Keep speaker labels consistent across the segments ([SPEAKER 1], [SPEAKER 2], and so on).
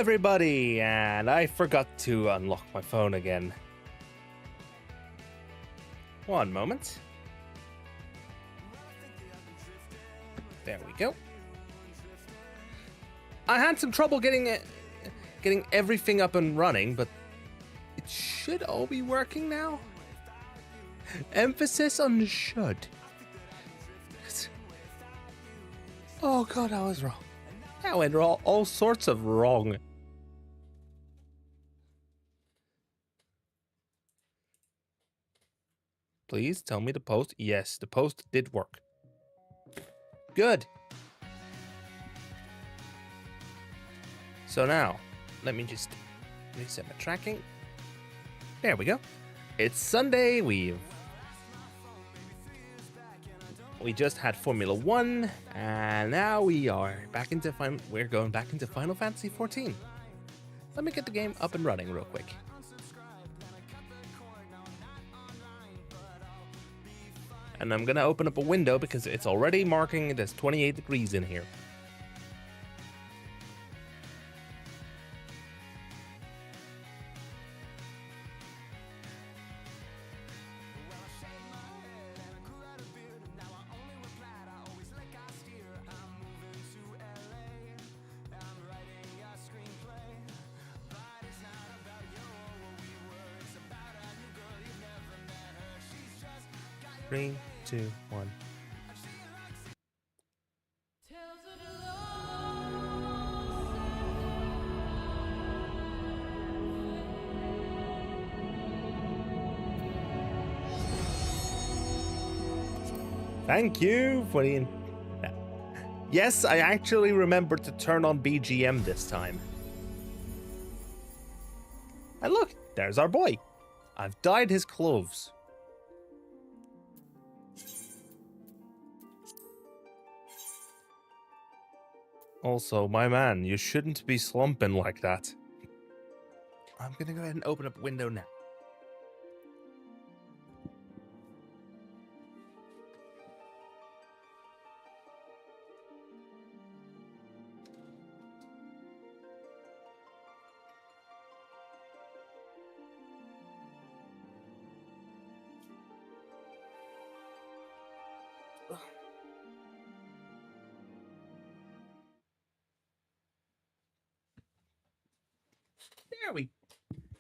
[SPEAKER 1] everybody, and I forgot to unlock my phone again. One moment. There we go. I had some trouble getting everything up and running, but it should all be working now. Emphasis on should. Oh god, I was wrong. That went all sorts of wrong. Please tell me the post. Yes, the post did work. Good. So now, let me just reset my tracking. There we go. It's Sunday. We just had Formula 1, and now we're going back into Final Fantasy 14. Let me get the game up and running real quick. And I'm gonna open up a window because it's already marking there's 28 degrees in here. Three, two, one. Thank you for the... Yes, I actually remembered to turn on BGM this time. And look, there's our boy. I've dyed his clothes. Also, my man, you shouldn't be slumping like that. I'm gonna go ahead and open up a window now.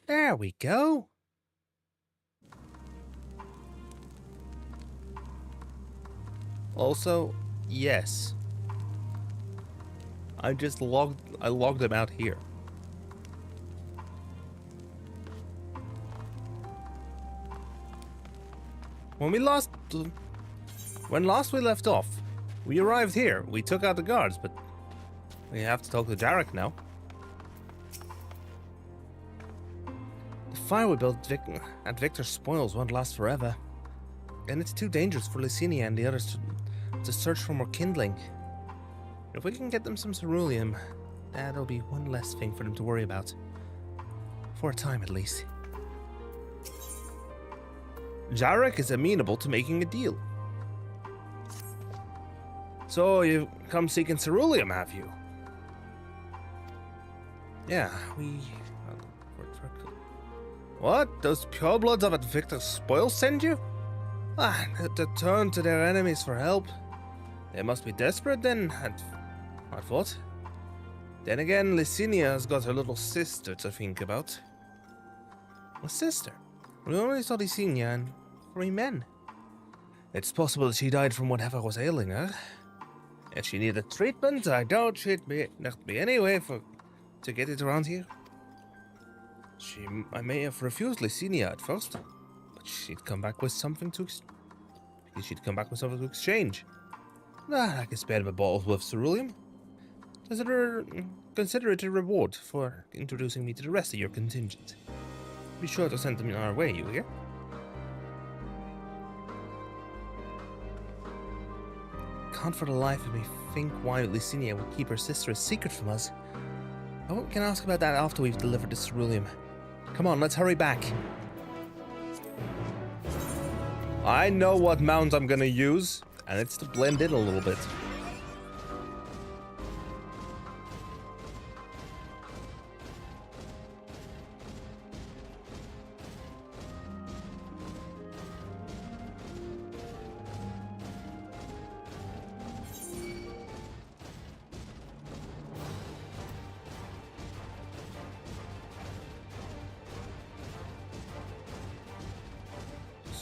[SPEAKER 1] There we go. Also, yes. I logged them out here. When last we left off, we arrived here. We took out the guards, but we have to talk to Jarek now. The fire we built at Victor's spoils won't last forever, and it's too dangerous for Licinia and the others to search for more kindling. If we can get them some ceruleum, that'll be one less thing for them to worry about. For a time, at least. Jarek is amenable to making a deal. So you come seeking ceruleum, have you? Yeah, What? Those purebloods up at Victor's spoils send you? To turn to their enemies for help. They must be desperate then, I thought. Then again, Licinia has got her little sister to think about. A sister? We only saw Licinia and 3 men. It's possible that she died from whatever was ailing her. If she needed treatment, I doubt there'd be any way to get it around here. I may have refused Licinia at first, but she'd come back with something to exchange. I can spare them a bottle with ceruleum. Consider it a reward for introducing me to the rest of your contingent. Be sure to send them our way, you hear? Can't for the life of me think why Licinia would keep her sister a secret from us. But we can ask about that after we've delivered the ceruleum. Come on, let's hurry back. I know what mount I'm gonna use, and it's to blend in a little bit.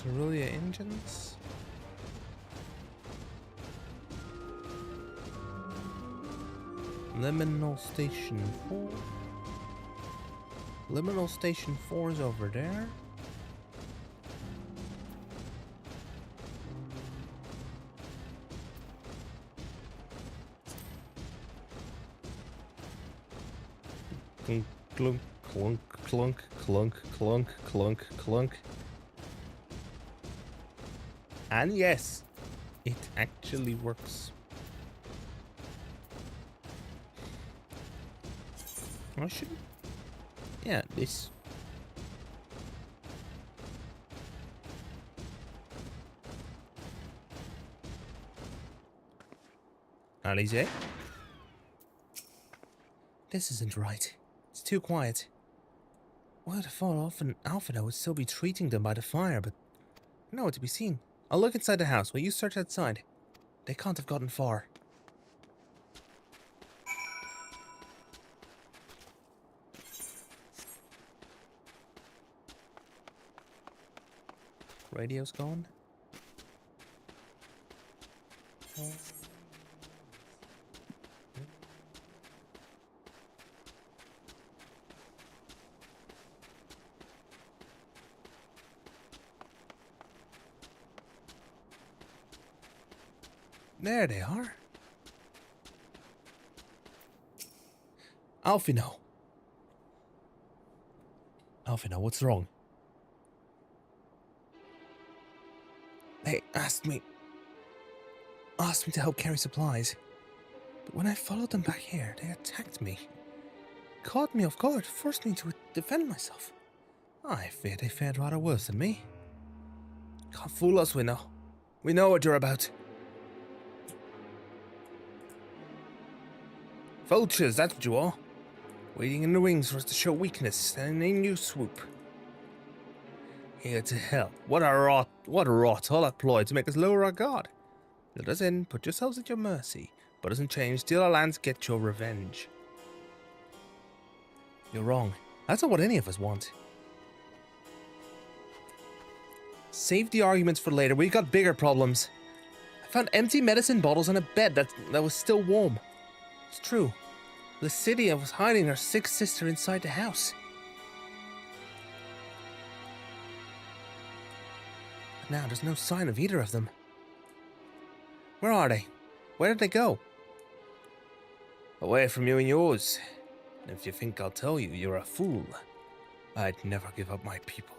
[SPEAKER 1] Cerulean engines. Liminal Station 4. Liminal Station 4 is over there. Clunk, clunk, clunk, clunk, clunk, clunk, clunk. And yes, it actually works. I should. Yeah, this. Alize? This isn't right. It's too quiet. I would have thought Alphina would still be treating them by the fire, but nowhere to be seen. I'll look inside the house while you search outside. They can't have gotten far. Radio's gone. There they are. Alphino. Alphino, what's wrong? They asked me to help carry supplies. But when I followed them back here, they attacked me. Caught me off guard, forced me to defend myself. I fear they fared rather worse than me. Can't fool us, we know. We know what you're about. Vultures, that's what you are. Waiting in the wings for us to show weakness, and then you swoop. Here to help. What a rot, all that ploy to make us lower our guard. Let us in, put yourselves at your mercy. But doesn't change, steal our lands, get your revenge. You're wrong. That's not what any of us want. Save the arguments for later, we've got bigger problems. I found empty medicine bottles on a bed that was still warm. It's true. Lycidia was hiding her sick sister inside the house. But now there's no sign of either of them. Where are they? Where did they go? Away from you and yours. And if you think I'll tell you, you're a fool. I'd never give up my people.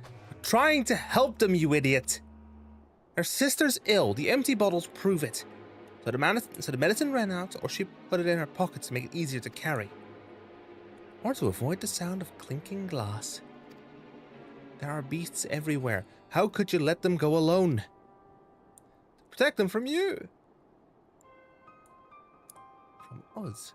[SPEAKER 1] I'm trying to help them, you idiot. Her sister's ill. The empty bottles prove it. So the medicine ran out, or she put it in her pocket to make it easier to carry. Or to avoid the sound of clinking glass. There are beasts everywhere. How could you let them go alone? To protect them from you. From us.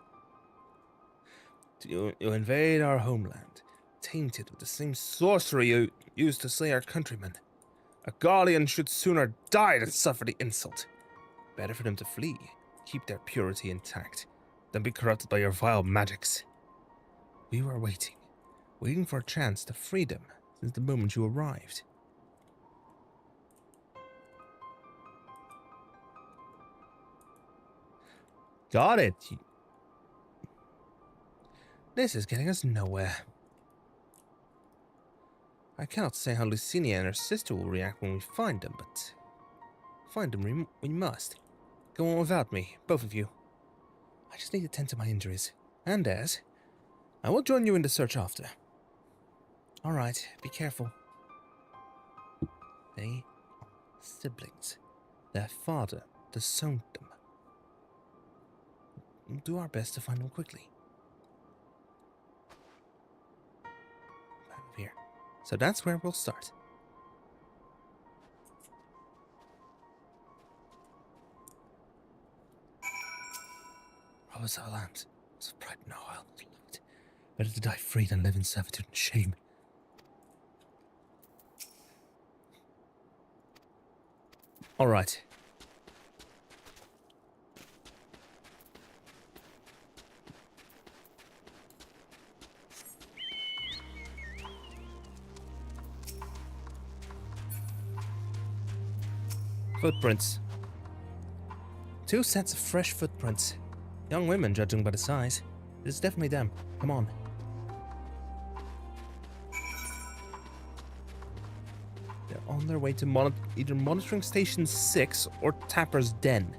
[SPEAKER 1] You invade our homeland, tainted with the same sorcery you used to slay our countrymen. A guardian should sooner die than suffer the insult. Better for them to flee, keep their purity intact, than be corrupted by your vile magics. We were waiting for a chance to free them since the moment you arrived. Got it. This is getting us nowhere. I cannot say how Lucinia and her sister will react when we find them, but find them we must. Go on without me, both of you. I just need to tend to my injuries. And theirs. I will join you in the search after. Alright, be careful. They are siblings. Their father disowned them. We'll do our best to find them quickly. Back over here. So that's where we'll start. Robbers of our land, was of pride in our oil. Better to die free than live in servitude and shame. Alright. Footprints. 2 sets of fresh footprints. Young women, judging by the size. This is definitely them. Come on. They're on their way to either monitoring station 6 or Tapper's Den.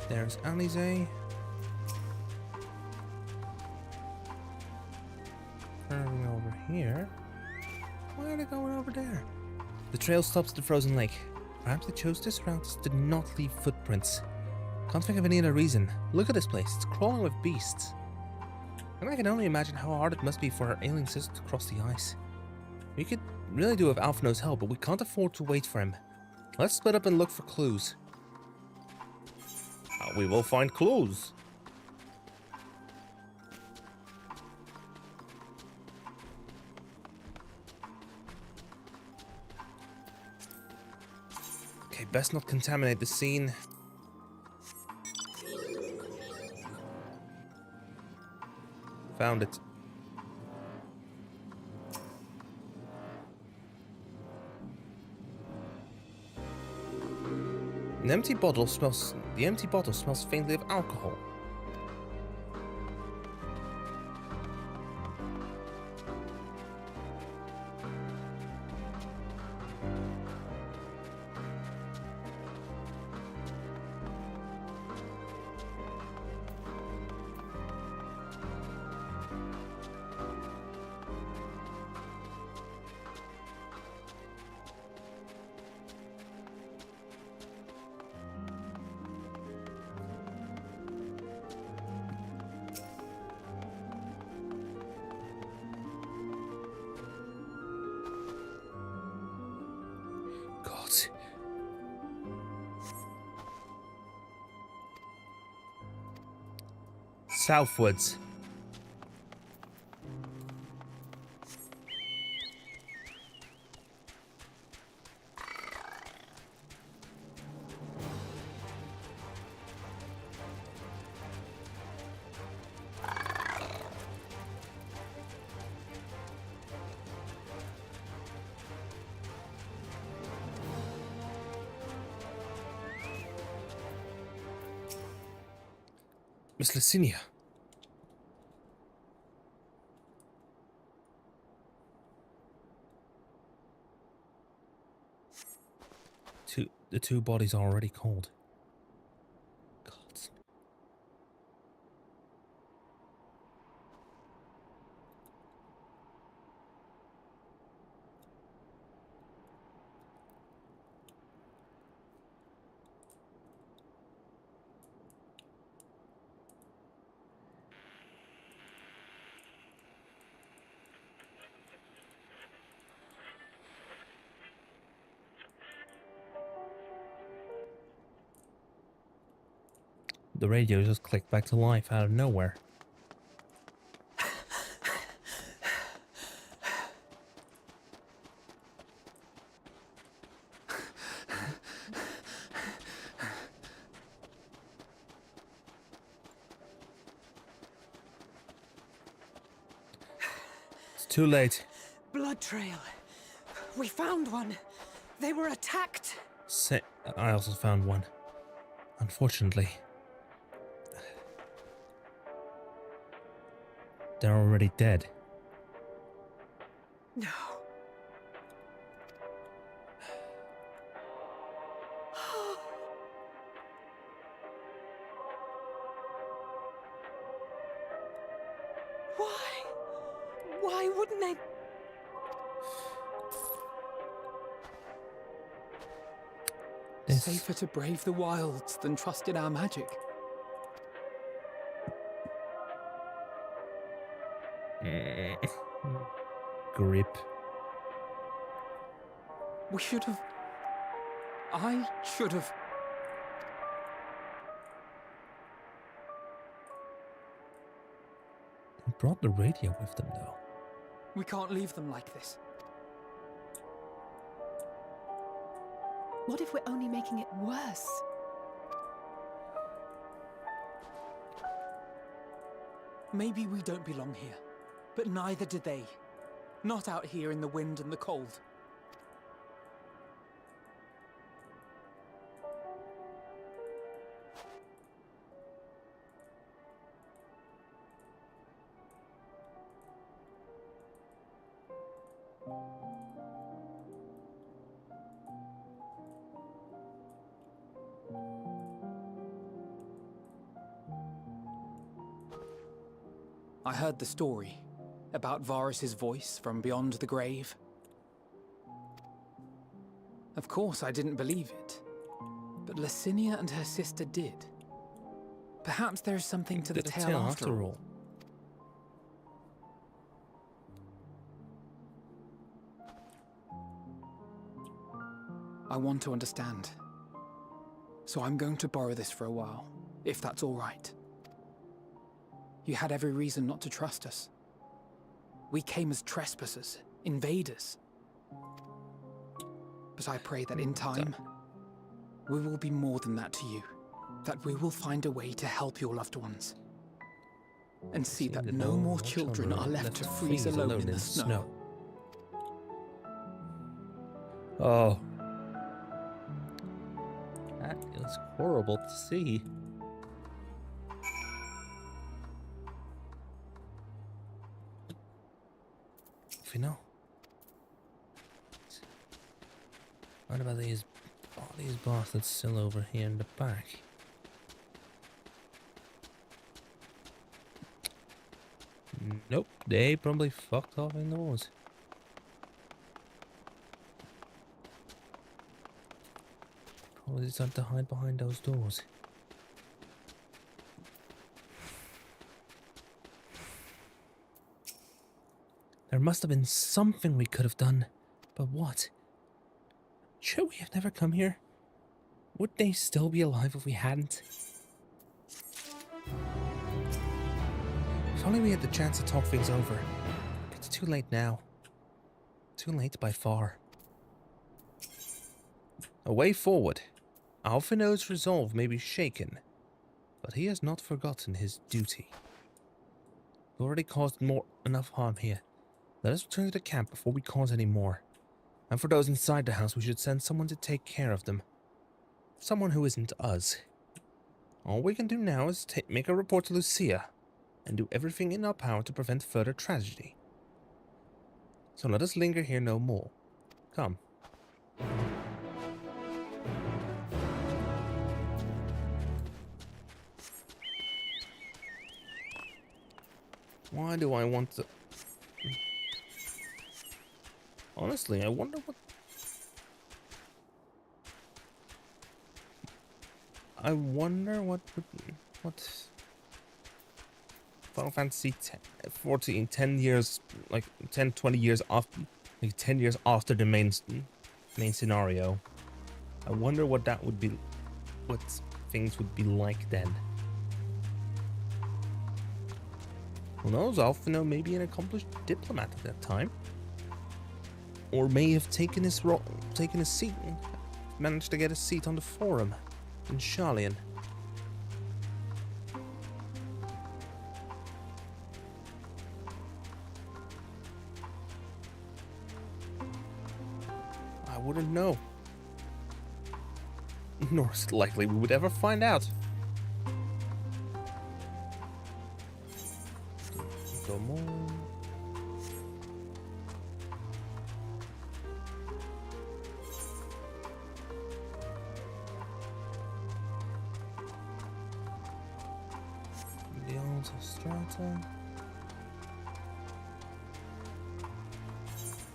[SPEAKER 1] There's Alize. Curving over here. Why are they going over there? The trail stops at the frozen lake. Perhaps they chose this route to not leave footprints. Can't think of any other reason. Look at this place. It's crawling with beasts. And I can only imagine how hard it must be for our ailing sister to cross the ice. We could really do with Alphino's help, but we can't afford to wait for him. Let's split up and look for clues. We will find clues. Okay, best not contaminate the scene. Found it. The empty bottle smells faintly of alcohol. Southwards. Miss Licinia. The two bodies are already cold. God. The radio just clicked back to life out of nowhere. It's too late.
[SPEAKER 2] Blood trail. We found one. They were attacked.
[SPEAKER 1] I also found one. Unfortunately. They're already dead.
[SPEAKER 2] No. Why? Why wouldn't they? Safer to brave the wilds than trust in our magic.
[SPEAKER 1] Grip.
[SPEAKER 2] We should have... I should have...
[SPEAKER 1] brought the radio with them, though.
[SPEAKER 3] We can't leave them like this.
[SPEAKER 2] What if we're only making it worse?
[SPEAKER 3] Maybe we don't belong here, but neither do they. Not out here in the wind and the cold. I heard the story about Varus's voice from beyond the grave. Of course, I didn't believe it, but Licinia and her sister did. Perhaps there is something to the tale after all. I want to understand, so I'm going to borrow this for a while, if that's all right. You had every reason not to trust us. We came as trespassers, invaders. But I pray that in time, we will be more than that to you. That we will find a way to help your loved ones. And see that no more children are left to freeze alone in the snow.
[SPEAKER 1] Oh. That is horrible to see. You know, what about all these bastards still over here in the back? Nope, they probably fucked off indoors. Probably decided to hide behind those doors. There must have been something we could have done, but what? Should we have never come here? Would they still be alive if we hadn't? If only we had the chance to talk things over. It's too late now. Too late by far. A way forward. Alphinaud's resolve may be shaken, but he has not forgotten his duty. We've already caused enough harm here. Let us return to the camp before we cause any more. And for those inside the house, we should send someone to take care of them. Someone who isn't us. All we can do now is make a report to Lucia, and do everything in our power to prevent further tragedy. So let us linger here no more. Come. Why do I want to... Honestly, I wonder what... Final Fantasy 14, 10 years, like 10, 20 years after, like 10 years after the main scenario. I wonder what that would be, what things would be like then. Who knows, Alphinaud may be an accomplished diplomat at that time. Or may have taken a seat, managed to get a seat on the forum in Charlian. I wouldn't know. Nor is it likely we would ever find out. Come on. The old strata.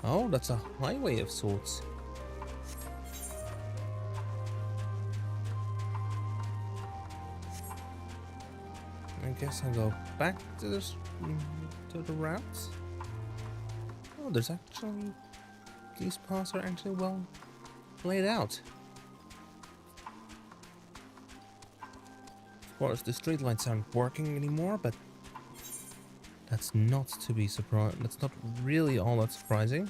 [SPEAKER 1] Oh, that's a highway of sorts. I guess I'll go back to this, to the routes. Oh, there's actually, these paths are actually well laid out. Of course, the streetlights aren't working anymore, but That's not to be surprised. That's not really all that surprising.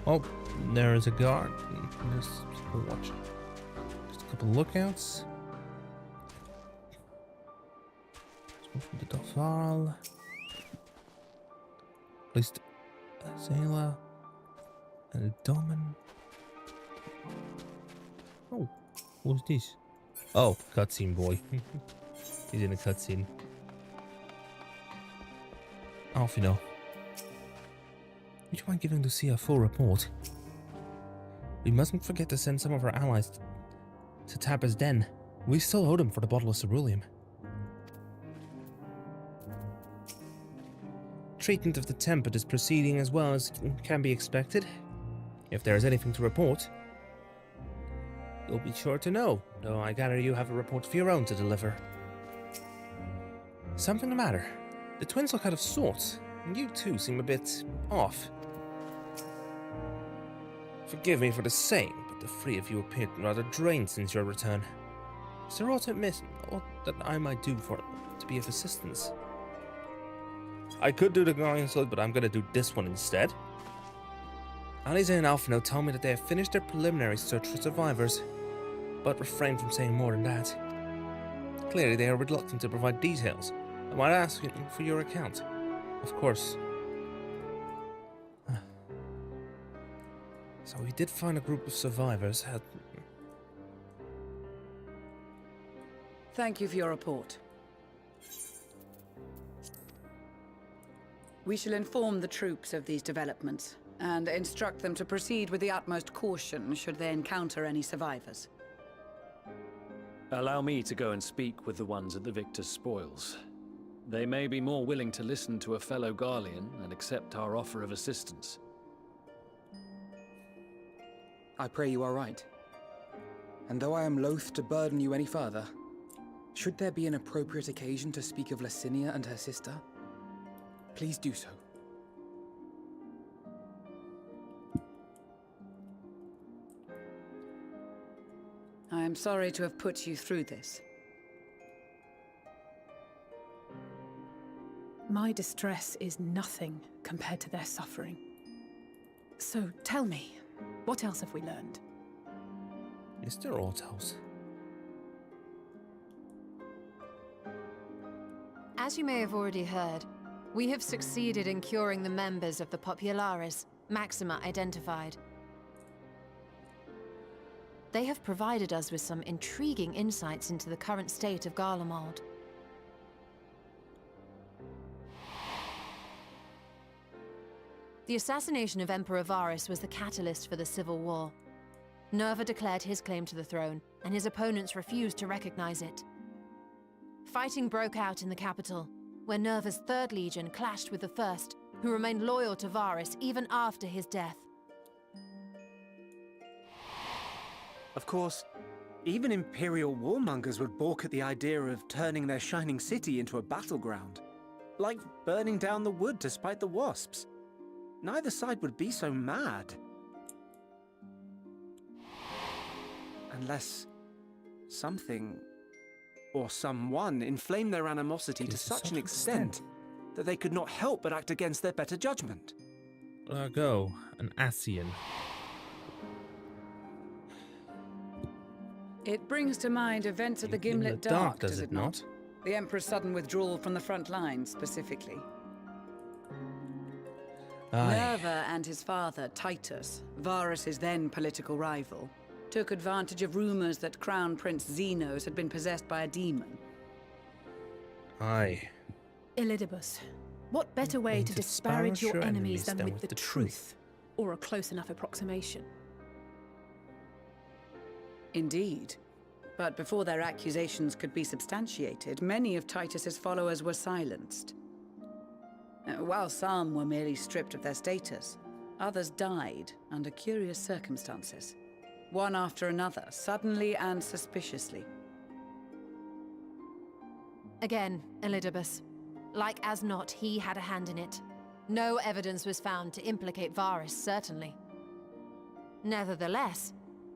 [SPEAKER 1] Oh, there is a guard. There's people watching. Just a couple of lookouts. Let's go from the Dofal. Placed a sailor and a domin. Oh, what's this? Oh, cutscene boy. He's in a cutscene. Off you know. Would you mind giving Lucia a full report? We mustn't forget to send some of our allies to Tabra's den. We still owe them for the bottle of ceruleum. Treatment of the Tempest is proceeding as well as can be expected. If there is anything to report, you'll be sure to know, though I gather you have a report of your own to deliver. Something the matter? The twins look out of sorts, and you too seem a bit off. Forgive me for the same, but the three of you appear rather drained since your return. Is there aught that I might do to be of assistance? I could do the Guardian Slug, but I'm gonna do this one instead. Alize and Alphino tell me that they have finished their preliminary search for survivors, but refrain from saying more than that. Clearly they are reluctant to provide details, and might ask for your account. Of course. So we did find a group of survivors.
[SPEAKER 2] Thank you for your report. We shall inform the troops of these developments and instruct them to proceed with the utmost caution should they encounter any survivors.
[SPEAKER 4] Allow me to go and speak with the ones at the victor's spoils. They may be more willing to listen to a fellow Garlean and accept our offer of assistance.
[SPEAKER 3] I pray you are right. And though I am loath to burden you any further, should there be an appropriate occasion to speak of Licinia and her sister, please do so.
[SPEAKER 2] I am sorry to have put you through this.
[SPEAKER 5] My distress is nothing compared to their suffering. So tell me, what else have we learned?
[SPEAKER 1] Is there aught else?
[SPEAKER 6] As you may have already heard, we have succeeded in curing the members of the Populares, Maxima identified. They have provided us with some intriguing insights into the current state of Garlemald. The assassination of Emperor Varus was the catalyst for the civil war. Nerva declared his claim to the throne, and his opponents refused to recognize it. Fighting broke out in the capital, where Nerva's 3rd Legion clashed with the 1st, who remained loyal to Varus even after his death.
[SPEAKER 7] Of course, even Imperial warmongers would balk at the idea of turning their shining city into a battleground. Like burning down the wood to spite the wasps. Neither side would be so mad. Unless something or someone inflamed their animosity to such an extent that they could not help but act against their better judgment.
[SPEAKER 1] Go, an Asian.
[SPEAKER 2] It brings to mind events at the Gimlet Dark, does it not? The Emperor's sudden withdrawal from the front lines, specifically.
[SPEAKER 1] Aye.
[SPEAKER 2] Nerva and his father, Titus, Varus's then political rival, took advantage of rumors that Crown Prince Xenos had been possessed by a demon.
[SPEAKER 1] Aye.
[SPEAKER 5] Elidibus, what better way to disparage your enemies than with the truth, or a close enough approximation?
[SPEAKER 2] Indeed. But before their accusations could be substantiated, many of Titus's followers were silenced. While some were merely stripped of their status, others died under curious circumstances. one after another, suddenly and suspiciously.
[SPEAKER 6] Again, Elidibus. Like as not, he had a hand in it. No evidence was found to implicate Varus, certainly. Nevertheless,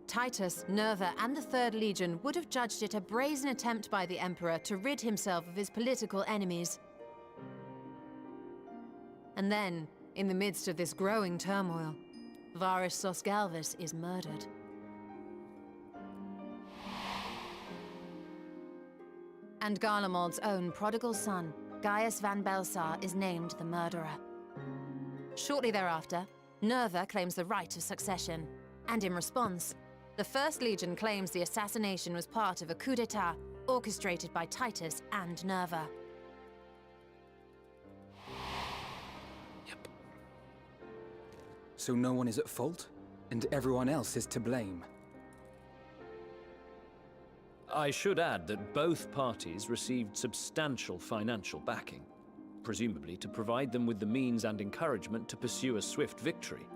[SPEAKER 6] Titus, Nerva, and the Third Legion would have judged it a brazen attempt by the Emperor to rid himself of his political enemies. And then, in the midst of this growing turmoil, Varus Sosgalvus is murdered. And Garlemald's own prodigal son, Gaius van Belsar, is named the murderer. Shortly thereafter, Nerva claims the right of succession, and in response, the First Legion claims the assassination was part of a coup d'etat orchestrated by Titus and Nerva.
[SPEAKER 3] Yep. So no one is at fault, and everyone else is to blame.
[SPEAKER 4] I should add that both parties received substantial financial backing, presumably to provide them with the means and encouragement to pursue a swift victory,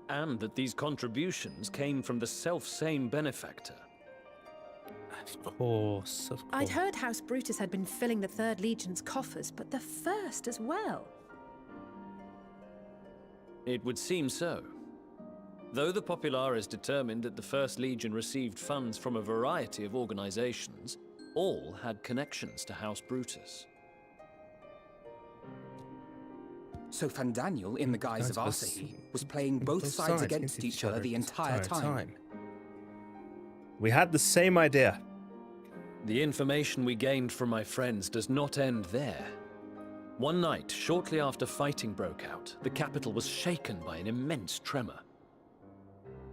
[SPEAKER 4] and that these contributions came from the self-same benefactor.
[SPEAKER 1] Of course.
[SPEAKER 5] I'd heard House Brutus had been filling the Third Legion's coffers, but the First as well.
[SPEAKER 4] It would seem so. Though the Populares determined that the First Legion received funds from a variety of organizations, all had connections to House Brutus.
[SPEAKER 3] So Fandaniel, in the guise of Asahi, was playing both sides against each other the entire time.
[SPEAKER 1] We had the same idea.
[SPEAKER 4] The information we gained from my friends does not end there. One night, shortly after fighting broke out, the capital was shaken by an immense tremor.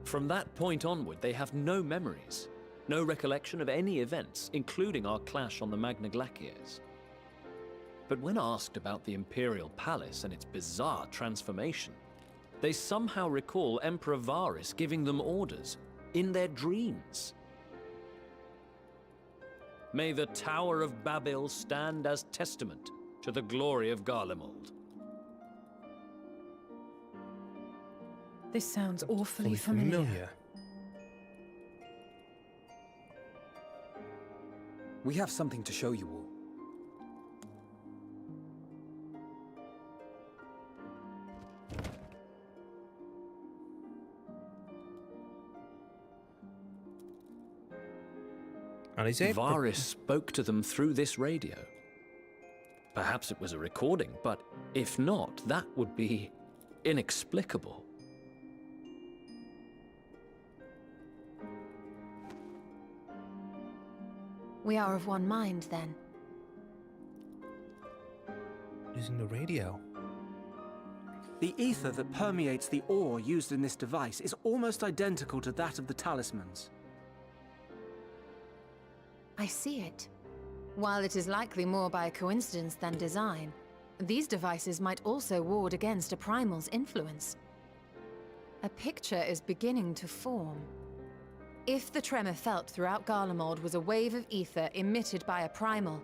[SPEAKER 4] From that point onward, they have no memories, no recollection of any events, including our clash on the Magna Glaciers. But when asked about the Imperial Palace and its bizarre transformation, they somehow recall Emperor Varus giving them orders in their dreams. May the Tower of Babel stand as testament to the glory of Garlemald.
[SPEAKER 5] This sounds awfully familiar.
[SPEAKER 3] We have something to show you all.
[SPEAKER 4] Varus spoke to them through this radio. Perhaps it was a recording, but if not, that would be inexplicable.
[SPEAKER 6] We are of one mind, then.
[SPEAKER 1] Using the radio.
[SPEAKER 7] The ether that permeates the ore used in this device is almost identical to that of the talismans.
[SPEAKER 6] I see it. While it is likely more by coincidence than design, these devices might also ward against a primal's influence. A picture is beginning to form. If the tremor felt throughout Garlemald was a wave of ether emitted by a primal,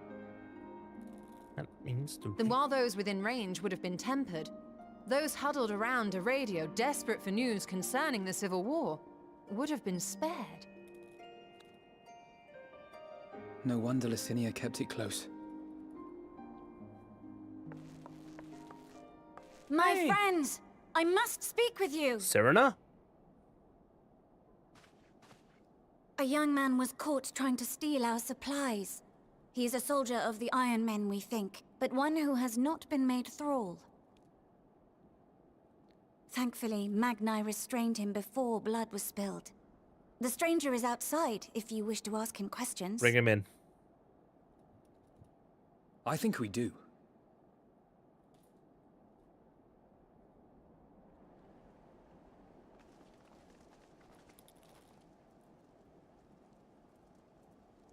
[SPEAKER 1] that means
[SPEAKER 6] then while those within range would have been tempered, those huddled around a radio desperate for news concerning the Civil War would have been spared.
[SPEAKER 3] No wonder Licinia kept it close.
[SPEAKER 8] My friends, I must speak with you.
[SPEAKER 1] Serena?
[SPEAKER 8] A young man was caught trying to steal our supplies. He is a soldier of the Iron Men, we think, but one who has not been made thrall. Thankfully, Magni restrained him before blood was spilled. The stranger is outside, if you wish to ask him questions.
[SPEAKER 1] Bring him in.
[SPEAKER 3] I think we do.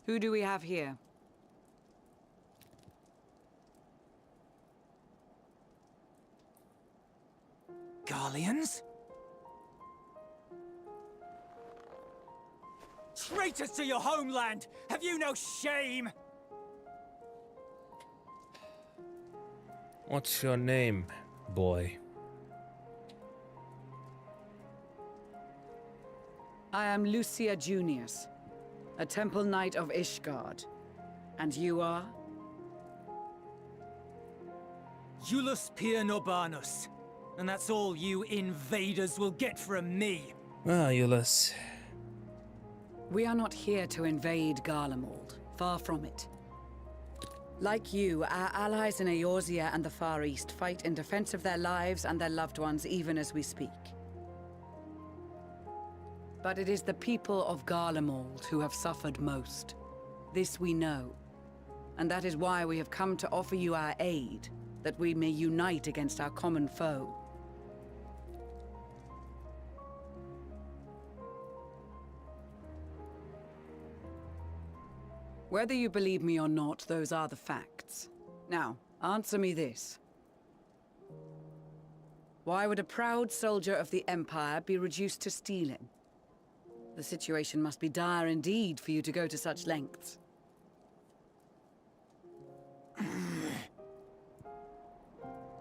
[SPEAKER 2] Who do we have here?
[SPEAKER 7] Garleans?
[SPEAKER 9] Traitors to your homeland! Have you no shame?
[SPEAKER 1] What's your name, boy?
[SPEAKER 2] I am Lucia Junius, a Temple Knight of Ishgard. And you are?
[SPEAKER 9] Iulus Pier Norbanus. And that's all you invaders will get from me.
[SPEAKER 1] Ah, Iulus.
[SPEAKER 2] We are not here to invade Garlemald. Far from it. Like you, our allies in Eorzea and the Far East fight in defense of their lives and their loved ones even as we speak. But it is the people of Garlemald who have suffered most. This we know. And that is why we have come to offer you our aid, that we may unite against our common foe. Whether you believe me or not, those are the facts. Now, answer me this. Why would a proud soldier of the Empire be reduced to stealing? The situation must be dire indeed for you to go to such lengths.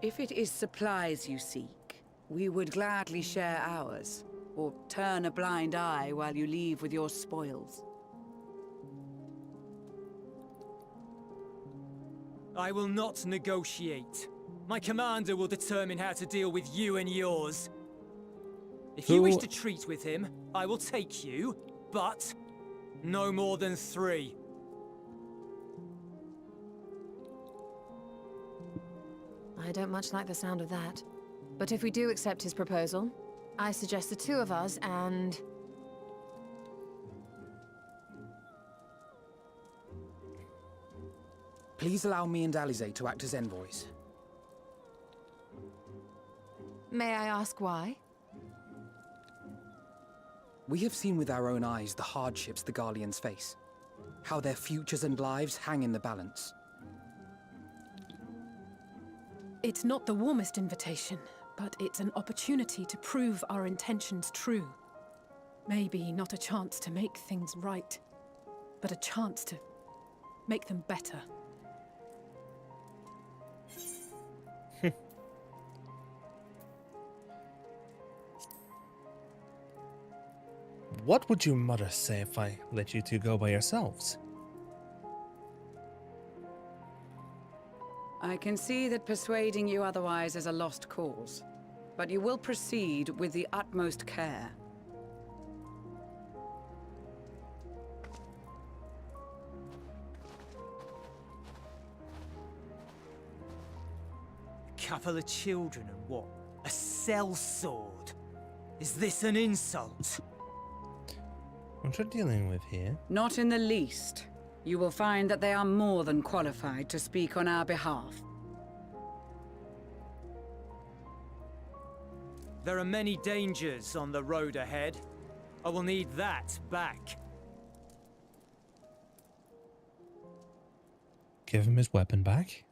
[SPEAKER 2] If it is supplies you seek, we would gladly share ours, or turn a blind eye while you leave with your spoils.
[SPEAKER 9] I will not negotiate. My commander will determine how to deal with you and yours. If you wish to treat with him, I will take you, but no more than 3.
[SPEAKER 6] I don't much like the sound of that. But if we do accept his proposal, I suggest the 2 of us and...
[SPEAKER 3] Please allow me and Alize to act as envoys.
[SPEAKER 6] May I ask why?
[SPEAKER 3] We have seen with our own eyes the hardships the Garleans face. How their futures and lives hang in the balance.
[SPEAKER 5] It's not the warmest invitation, but it's an opportunity to prove our intentions true. Maybe not a chance to make things right, but a chance to make them better.
[SPEAKER 1] What would your mother say if I let you 2 go by yourselves?
[SPEAKER 2] I can see that persuading you otherwise is a lost cause, but you will proceed with the utmost care.
[SPEAKER 9] A couple of children and what? A sellsword? Is this an insult?
[SPEAKER 1] What you're dealing with here?
[SPEAKER 2] Not in the least. You will find that they are more than qualified to speak on our behalf.
[SPEAKER 9] There are many dangers on the road ahead. I will need that back.
[SPEAKER 1] Give him his weapon back.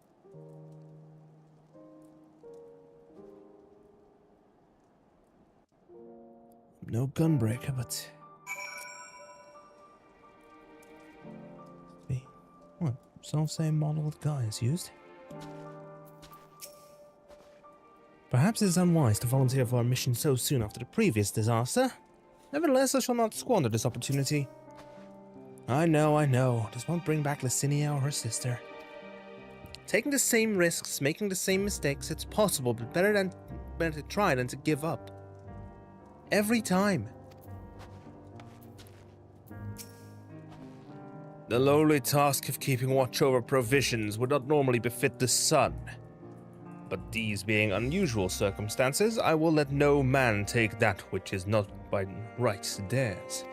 [SPEAKER 1] No gunbreaker, but... What? Self-same model the guy has used? Perhaps it is unwise to volunteer for our mission so soon after the previous disaster. Nevertheless, I shall not squander this opportunity. I know. This won't bring back Licinia or her sister. Taking the same risks, making the same mistakes, it's possible, but better to try than to give up. Every time. The lowly task of keeping watch over provisions would not normally befit the sun. But these being unusual circumstances, I will let no man take that which is not by rights theirs.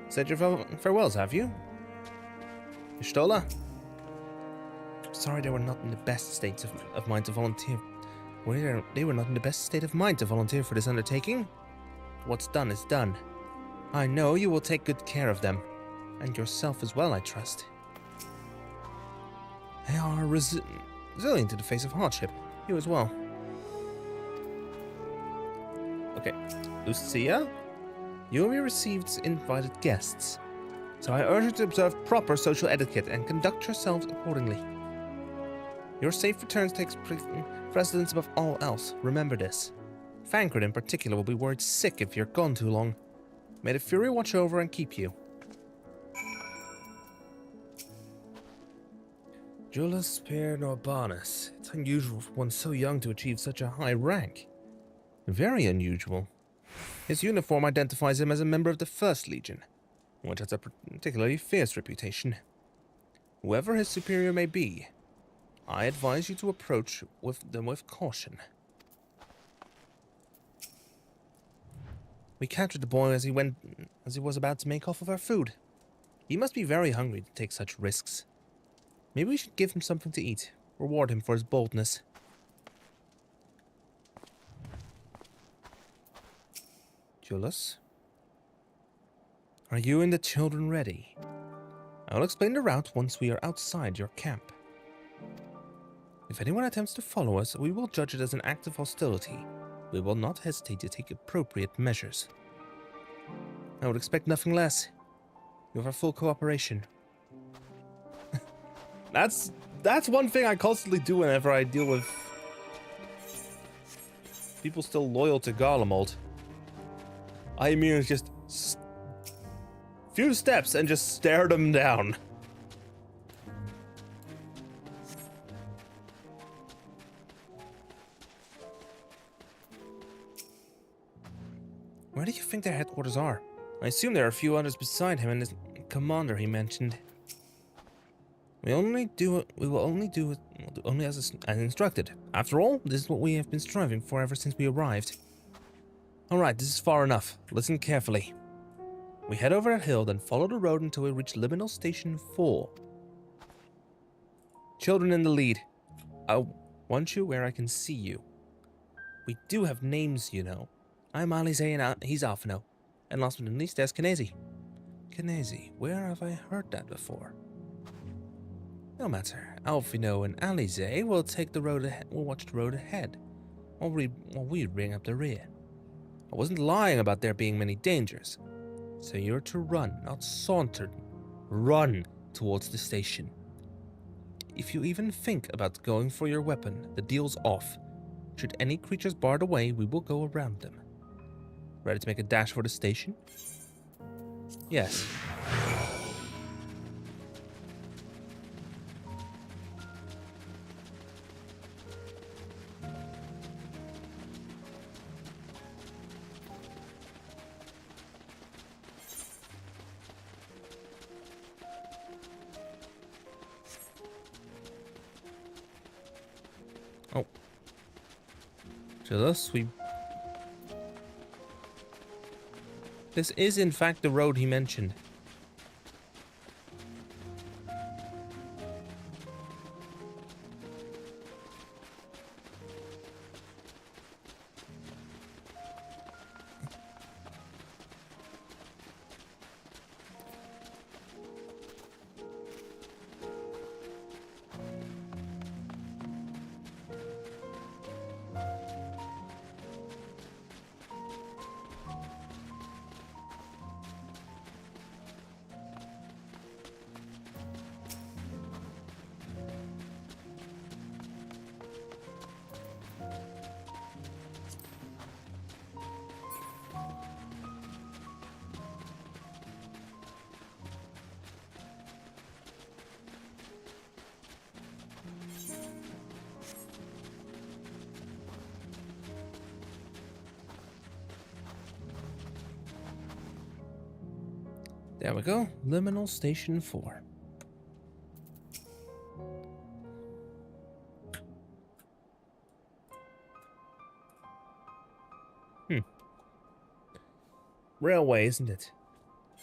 [SPEAKER 1] Said your farewells, have you? Ishtola? Sorry they were not in the best states of mind to volunteer. They were not in the best state of mind to volunteer for this undertaking. What's done is done. I know you will take good care of them. And yourself as well, I trust. They are resilient to the face of hardship. You as well. Okay. Lucia? You will be received as invited guests. So I urge you to observe proper social etiquette and conduct yourselves accordingly. Your safe return takes precedence above all else. Remember this. Fankred in particular will be worried sick if you're gone too long. May the Fury watch over and keep you. Jullus Per Norbanus. It's unusual for one so young to achieve such a high rank. Very unusual. His uniform identifies him as a member of the First Legion, which has a particularly fierce reputation. Whoever his superior may be, I advise you to approach them with caution. We captured the boy as he was about to make off with our food. He must be very hungry to take such risks. Maybe we should give him something to eat, reward him for his boldness. Jullus? Are you and the children ready? I will explain the route once we are outside your camp. If anyone attempts to follow us, we will judge it as an act of hostility. We will not hesitate to take appropriate measures. I would expect nothing less. You have our full cooperation. That's one thing I constantly do whenever I deal with people still loyal to Garlemald. I immediately just few steps and just stare them down. Where do you think their headquarters are? I assume there are a few others beside him and his commander he mentioned. We will only do it as instructed. After all, this is what we have been striving for ever since we arrived. Alright, this is far enough. Listen carefully. We head over a hill, then follow the road until we reach Liminal Station 4. Children in the lead. I want you where I can see you. We do have names, you know. I'm Alize and he's Alphino. And last but not least, there's Kinesi. Kinesi, where have I heard that before? No matter. Alphino and Alize will take the road ahead. We'll watch the road ahead, while we bring up the rear. I wasn't lying about there being many dangers. So you're to run, not saunter. Run towards the station. If you even think about going for your weapon, the deal's off. Should any creatures bar the way, we will go around them. Ready to make a dash for the station? Yes. Oh. So thus we... This is in fact the road he mentioned. There we go. Liminal Station 4. Railway, isn't it?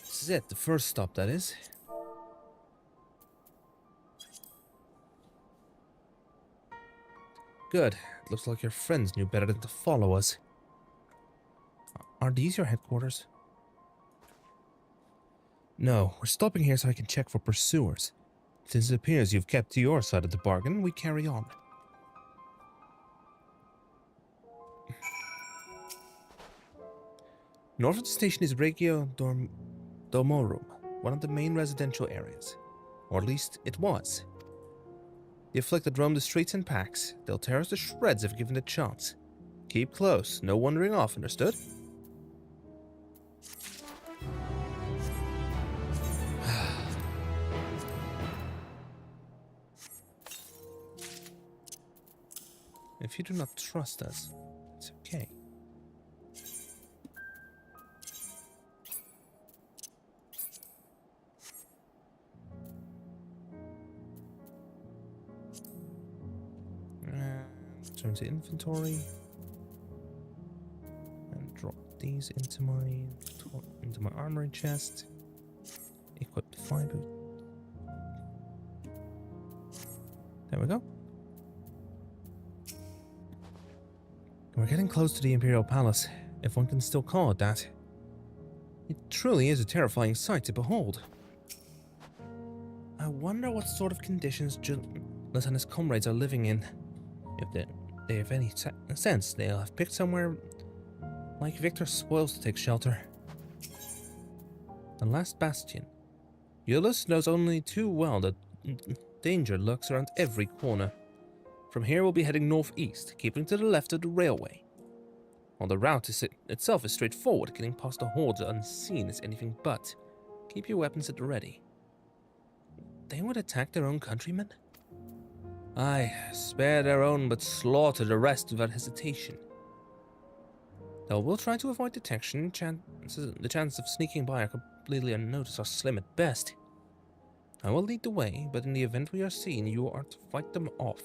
[SPEAKER 1] This is it, the first stop, that is. Good. It looks like your friends knew better than to follow us. Are these your headquarters? No, we're stopping here so I can check for pursuers. Since it appears you've kept to your side of the bargain, we carry on. North of the station is Regio Domorum, one of the main residential areas. Or at least, it was. The afflicted roam the streets in packs. They'll tear us to shreds if given the chance. Keep close. No wandering off, understood? If you do not trust us, it's okay. Turn to inventory and drop these into my armory chest. Equip the fiber. There we go. We're getting close to the Imperial Palace, if one can still call it that. It truly is a terrifying sight to behold. I wonder what sort of conditions Julius and his comrades are living in. If they have any sense, they'll have picked somewhere like Victor's spoils to take shelter. The last bastion. Julius knows only too well that danger lurks around every corner. From here we'll be heading northeast, keeping to the left of the railway. While the route itself is straightforward, getting past the hordes unseen is anything but. Keep your weapons at the ready. They would attack their own countrymen? Aye, spare their own but slaughter the rest without hesitation. Though we'll try to avoid detection, the chances of sneaking by are completely unnoticed are slim at best. I will lead the way, but in the event we are seen, you are to fight them off.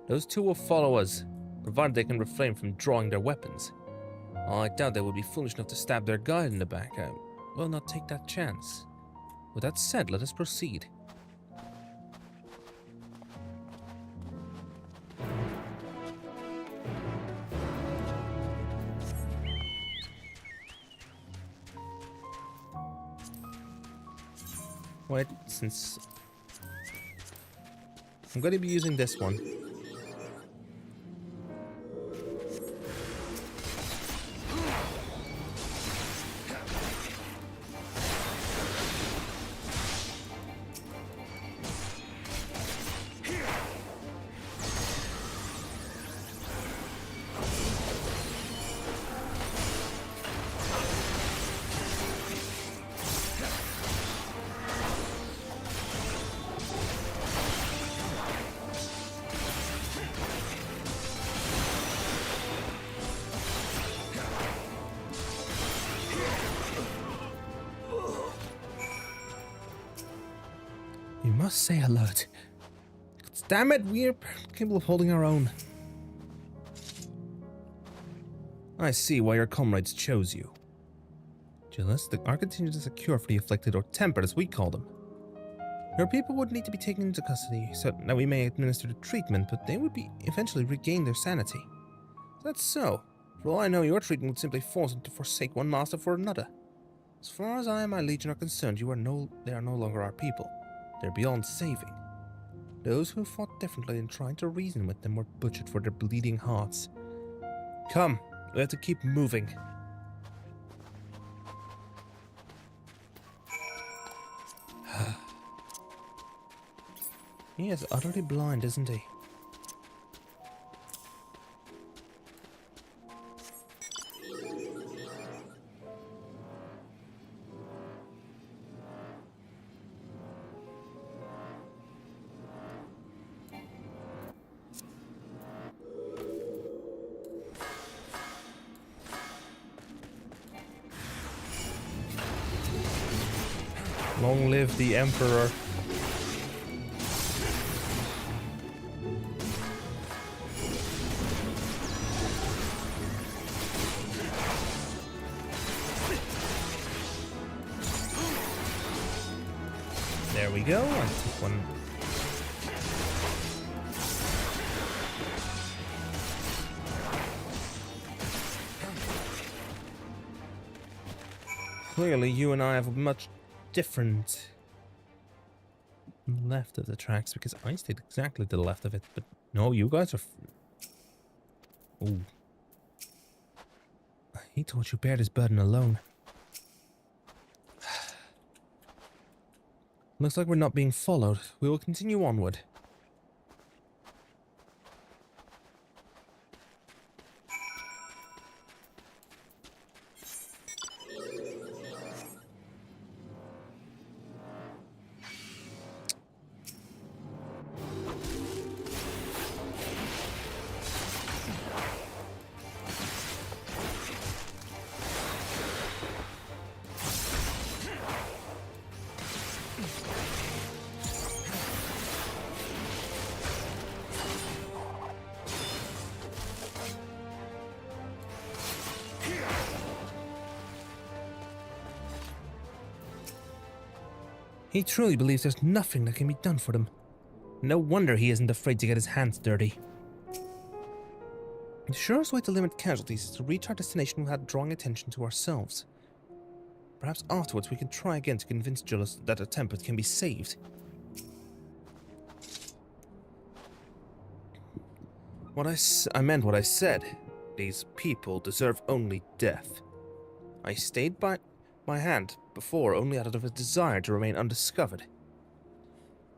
[SPEAKER 1] Those two will follow us, provided they can refrain from drawing their weapons. I doubt they would be foolish enough to stab their guide in the back. I will not take that chance. With that said, let us proceed. Wait, since I'm going to be using this one. You must stay alert. Damn it, we're capable of holding our own. I see why your comrades chose you. Julius, our contingent is a cure for the afflicted, or tempered as we call them. Your people would need to be taken into custody, so that we may administer the treatment, but they would eventually regain their sanity. That's so. For all I know, your treatment would simply force them to forsake one master for another. As far as I and my legion are concerned, they are no longer our people. They're beyond saving. Those who fought differently and tried to reason with them were butchered for their bleeding hearts. Come, we have to keep moving. He is utterly blind, isn't he? Long live the Emperor. There we go. I took one. Clearly, you and I have a much different left of the tracks, because I stayed exactly to the left of it, but no, you guys are ooh. He told you bear this burden alone. Looks like we're not being followed. We will continue onward. He truly believes there's nothing that can be done for them. No wonder he isn't afraid to get his hands dirty. The surest way to limit casualties is to reach our destination without drawing attention to ourselves. Perhaps afterwards we can try again to convince Julius that a Tempest can be saved. I meant what I said. These people deserve only death. I stayed by my hand before only out of a desire to remain undiscovered.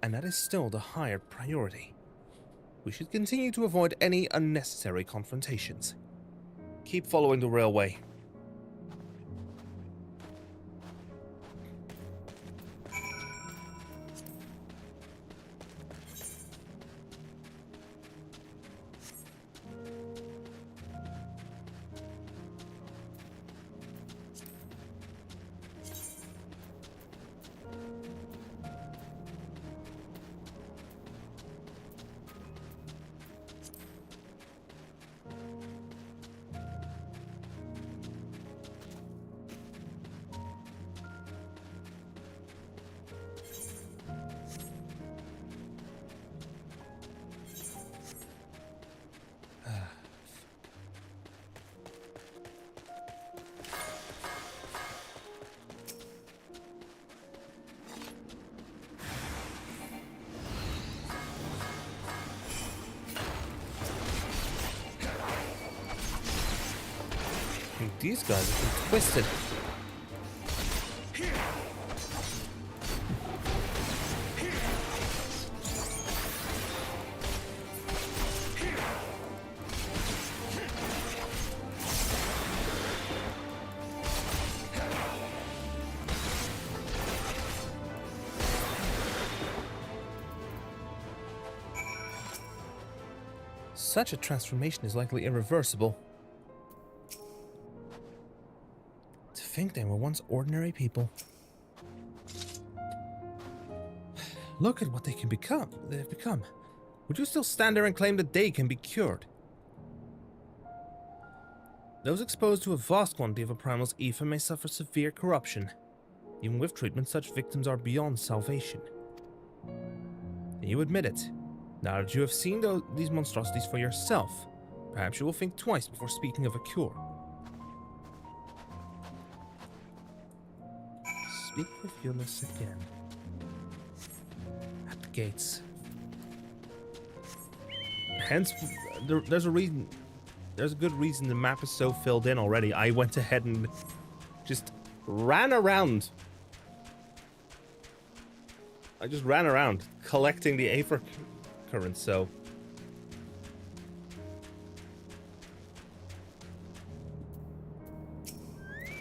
[SPEAKER 1] And that is still the higher priority. We should continue to avoid any unnecessary confrontations. Keep following the railway. These guys have been twisted. Such a transformation is likely irreversible. To think they were once ordinary people. Look at what they've become. Would you still stand there and claim that they can be cured? Those exposed to a vast quantity of a primal's ether may suffer severe corruption. Even with treatment, such victims are beyond salvation. And you admit it. Now that you have seen these monstrosities for yourself, perhaps you will think twice before speaking of a cure. Speak with Eunice again. At the gates. Hence, there's a reason. There's a good reason the map is so filled in already. I went ahead and just ran around. I just ran around collecting the Aether currents, so.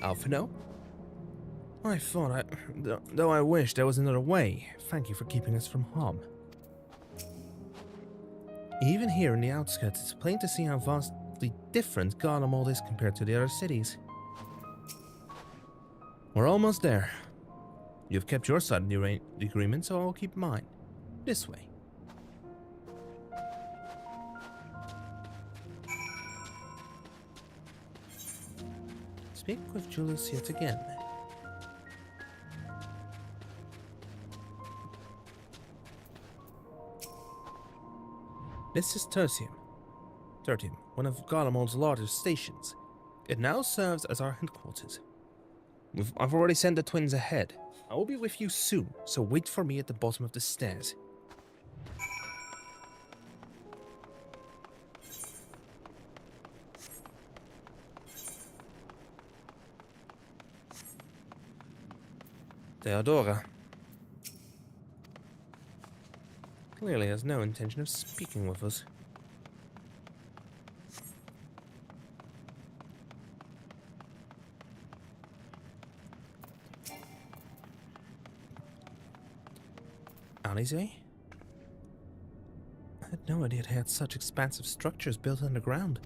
[SPEAKER 1] Alphino? I thought though I wish there was another way. Thank you for keeping us from harm. Even here in the outskirts, it's plain to see how vastly different Garlemald is compared to the other cities. We're almost there. You've kept your side of the agreement, so I'll keep mine. This way. Speak with Julius yet again. This is Tertium, one of Garlemald's largest stations. It now serves as our headquarters. I've already sent the twins ahead. I will be with you soon, so wait for me at the bottom of the stairs. Theodora clearly has no intention of speaking with us. Alizé? I had no idea it had such expansive structures built underground.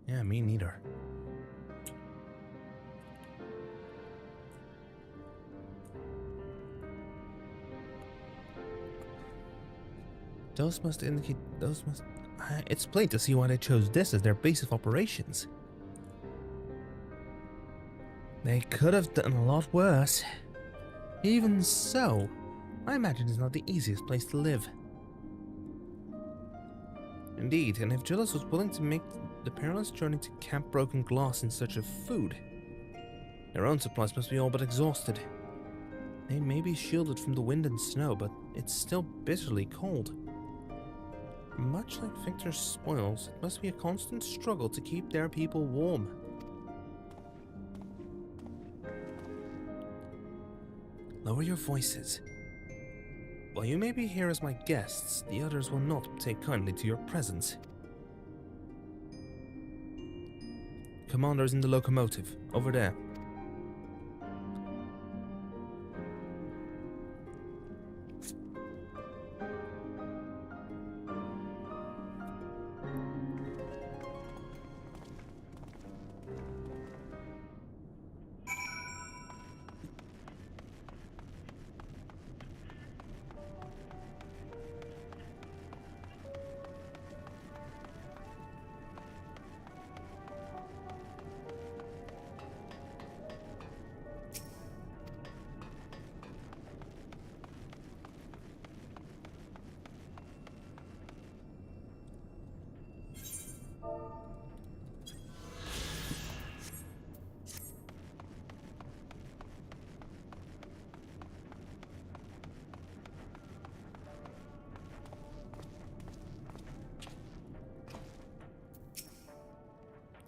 [SPEAKER 1] Yeah, me neither. Those must indicate... It's plain to see why they chose this as their base of operations. They could have done a lot worse. Even so, I imagine it's not the easiest place to live. Indeed, and if Julius was willing to make the perilous journey to Camp Broken Glass in search of food, their own supplies must be all but exhausted. They may be shielded from the wind and snow, but it's still bitterly cold. Much like Victor's spoils, it must be a constant struggle to keep their people warm. Lower your voices. While you may be here as my guests, the others will not take kindly to your presence. Commander's in the locomotive, over there.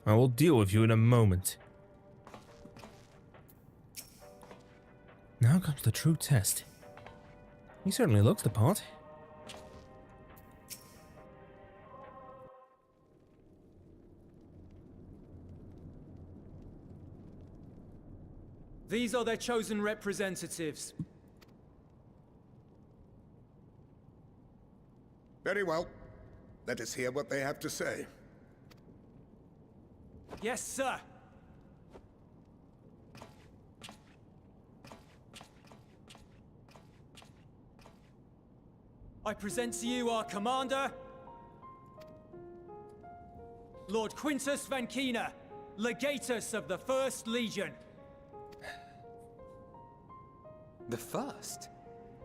[SPEAKER 1] I will deal with you in a moment. Now comes the true test. He certainly looks the part.
[SPEAKER 9] These are their chosen representatives.
[SPEAKER 10] Very well. Let us hear what they have to say.
[SPEAKER 9] Yes, sir. I present to you our commander, Lord Quintus Vankina, Legatus of the First Legion.
[SPEAKER 3] The first?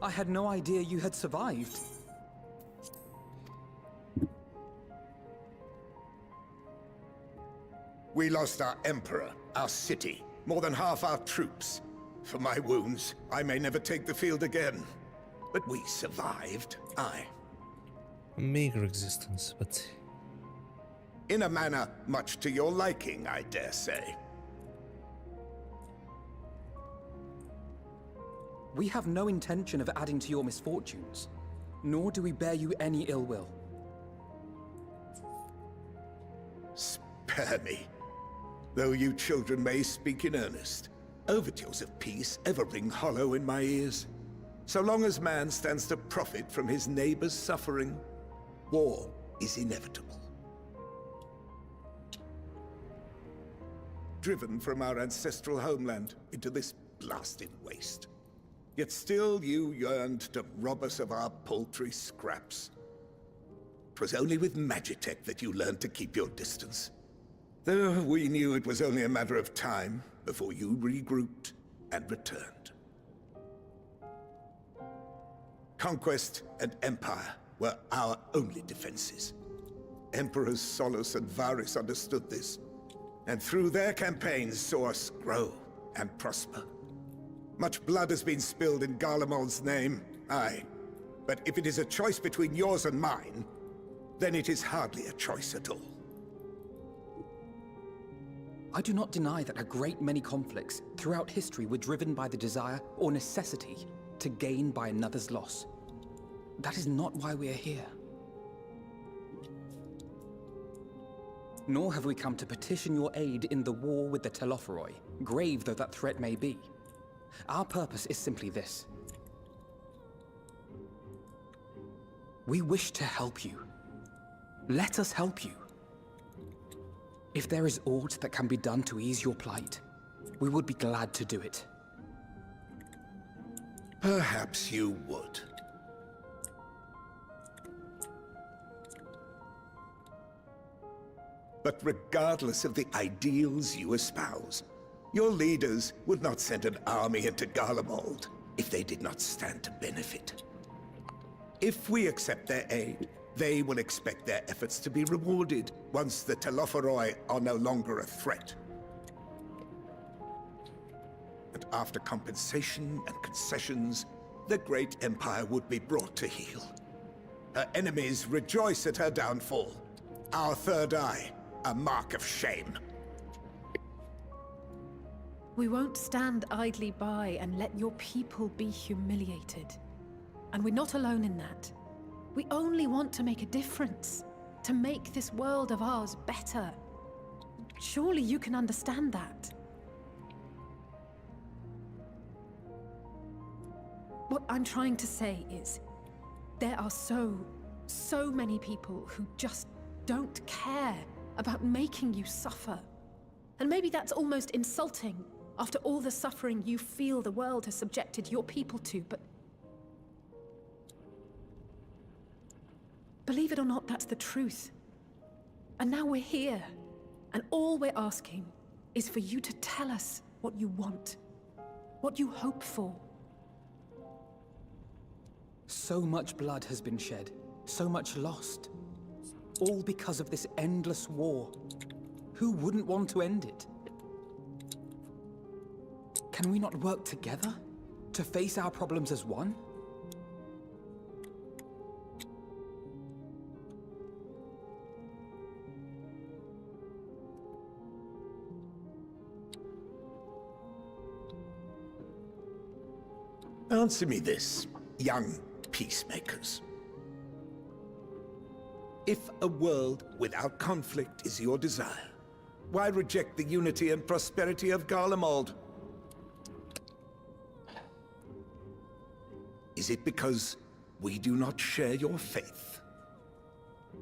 [SPEAKER 3] I had no idea you had survived.
[SPEAKER 10] We lost our Emperor, our city, more than half our troops. For my wounds, I may never take the field again. But we survived, aye.
[SPEAKER 1] A meager existence, but...
[SPEAKER 10] In a manner much to your liking, I dare say.
[SPEAKER 3] We have no intention of adding to your misfortunes, nor do we bear you any ill will.
[SPEAKER 10] Spare me. Though you children may speak in earnest, overtures of peace ever ring hollow in my ears. So long as man stands to profit from his neighbor's suffering, war is inevitable. Driven from our ancestral homeland into this blasted waste. Yet still you yearned to rob us of our paltry scraps. 'Twas only with Magitech that you learned to keep your distance. Though we knew it was only a matter of time before you regrouped and returned. Conquest and Empire were our only defenses. Emperors Solus and Varys understood this, and through their campaigns saw us grow and prosper. Much blood has been spilled in Garlemald's name, aye. But if it is a choice between yours and mine, then it is hardly a choice at all.
[SPEAKER 3] I do not deny that a great many conflicts throughout history were driven by the desire or necessity to gain by another's loss. That is not why we are here. Nor have we come to petition your aid in the war with the Telophoroi, grave though that threat may be. Our purpose is simply this. We wish to help you. Let us help you. If there is aught that can be done to ease your plight, we would be glad to do it.
[SPEAKER 10] Perhaps you would. But regardless of the ideals you espouse, Your leaders would not send an army into Garlemald if they did not stand to benefit. If we accept their aid, they will expect their efforts to be rewarded once the Telophoroi are no longer a threat. And after compensation and concessions, the great empire would be brought to heel. Her enemies rejoice at her downfall. Our third eye, a mark of shame.
[SPEAKER 5] We won't stand idly by and let your people be humiliated. And we're not alone in that. We only want to make a difference, to make this world of ours better. Surely you can understand that. What I'm trying to say is, there are so many people who just don't care about making you suffer. And maybe that's almost insulting after all the suffering you feel the world has subjected your people to, but believe it or not, that's the truth. And now we're here, and all we're asking is for you to tell us what you want, what you hope for.
[SPEAKER 3] So much blood has been shed, so much lost. All because of this endless war. Who wouldn't want to end it? Can we not work together to face our problems as one?
[SPEAKER 10] Answer me this, young peacemakers. If a world without conflict is your desire, why reject the unity and prosperity of Garlemald? Is it because we do not share your faith?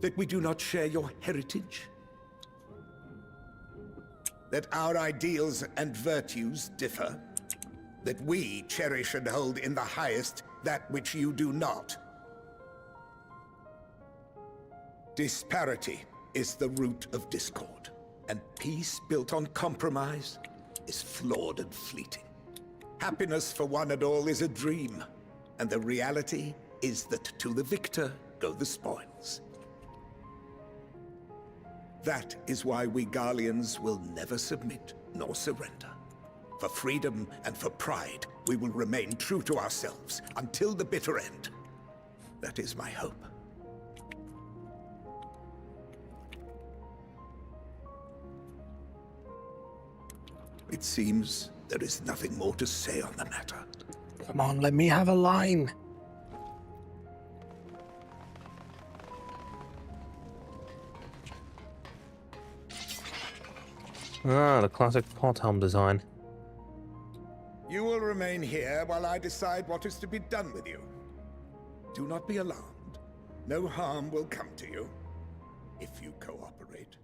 [SPEAKER 10] That we do not share your heritage? That our ideals and virtues differ? That we cherish and hold in the highest that which you do not? Disparity is the root of discord, and peace built on compromise is flawed and fleeting. Happiness for one and all is a dream, and the reality is that to the victor go the spoils. That is why we Garleans will never submit nor surrender. For freedom and for pride, we will remain true to ourselves until the bitter end. That is my hope. It seems there is nothing more to say on the matter.
[SPEAKER 1] Come on, let me have a line. Ah, the classic pot helm design.
[SPEAKER 10] You will remain here while I decide what is to be done with you. Do not be alarmed. No harm will come to you if you cooperate.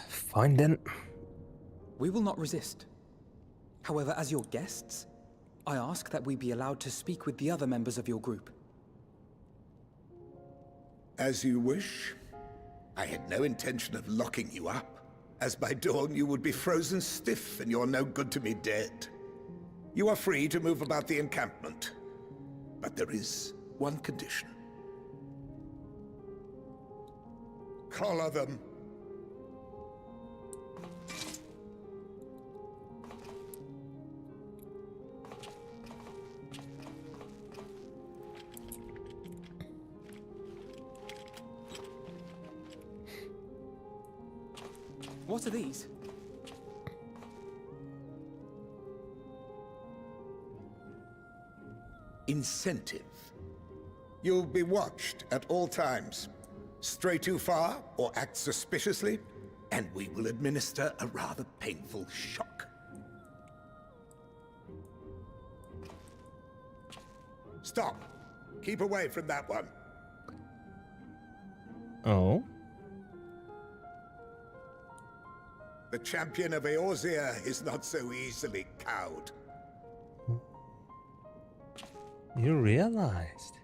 [SPEAKER 1] Fine then.
[SPEAKER 3] We will not resist. However, as your guests, I ask that we be allowed to speak with the other members of your group.
[SPEAKER 10] As you wish. I had no intention of locking you up, as by dawn you would be frozen stiff and you're no good to me dead. You are free to move about the encampment, but there is one condition. Collar them.
[SPEAKER 3] What are these?
[SPEAKER 10] Incentive. You'll be watched at all times. Stray too far or act suspiciously, and we will administer a rather painful shock. Stop. Keep away from that one.
[SPEAKER 1] Oh?
[SPEAKER 10] The champion of Eorzea is not so easily cowed.
[SPEAKER 1] You realized?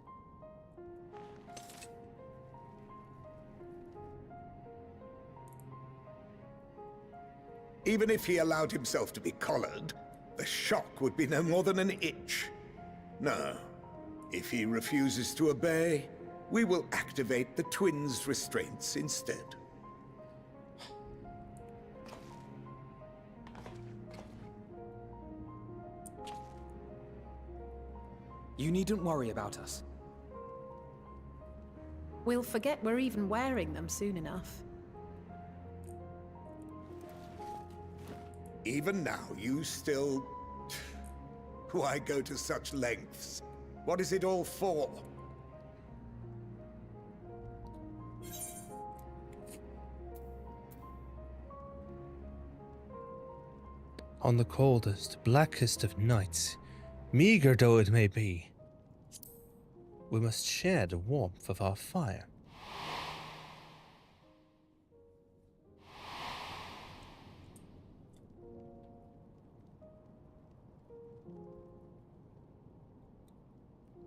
[SPEAKER 10] Even if he allowed himself to be collared, the shock would be no more than an itch. No. If he refuses to obey, we will activate the twins' restraints instead.
[SPEAKER 3] You needn't worry about us.
[SPEAKER 5] We'll forget we're even wearing them soon enough.
[SPEAKER 10] Even now, you still... Why go to such lengths? What is it all for?
[SPEAKER 1] On the coldest, blackest of nights, meager though it may be, we must share the warmth of our fire.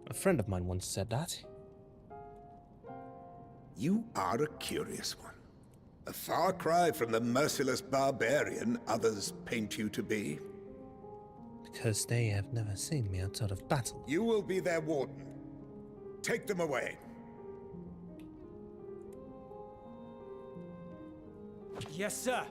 [SPEAKER 1] A friend of mine once said that.
[SPEAKER 10] You are a curious one. A far cry from the merciless barbarian others paint you to be.
[SPEAKER 1] Because they have never seen me outside of battle.
[SPEAKER 10] You will be their warden. Take them away.
[SPEAKER 9] Yes, sir.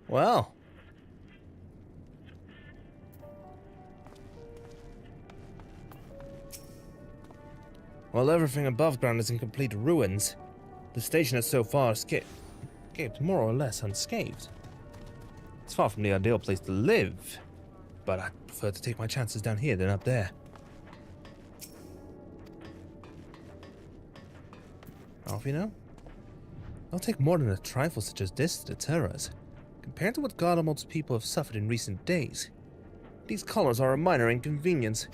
[SPEAKER 1] Well. While everything above ground is in complete ruins, the station has so far escaped more or less unscathed. It's far from the ideal place to live, but I prefer to take my chances down here than up there. Off you know? It'll take more than a trifle such as this to deter us. Compared to what Garlemald's people have suffered in recent days, these collars are a minor inconvenience.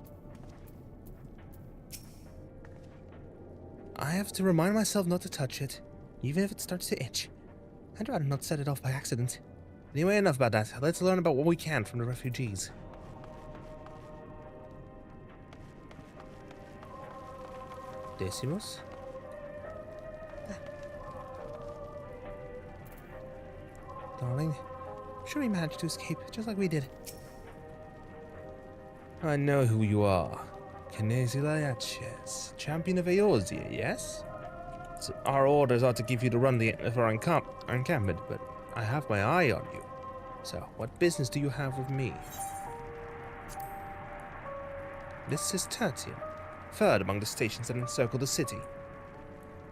[SPEAKER 1] I have to remind myself not to touch it, even if it starts to itch. I'd rather not set it off by accident. Anyway, enough about that. Let's learn about what we can from the refugees. Decimus? Darling, I'm sure he managed to escape, just like we did. I know who you are. Kinesilayaches, champion of Eorzea, yes? So our orders are to give you the run of our encampment, but I have my eye on you. So, what business do you have with me? This is Tertium, third among the stations that encircle the city.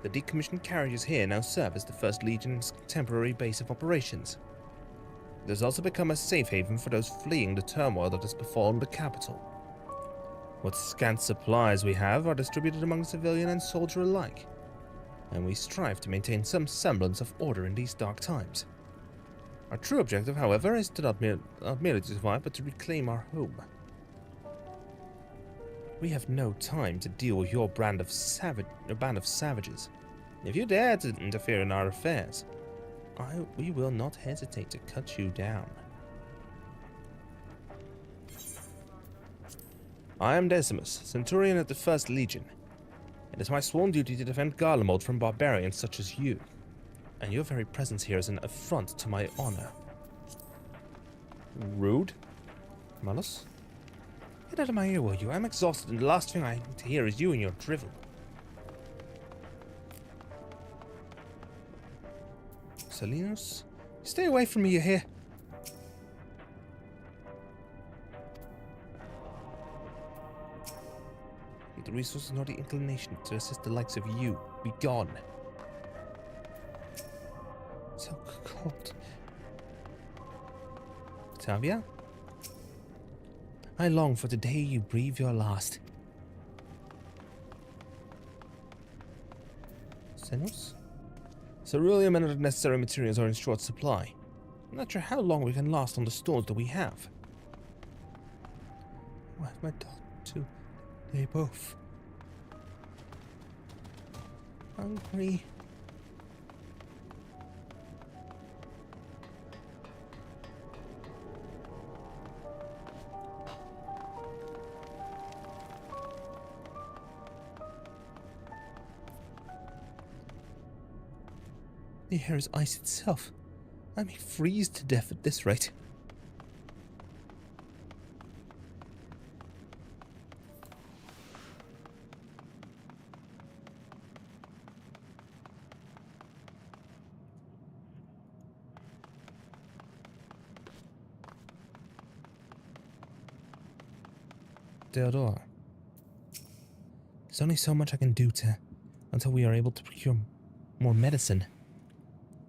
[SPEAKER 1] The decommissioned carriages here now serve as the 1st Legion's temporary base of operations. It has also become a safe haven for those fleeing the turmoil that has befallen the capital. What scant supplies we have are distributed among civilian and soldier alike, and we strive to maintain some semblance of order in these dark times. Our true objective, however, is to not merely to survive, but to reclaim our home. We have no time to deal with your band of savages. If you dare to interfere in our affairs, we will not hesitate to cut you down. I am Decimus, Centurion of the 1st Legion. It is my sworn duty to defend Garlemald from barbarians such as you, and your very presence here is an affront to my honor. Rude? Malus? Get out of my ear, will you? I'm exhausted, and the last thing I need to hear is you and your drivel. Salinos? Stay away from me, you hear? The resources nor the inclination to assist the likes of you. Be gone. So cold. Tavia? I long for the day you breathe your last. Senos? Ceruleum and other necessary materials are in short supply. I'm not sure how long we can last on the stores that we have. What have my daughter too? They both. hungry. The air is ice itself. I may freeze to death at this rate. Theodora. There's only so much I can do until we are able to procure more medicine.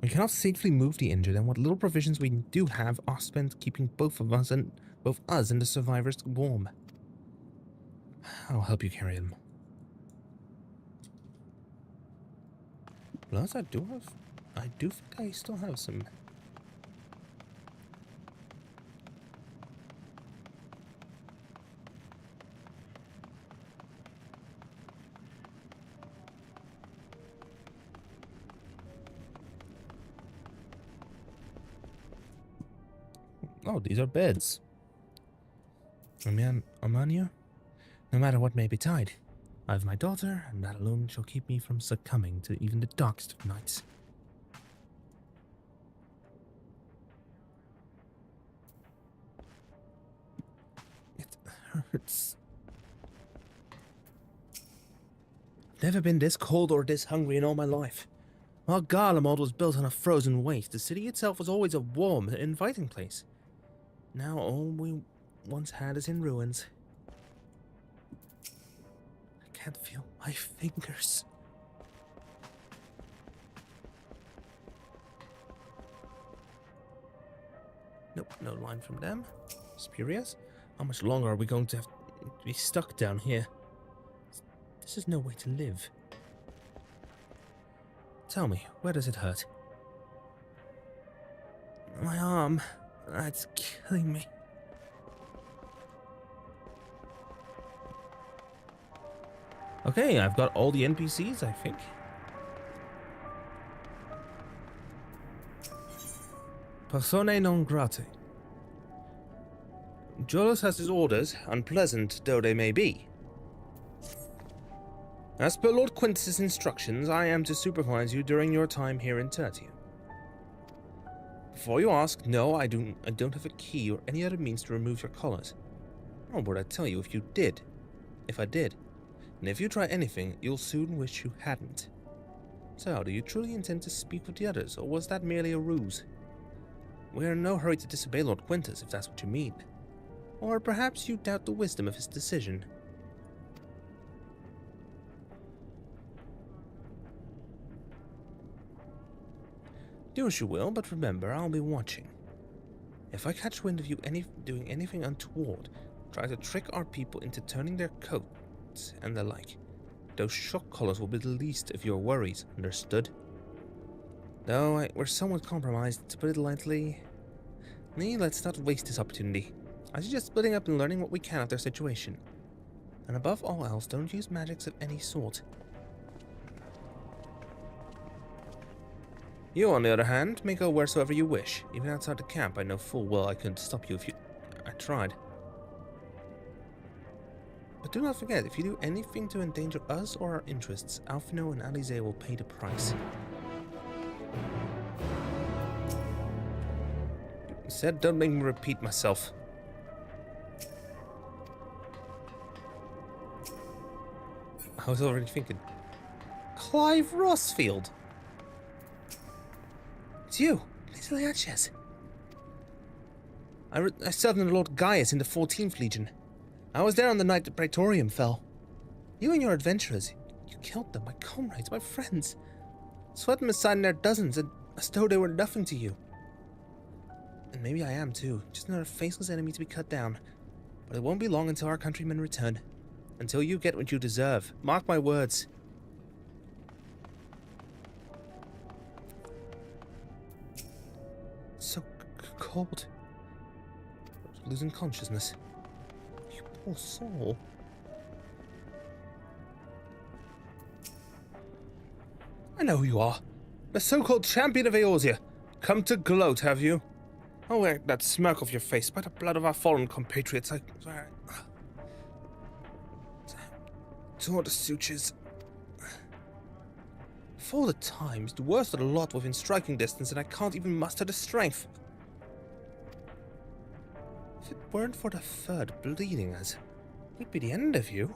[SPEAKER 1] We cannot safely move the injured, and what little provisions we do have are spent keeping both us and the survivors warm. I'll help you carry them. Plus, I do think I still have some. Oh, these are beds. Amania? No matter what may betide, I have my daughter, and that alone shall keep me from succumbing to even the darkest of nights. It hurts. I've never been this cold or this hungry in all my life. While Garlemald was built on a frozen waste, the city itself was always a warm and inviting place. Now all we once had is in ruins. I can't feel my fingers. Nope, no line from them. Spurious? How much longer are we going to have to be stuck down here? This is no way to live. Tell me, where does it hurt? My arm. That's killing me. Okay, I've got all the NPCs, I think. Personae non gratae. Jolus has his orders, unpleasant though they may be. As per Lord Quintus's instructions, I am to supervise you during your time here in Tertium. Before you ask, no, I don't have a key or any other means to remove your collars. Nor would I tell you if you did. If I did. And if you try anything, you'll soon wish you hadn't. So, do you truly intend to speak with the others, or was that merely a ruse? We are in no hurry to disobey Lord Quintus, if that's what you mean. Or perhaps you doubt the wisdom of his decision. Do as you will, but remember, I'll be watching. If I catch wind of you doing anything untoward, try to trick our people into turning their coats and the like, those shock collars will be the least of your worries, understood? Though we're somewhat compromised, to put it lightly. Let's not waste this opportunity. I suggest splitting up and learning what we can of their situation. And above all else, don't use magics of any sort. You, on the other hand, may go wheresoever you wish. Even outside the camp, I know full well I couldn't stop you if I tried. But do not forget, if you do anything to endanger us or our interests, Alphino and Alize will pay the price. Said, don't make me repeat myself. I was already thinking, Clive Rossfield. It's you, Little Atches. I served under Lord Gaius in the 14th Legion. I was there on the night the Praetorium fell. You and your adventurers, you killed them, my comrades, my friends. Swept them aside in their dozens, and as though they were nothing to you. And maybe I am too, just another faceless enemy to be cut down. But it won't be long until our countrymen return. Until you get what you deserve. Mark my words. So cold. I was losing consciousness. You poor soul. I know who you are. The so-called champion of Eorzea. Come to gloat, have you? Oh, wait, that smirk off your face. By the blood of our fallen compatriots, I swear. Tore the sutures. For the times, the worst of the lot within striking distance, and I can't even muster the strength. If it weren't for the third bleeding us, it'd be the end of you.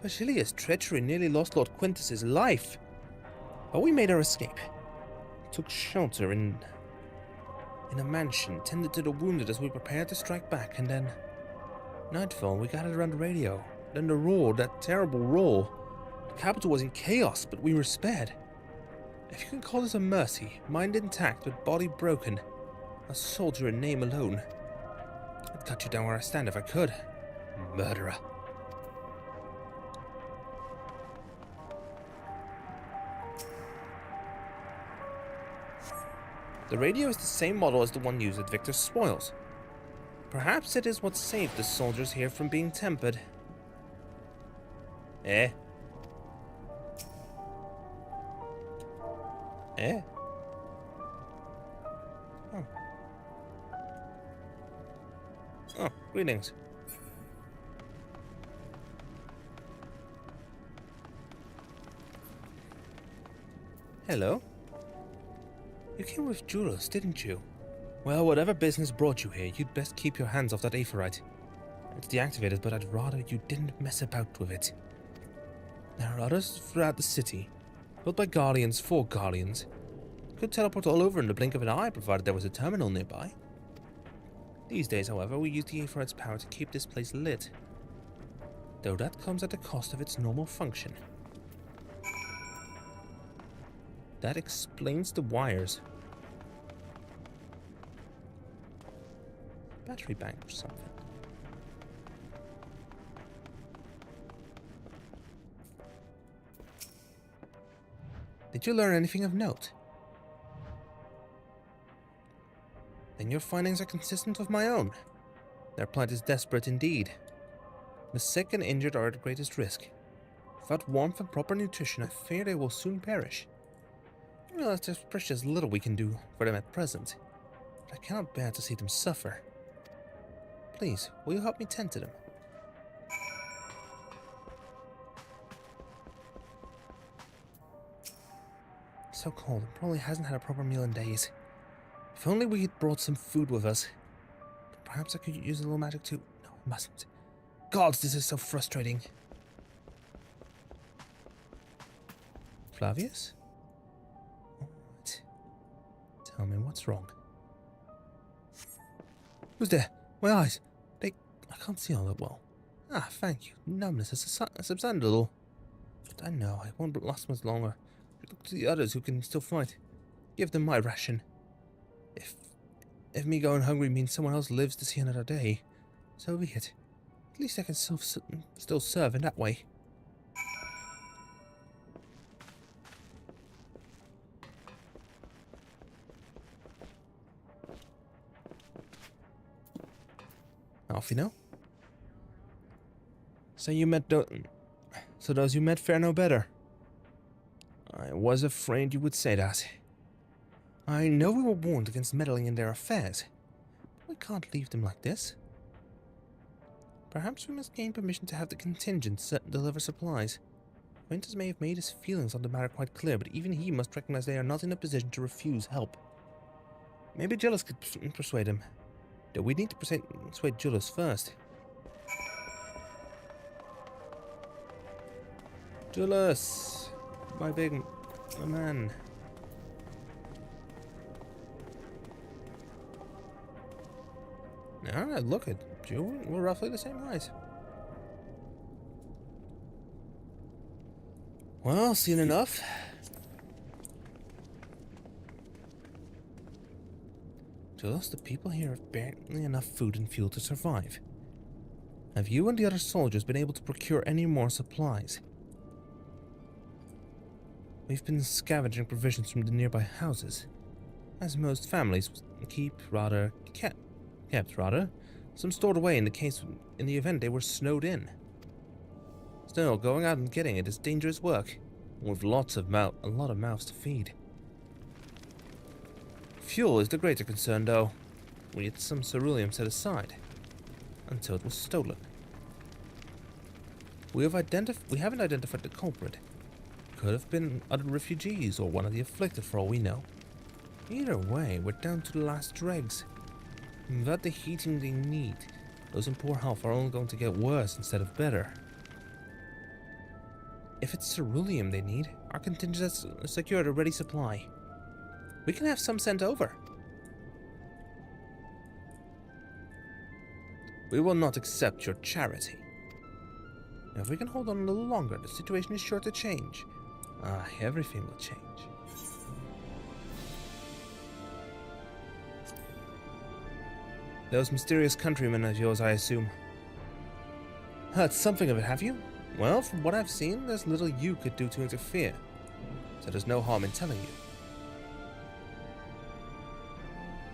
[SPEAKER 1] Vasilia's treachery nearly lost Lord Quintus's life. But we made our escape. Took shelter in a mansion, tended to the wounded as we prepared to strike back, and then... nightfall, we gathered around the radio. Then the roar, that terrible roar. The capital was in chaos, but we were spared. If you can call this a mercy, mind intact but body broken, a soldier in name alone, I'd cut you down where I stand if I could. Murderer. The radio is the same model as the one used at Victor's spoils. Perhaps it is what saved the soldiers here from being tempered. Eh? Eh? Oh. Oh, greetings. Hello? You came with Julius, didn't you? Well, whatever business brought you here, you'd best keep your hands off that aephorite. It's deactivated, but I'd rather you didn't mess about with it. There are others throughout the city, built by Guardians for Guardians. Could teleport all over in the blink of an eye, provided there was a terminal nearby. These days, however, we use the aephorite's power to keep this place lit. Though that comes at the cost of its normal function. That explains the wires. Battery bank or something. Did you learn anything of note? Then your findings are consistent with my own. Their plight is desperate indeed. The sick and injured are at the greatest risk. Without warmth and proper nutrition, I fear they will soon perish. You know, there's precious little we can do for them at present, but I cannot bear to see them suffer. Please, will you help me tend to them? So cold, and probably hasn't had a proper meal in days. If only we had brought some food with us. Perhaps I could use a little magic too. No, I mustn't. Gods, this is so frustrating. Flavius? Alright. Tell me what's wrong. Who's there? My eyes. I can't see all that well. Ah, thank you. Numbness has subsided a little. But I know I won't last much longer. Look to the others who can still fight. Give them my ration. If me going hungry means someone else lives to see another day, so be it. At least I can still serve in that way. Off you know. So those you met fare no better. I was afraid you would say that. I know we were warned against meddling in their affairs, but we can't leave them like this. Perhaps we must gain permission to have the contingent deliver supplies. Quintus may have made his feelings on the matter quite clear, but even he must recognize they are not in a position to refuse help. Maybe Julius could persuade him, though we need to persuade Julius first. Julius, my man. Alright, look at you. We're roughly the same size. Well, seen enough. Julius, the people here have barely enough food and fuel to survive. Have you and the other soldiers been able to procure any more supplies? We've been scavenging provisions from the nearby houses, as most families kept some stored away in the event they were snowed in. Still, going out and getting it is dangerous work. with a lot of mouths to feed. Fuel is the greater concern, though. We had some ceruleum set aside until it was stolen. We haven't identified the culprit. Could have been other refugees or one of the afflicted for all we know. Either way, we're down to the last dregs. Without the heating they need, those in poor health are only going to get worse instead of better. If it's ceruleum they need, our contingent has secured a ready supply. We can have some sent over. We will not accept your charity. If we can hold on a little longer, the situation is sure to change. Everything will change. Those mysterious countrymen of yours, I assume. Heard something of it, have you? Well, from what I've seen, there's little you could do to interfere. So there's no harm in telling you.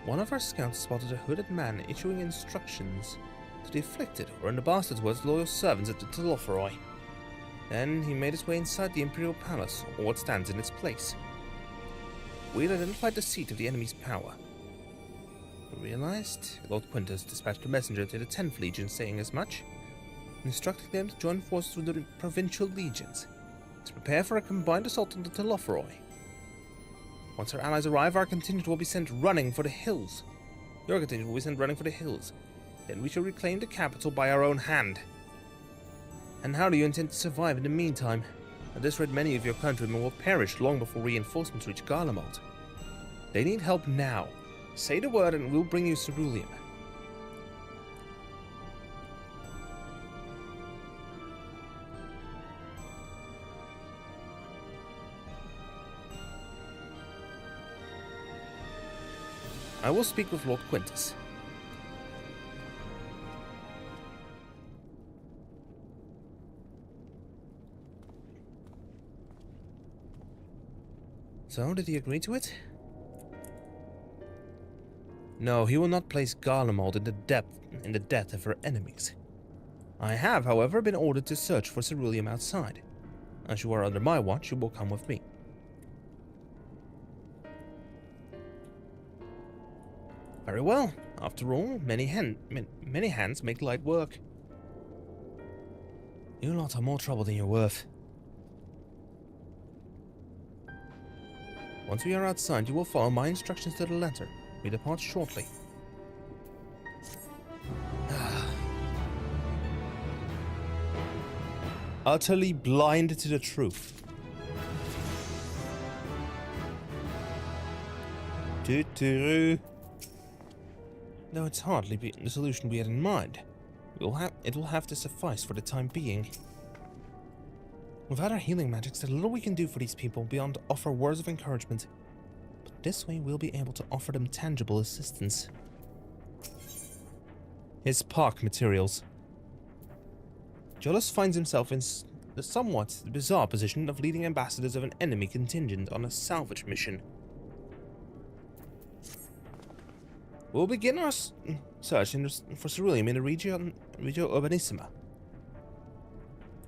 [SPEAKER 1] One of our scouts spotted a hooded man issuing instructions to the afflicted, or in the bastard's words, loyal servants at the Telopheroi. Then he made his way inside the Imperial Palace, or what stands in its place. We had identified the seat of the enemy's power. We realized Lord Quintus dispatched a messenger to the 10th Legion saying as much, instructing them to join forces with the provincial legions to prepare for a combined assault on the Telopheroi. Once our allies arrive, our contingent will be sent running for the hills. Your contingent will be sent running for the hills. Then we shall reclaim the capital by our own hand. And how do you intend to survive in the meantime? At this rate, many of your countrymen will perish long before reinforcements reach Garlemald. They need help now. Say the word and we'll bring you ceruleum. I will speak with Lord Quintus. So, did he agree to it? No, he will not place Garlemald in the death of her enemies. I have, however, been ordered to search for ceruleum outside. As you are under my watch, you will come with me. Very well. After all, many hands make light work. You lot are more trouble than you're worth. Once we are outside, you will follow my instructions to the letter. We depart shortly. Utterly blind to the truth. Though it's hardly the solution we had in mind. It will have to suffice for the time being. Without our healing magics, there's little we can do for these people beyond offer words of encouragement. But this way, we'll be able to offer them tangible assistance. His park materials. Jolus finds himself in the somewhat bizarre position of leading ambassadors of an enemy contingent on a salvage mission. We'll begin our search for ceruleum in the Regio Urbanissima.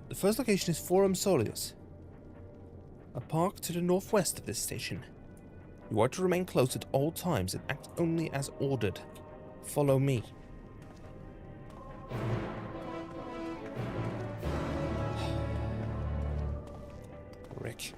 [SPEAKER 1] The first location is Forum Solius, a park to the northwest of this station. You are to remain close at all times and act only as ordered. Follow me. Rick.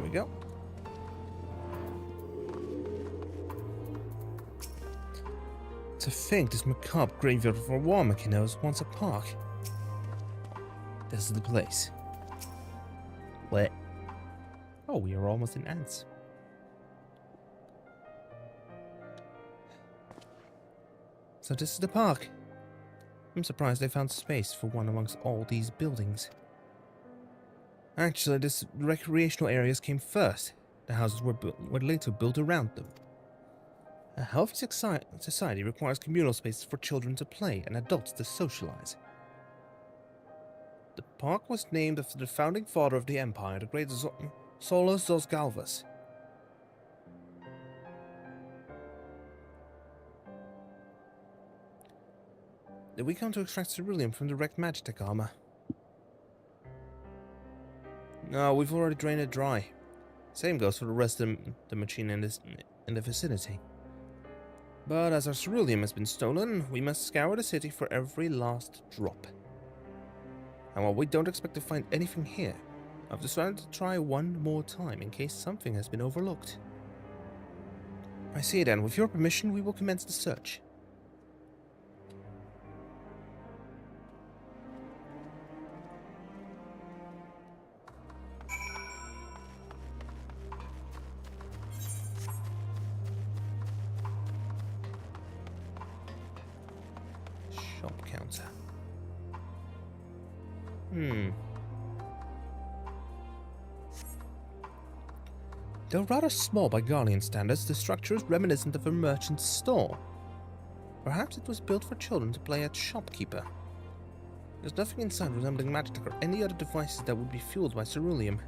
[SPEAKER 1] we go. To think this macabre graveyard of a war machina was once a park. This is the place. What? Oh, we are almost in ants. So this is the park. I'm surprised they found space for one amongst all these buildings. Actually, this recreational areas came first. The houses were later built around them. A healthy society requires communal spaces for children to play and adults to socialize. The park was named after the founding father of the empire, the great Solus dos Galvas. Did we come to extract ceruleum from the wrecked Magitech armor? No, we've already drained it dry. Same goes for the rest of the machine in the vicinity. But as our ceruleum has been stolen, we must scour the city for every last drop. And while we don't expect to find anything here, I've decided to try one more time in case something has been overlooked. I see then, with your permission, we will commence the search. Shop counter. Though rather small by Garlean standards, the structure is reminiscent of a merchant's store. Perhaps it was built for children to play at shopkeeper. There's nothing inside resembling Magitech or any other devices that would be fueled by ceruleum.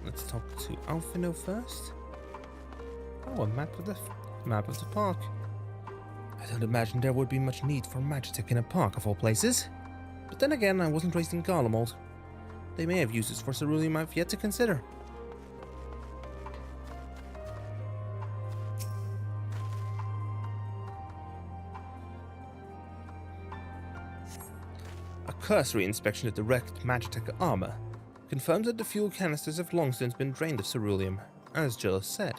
[SPEAKER 1] Let's talk to Alfino first. Oh, a map of the park. I don't imagine there would be much need for Magitech in a park of all places. But then again, I wasn't raised in Garlemald. They may have uses for ceruleum I've yet to consider. A cursory inspection of the wrecked Magitech armor confirms that the fuel canisters have long since been drained of ceruleum, as Jill said.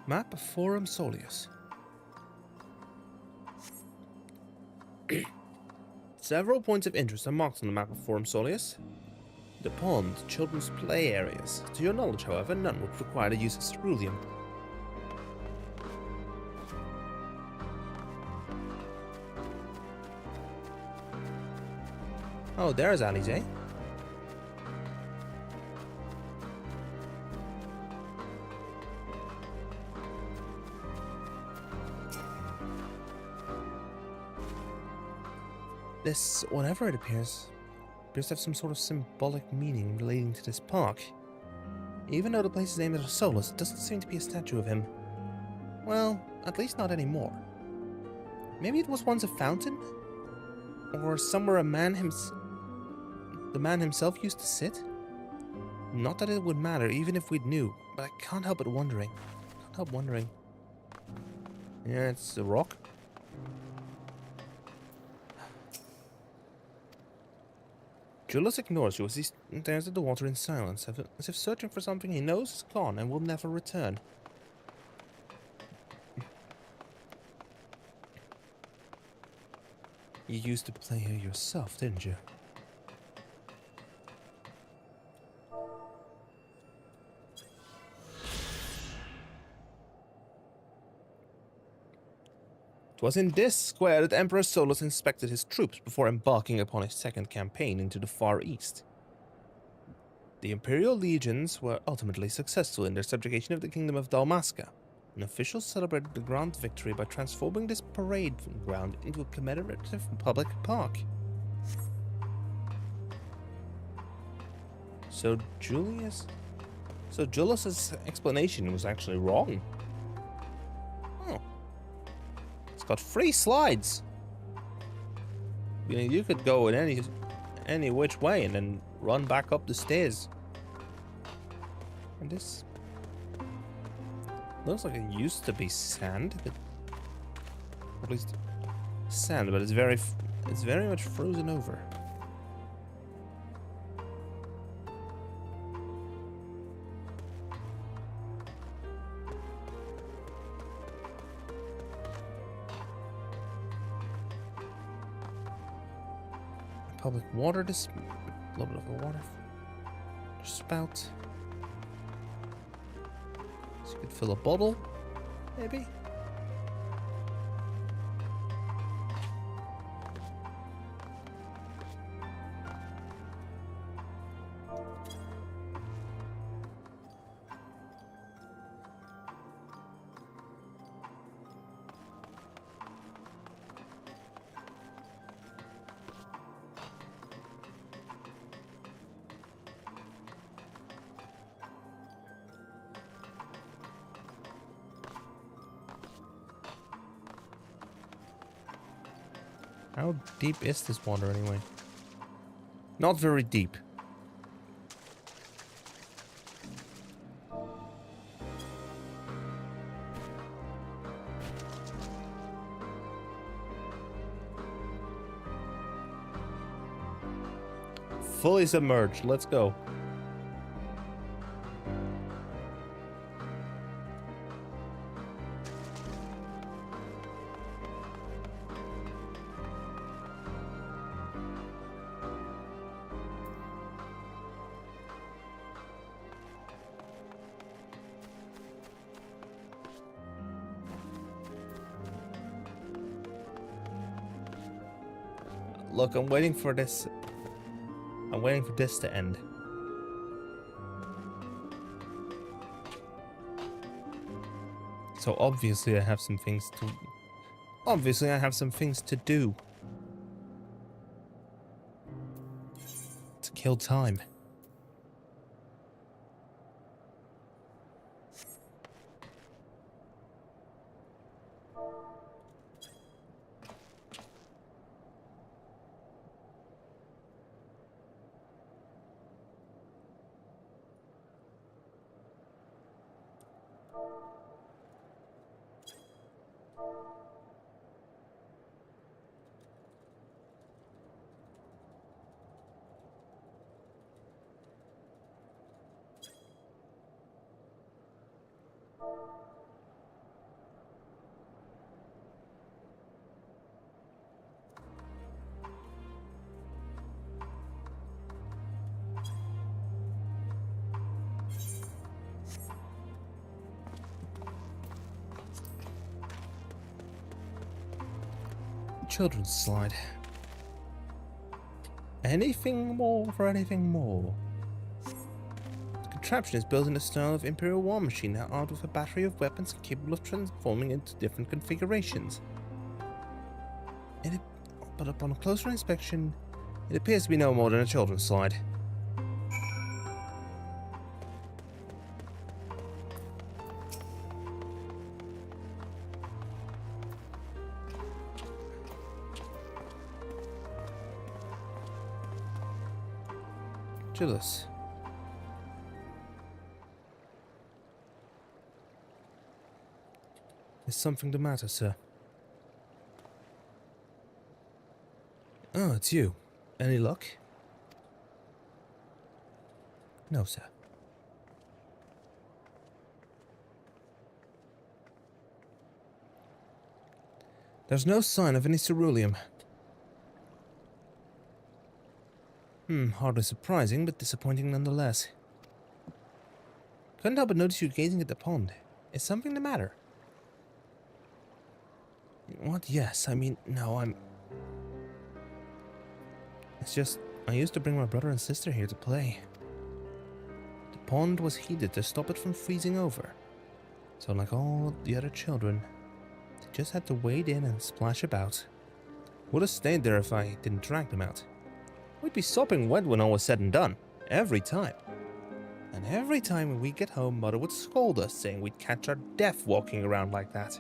[SPEAKER 1] Map of Forum Solius. Several points of interest are marked on the map of Forum Solius. The pond, children's play areas. To your knowledge, however, none would require the use of ceruleum. Oh, there's Alize. This, whatever it appears to have some sort of symbolic meaning relating to this park. Even though the place is named after Solus, it doesn't seem to be a statue of him. Well, at least not anymore. Maybe it was once a fountain? Or somewhere the man himself used to sit? Not that it would matter, even if we knew, but I can't help but wondering. Yeah, it's a rock. Julius ignores you as he stares at the water in silence, as if searching for something he knows is gone and will never return. You used to play here yourself, didn't you? It was in this square that Emperor Solus inspected his troops before embarking upon his second campaign into the Far East. The Imperial legions were ultimately successful in their subjugation of the Kingdom of Dalmasca, and officials celebrated the grand victory by transforming this parade ground into a commemorative public park. So Julius's explanation was actually wrong. Oh. It's got 3 slides. You could go in any which way and then run back up the stairs. And this looks like it used to be sand. At least sand, but it's very much frozen over. Public water, a little bit of a water spout. So you could fill a bottle, maybe. How deep is this water anyway? Not very deep. Fully submerged. Let's go. Look, I'm waiting for this. I'm waiting for this to end. So obviously I have some things to... Obviously I have some things to do. To kill time. Children's slide. Anything more for anything more. The contraption is built in the style of Imperial war machine, armed with a battery of weapons capable of transforming into different configurations. But upon a closer inspection, it appears to be no more than a children's slide. Julius. Is something the matter, sir? Oh, it's you. Any luck? No, sir. There's no sign of any ceruleum. Hardly surprising, but disappointing nonetheless. Couldn't help but notice you gazing at the pond. Is something the matter? What? Yes, I mean, no, It's just, I used to bring my brother and sister here to play. The pond was heated to stop it from freezing over. So like all the other children, they just had to wade in and splash about. Would have stayed there if I didn't drag them out. We'd be sopping wet when all was said and done, every time. And every time we get home, Mother would scold us, saying we'd catch our death walking around like that.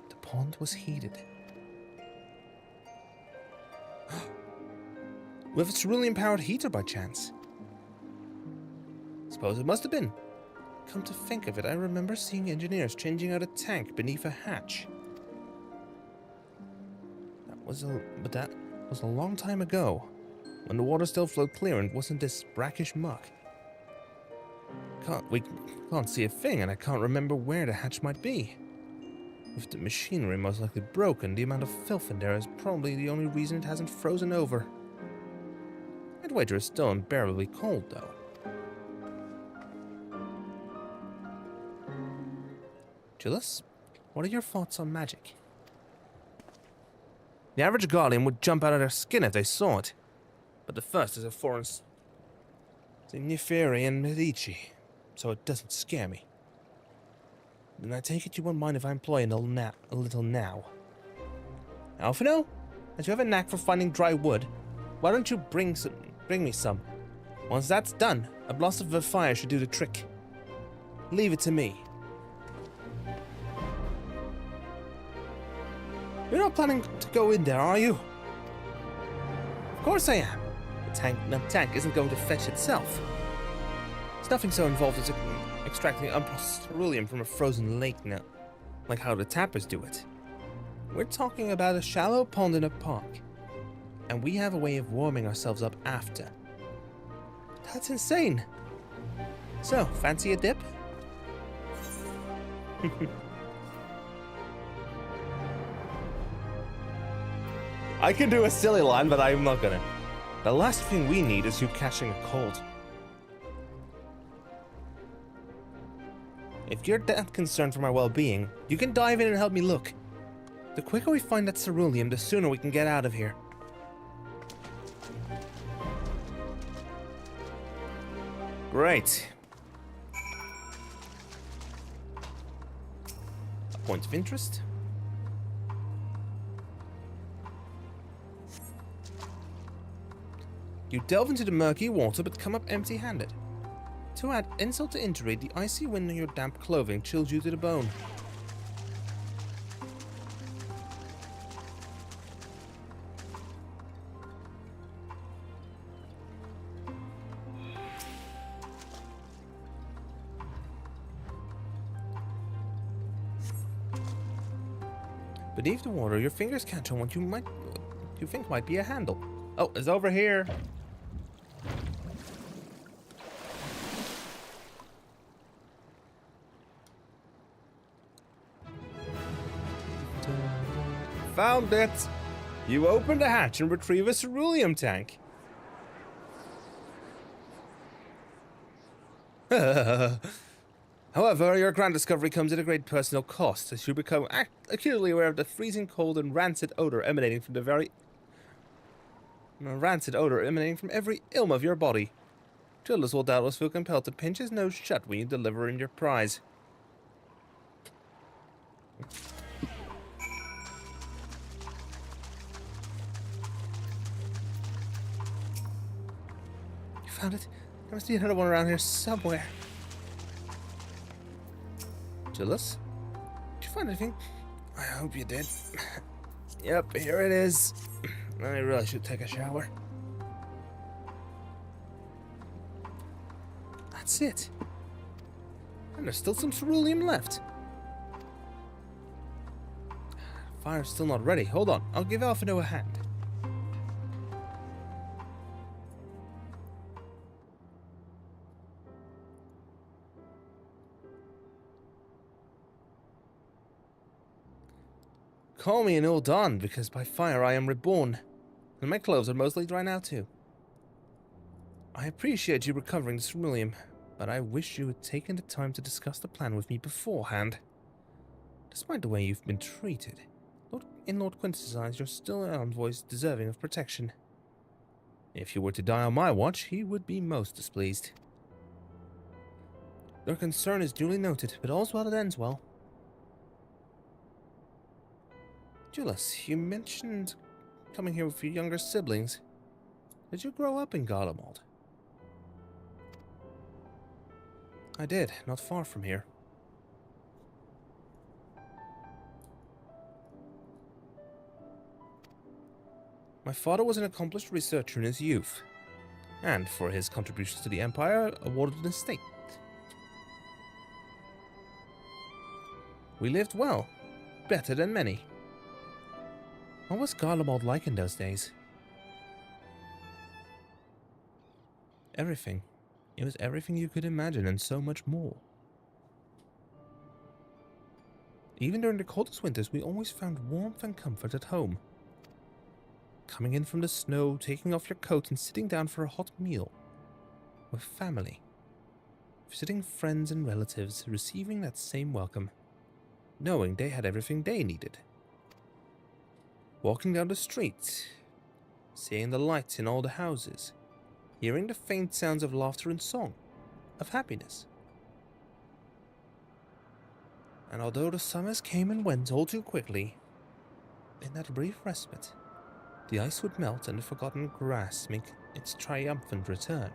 [SPEAKER 1] The pond was heated. With a cerulean-powered heater by chance? Suppose it must have been. Come to think of it, I remember seeing engineers changing out a tank beneath a hatch. But that was a long time ago, when the water still flowed clear and wasn't this brackish muck. We can't see a thing, and I can't remember where the hatch might be. With the machinery most likely broken, the amount of filth in there is probably the only reason it hasn't frozen over. I'd wager it's still unbearably cold, though. Julius, what are your thoughts on magic? The average Guardian would jump out of their skin if they saw it. But the first is a foreign Signiferi and Medici, so it doesn't scare me. Then I take it you won't mind if I employ a little now. Alphino, as you have a knack for finding dry wood, why don't you bring me some? Once that's done, a blast of the fire should do the trick. Leave it to me. You're not planning to go in there, are you? Of course I am. The tank isn't going to fetch itself. There's nothing so involved as extracting unprocessed ceruleum from a frozen lake now, like how the tappers do it. We're talking about a shallow pond in a park, and we have a way of warming ourselves up after. That's insane. So, fancy a dip? I can do a silly line, but I'm not gonna. The last thing we need is you catching a cold. If you're that concerned for my well-being, you can dive in and help me look. The quicker we find that ceruleum, the sooner we can get out of here. Great. A point of interest? You delve into the murky water but come up empty-handed. To add insult to injury, the icy wind on your damp clothing chills you to the bone. Beneath the water, your fingers catch on what you think might be a handle. Oh, it's over here. Found it! You open the hatch and retrieve a ceruleum tank. However, your grand discovery comes at a great personal cost, as you become acutely aware of the freezing cold and rancid odor emanating from every ilm of your body. Julius will doubtless feel compelled to pinch his nose shut when you deliver in your prize. You found it? There must be another one around here somewhere. Julius? Did you find anything? I hope you did. Yep, here it is. I really should take a shower. That's it. And there's still some ceruleum left. Fire's still not ready. Hold on, I'll give Alphino a hand. Call me an old Don, because by fire I am reborn, and my clothes are mostly dry now too. I appreciate you recovering the ceruleum, but I wish you had taken the time to discuss the plan with me beforehand. Despite the way you've been treated, in Lord Quintus's eyes, you're still an envoy deserving of protection. If you were to die on my watch, he would be most displeased. Your concern is duly noted, but all's well that ends well. Julius, you mentioned coming here with your younger siblings. Did you grow up in Garlemald? I did, not far from here. My father was an accomplished researcher in his youth, and for his contributions to the Empire, awarded an estate. We lived well, better than many. What was Garlemald like in those days? Everything. It was everything you could imagine and so much more. Even during the coldest winters, we always found warmth and comfort at home. Coming in from the snow, taking off your coat and sitting down for a hot meal. With family. Visiting friends and relatives, receiving that same welcome. Knowing they had everything they needed. Walking down the street. Seeing the lights in all the houses. Hearing the faint sounds of laughter and song. Of happiness. And although the summers came and went all too quickly, in that brief respite, the ice would melt and the forgotten grass make its triumphant return.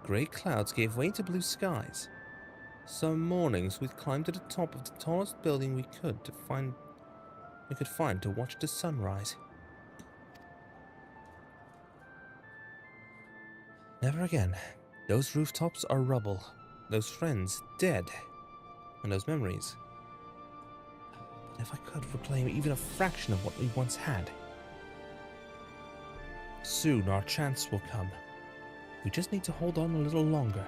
[SPEAKER 1] Grey clouds gave way to blue skies. Some mornings we'd climb to the top of the tallest building we could find to watch the sunrise. Never again. Those rooftops are rubble, those friends dead, and those memories. But if I could reclaim even a fraction of what we once had. Soon our chance will come. We just need to hold on a little longer.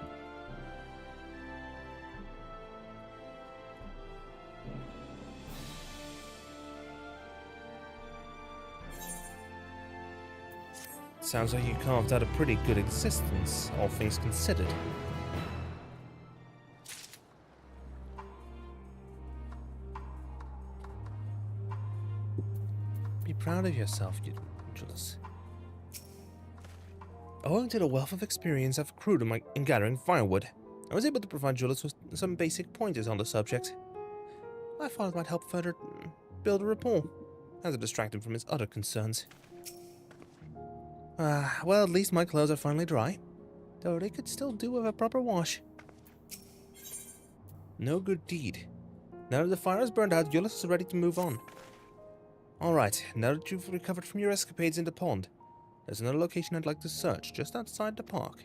[SPEAKER 1] Sounds like you carved out a pretty good existence, all things considered. Be proud of yourself, Julius. Owing to the wealth of experience I've accrued in gathering firewood, I was able to provide Julius with some basic pointers on the subject. I thought it might help further build a rapport, as it distract him from his other concerns. Well, at least my clothes are finally dry, though they could still do with a proper wash. No good deed. Now that the fire is burned out, Julius is ready to move on. Alright, now that you've recovered from your escapades in the pond, there's another location I'd like to search, just outside the park.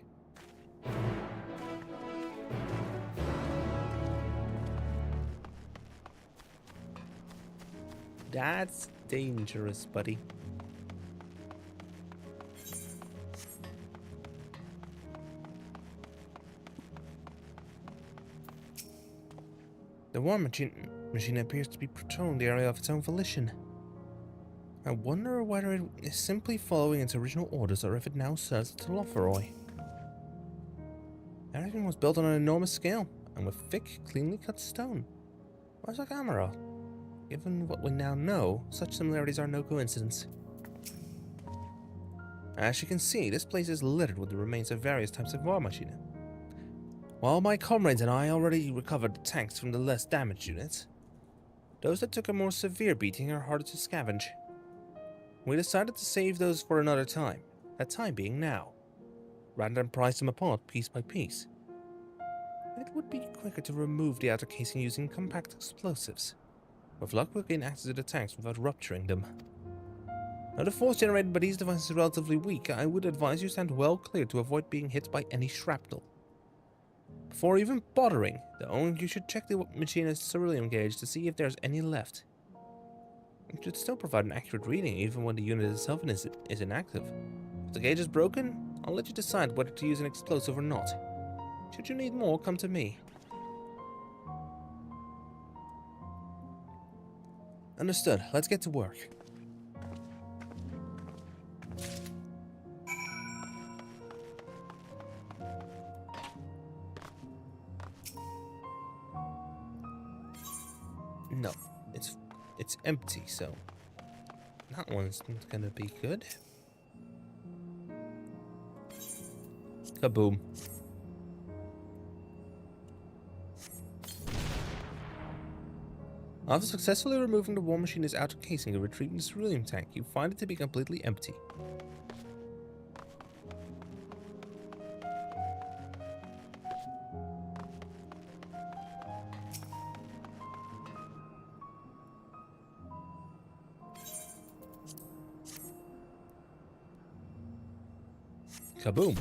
[SPEAKER 1] That's dangerous, buddy. The war machine appears to be patrolling the area of its own volition. I wonder whether it is simply following its original orders or if it now serves to Loferoy. Everything was built on an enormous scale, and with thick, cleanly cut stone. Where's our camera? Given what we now know, such similarities are no coincidence. As you can see, this place is littered with the remains of various types of war machine. While my comrades and I already recovered the tanks from the less damaged units, those that took a more severe beating are harder to scavenge. We decided to save those for another time, that time being now, rather than price them apart piece by piece. It would be quicker to remove the outer casing using compact explosives. With luck, we'll gain access to the tanks without rupturing them. Now, the force generated by these devices is relatively weak. I would advise you stand well clear to avoid being hit by any shrapnel. Before even bothering, you should check the machinist's ceruleum gauge to see if there's any left. It should still provide an accurate reading even when the unit itself is inactive. If the gauge is broken, I'll let you decide whether to use an explosive or not. Should you need more, come to me. Understood. Let's get to work. No, it's empty, so that one's not gonna be good. Kaboom. After successfully removing the war machine's outer casing and retrieving the ceruleum tank, you find it to be completely empty. Kaboom.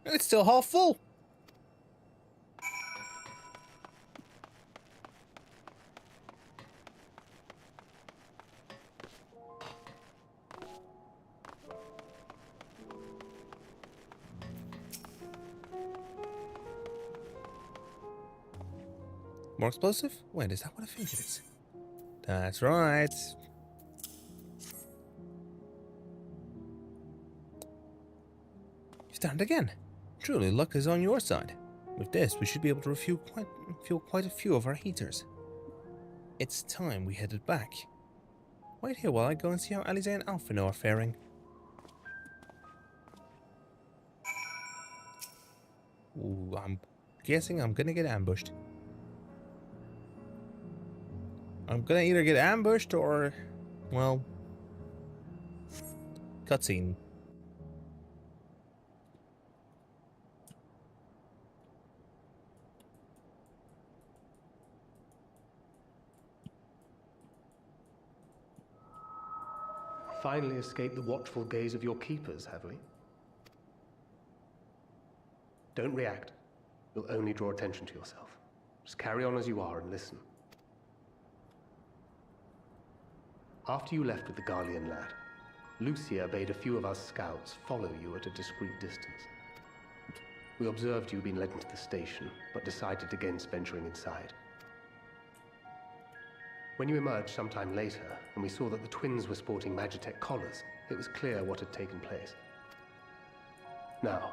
[SPEAKER 1] It's still half full. More explosive? Wait, is that what I think it is? That's right. You've done it again. Truly, luck is on your side. With this, we should be able to refuel quite a few of our heaters. It's time we headed back. Wait here while I go and see how Alize and Alphino are faring. Ooh, I'm guessing I'm gonna get ambushed. I'm gonna either get ambushed or, well, cutscene.
[SPEAKER 11] Finally escaped the watchful gaze of your keepers, have we? Don't react. You'll only draw attention to yourself. Just carry on as you are and listen. After you left with the Garlean lad, Lucia bade a few of us scouts follow you at a discreet distance. We observed you being led into the station, but decided against venturing inside. When you emerged sometime later, and we saw that the twins were sporting Magitech collars, it was clear what had taken place. Now,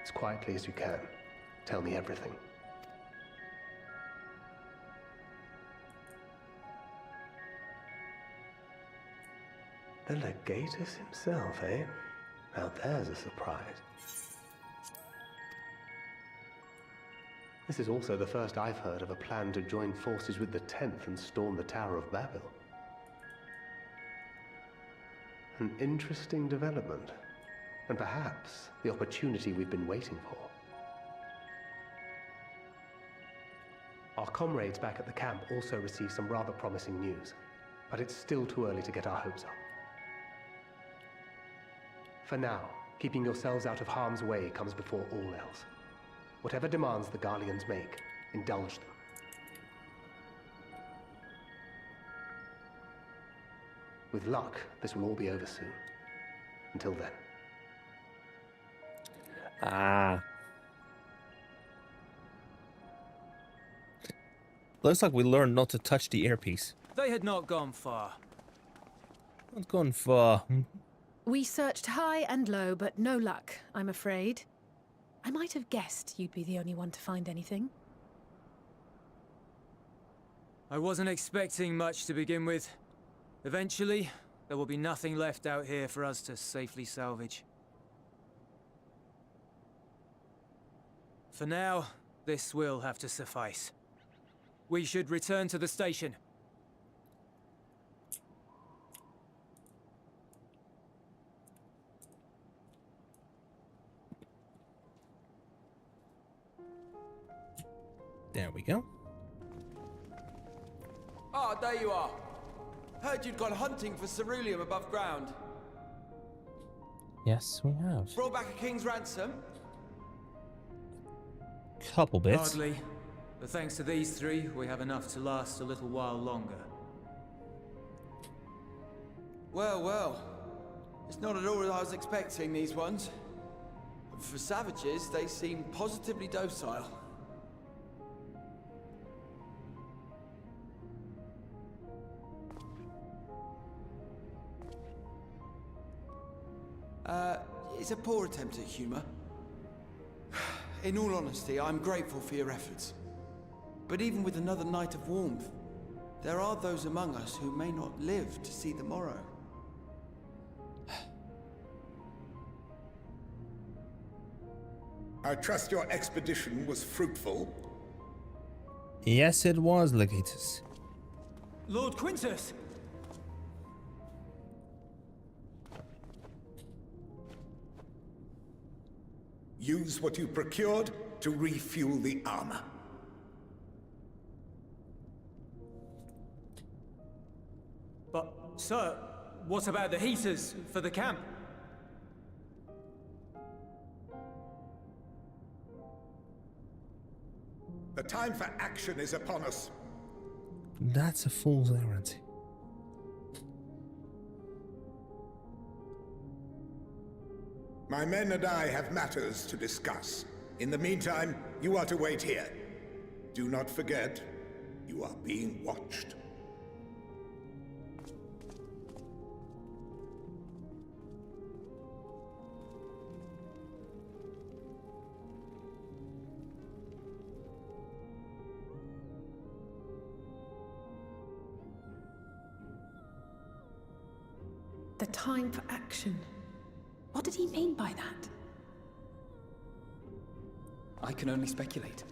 [SPEAKER 11] as quietly as you can, tell me everything. The Legatus himself, eh? Now there's a surprise. This is also the first I've heard of a plan to join forces with the 10th and storm the Tower of Babel. An interesting development, and perhaps the opportunity we've been waiting for. Our comrades back at the camp also received some rather promising news, but it's still too early to get our hopes up. For now, keeping yourselves out of harm's way comes before all else. Whatever demands the Garleans make, indulge them. With luck, this will all be over soon. Until then.
[SPEAKER 1] Ah. Looks like we learned not to touch the earpiece.
[SPEAKER 9] They had not gone far.
[SPEAKER 1] Not gone far.
[SPEAKER 5] We searched high and low, but no luck, I'm afraid. I might have guessed you'd be the only one to find anything.
[SPEAKER 9] I wasn't expecting much to begin with. Eventually, there will be nothing left out here for us to safely salvage. For now, this will have to suffice. We should return to the station.
[SPEAKER 1] There we go.
[SPEAKER 12] Ah, there you are. Heard you'd gone hunting for ceruleum above ground.
[SPEAKER 1] Yes, we have.
[SPEAKER 12] Brought back a king's ransom?
[SPEAKER 1] Couple bits.
[SPEAKER 9] Hardly. But thanks to these three, we have enough to last a little while longer.
[SPEAKER 12] Well, well. It's not at all as I was expecting, these ones. For savages, they seem positively docile. It's a poor attempt at humor. In all honesty, I'm grateful for your efforts. But even with another night of warmth, there are those among us who may not live to see the morrow.
[SPEAKER 10] I trust your expedition was fruitful.
[SPEAKER 1] Yes, it was, Legatus.
[SPEAKER 9] Lord Quintus!
[SPEAKER 10] Use what you procured to refuel the armor.
[SPEAKER 9] But, sir, what about the heaters for the camp?
[SPEAKER 10] The time for action is upon us.
[SPEAKER 1] That's a fool's errand.
[SPEAKER 10] My men and I have matters to discuss. In the meantime, you are to wait here. Do not forget, you are being watched.
[SPEAKER 5] The time for action. What did he mean by that?
[SPEAKER 3] I can only speculate.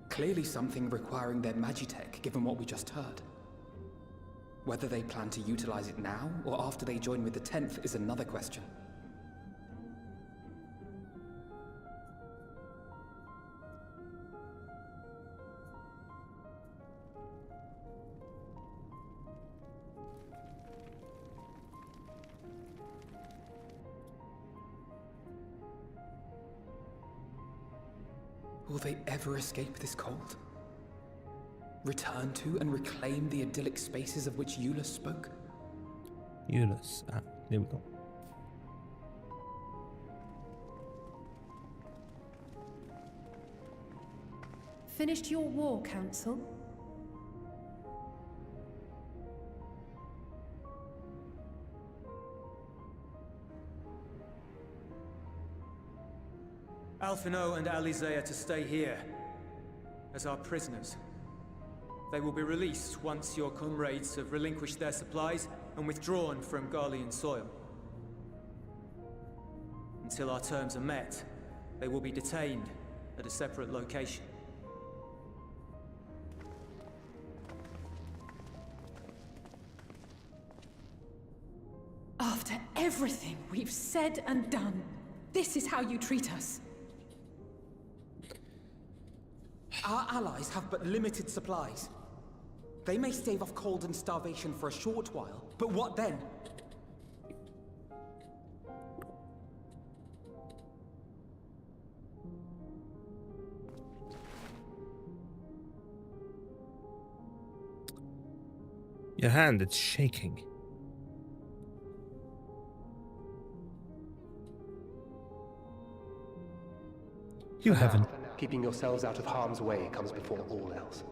[SPEAKER 3] Clearly something requiring their magitech, given what we just heard. Whether they plan to utilize it now, or after they join with the 10th, is another question. Will they ever escape this cold? Return to and reclaim the idyllic spaces of which Eulus spoke?
[SPEAKER 1] Eulus. Ah, there we go.
[SPEAKER 5] Finished your war, Council?
[SPEAKER 9] Alphino and Alize are to stay here, as our prisoners. They will be released once your comrades have relinquished their supplies and withdrawn from Garlean soil. Until our terms are met, they will be detained at a separate location.
[SPEAKER 5] After everything we've said and done, this is how you treat us.
[SPEAKER 3] Our allies have but limited supplies. They may stave off cold and starvation for a short while, but what then?
[SPEAKER 1] Your hand, it's shaking. You haven't.
[SPEAKER 11] Keeping yourselves out of harm's way comes before all else.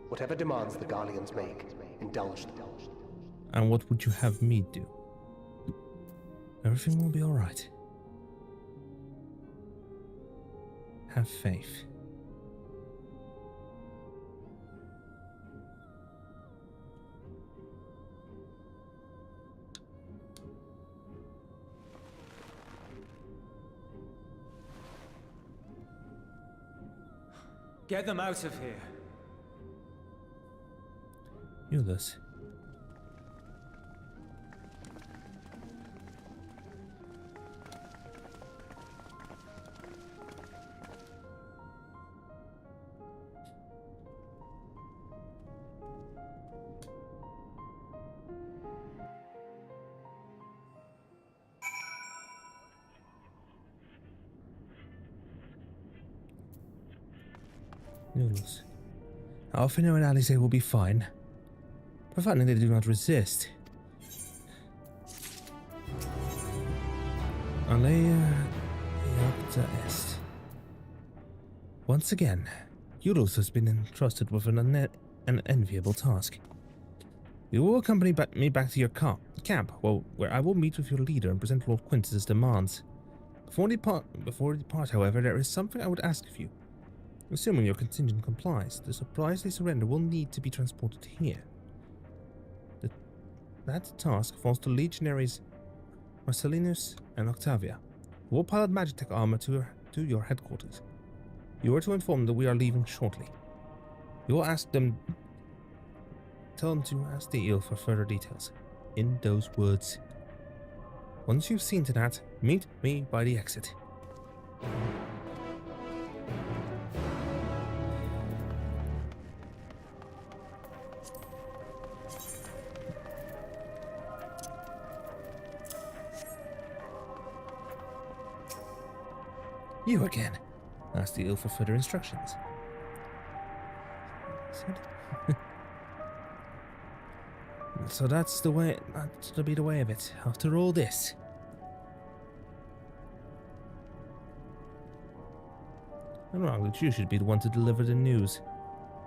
[SPEAKER 11] Whatever demands the Garleans make, indulge them.
[SPEAKER 1] And what would you have me do? Everything will be alright. Have faith.
[SPEAKER 9] Get them out of here.
[SPEAKER 1] Eulus. Eulus. Alphino and Alize will be fine, providing they do not resist. Alea Iacta Est. Once again, Euros has been entrusted with an enviable task. You will accompany me back to your camp, where I will meet with your leader and present Lord Quintus's demands. Before we depart, however, there is something I would ask of you. Assuming your contingent complies, the supplies they surrender will need to be transported here. That task falls to Legionaries Marcellinus and Octavia, who will pilot Magitech armor to your headquarters. You are to inform them that we are leaving shortly. You will tell them to ask the eel for further details. In those words. Once you've seen to that, meet me by the exit. You again. Ask the eel for further instructions. So that's the way. That's to be the way of it. After all this. I'm wrong that you should be the one to deliver the news.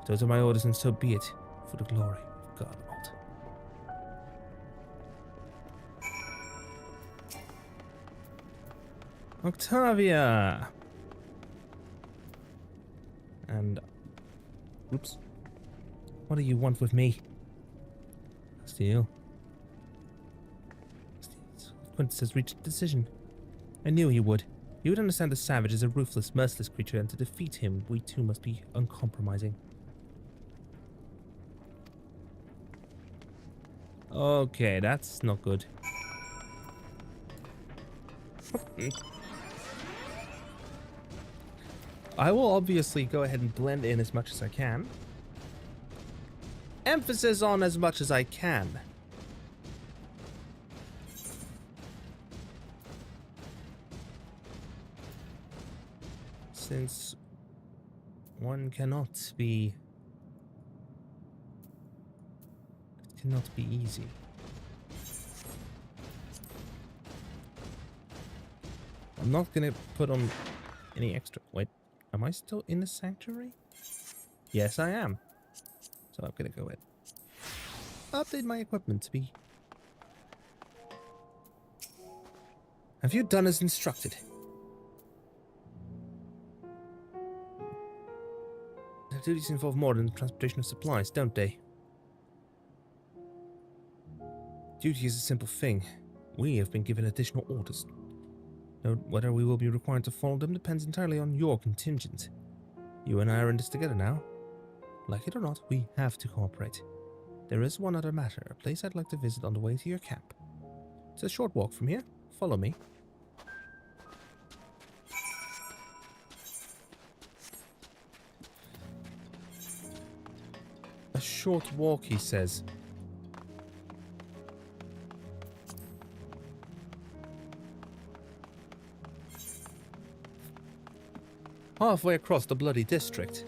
[SPEAKER 1] If those are my orders, and so be it, for the glory of Garlemald. Octavia! And... oops. What do you want with me? Steele. Quintus has reached a decision. I knew he would. He would understand the savage is a ruthless, merciless creature, and to defeat him, we too must be uncompromising. Okay, that's not good. I will obviously go ahead and blend in as much as I can. Emphasis on as much as I can. Since one cannot be... it cannot be easy. I'm not gonna put on any extra... wait, am I still in the sanctuary? Yes, I am. So I'm gonna go ahead. Update my equipment to be... Have you done as instructed? Their duties involve more than the transportation of supplies, don't they? Duty is a simple thing. We have been given additional orders. Now, whether we will be required to follow them depends entirely on your contingent. You and I are in this together now. Like it or not, we have to cooperate. There is one other matter, a place I'd like to visit on the way to your camp. It's a short walk from here. Follow me. A short walk, he says. Halfway across the bloody district.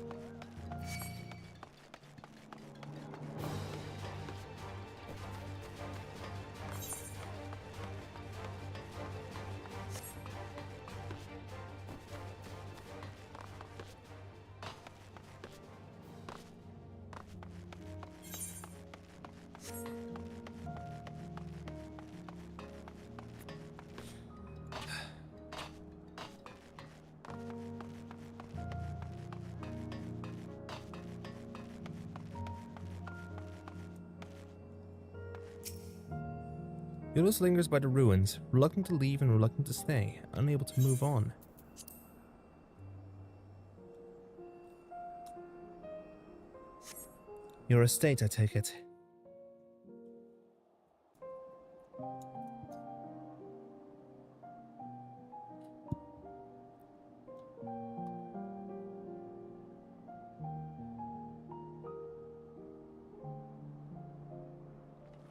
[SPEAKER 1] Yunus lingers by the ruins, reluctant to leave and reluctant to stay, unable to move on. Your estate, I take it.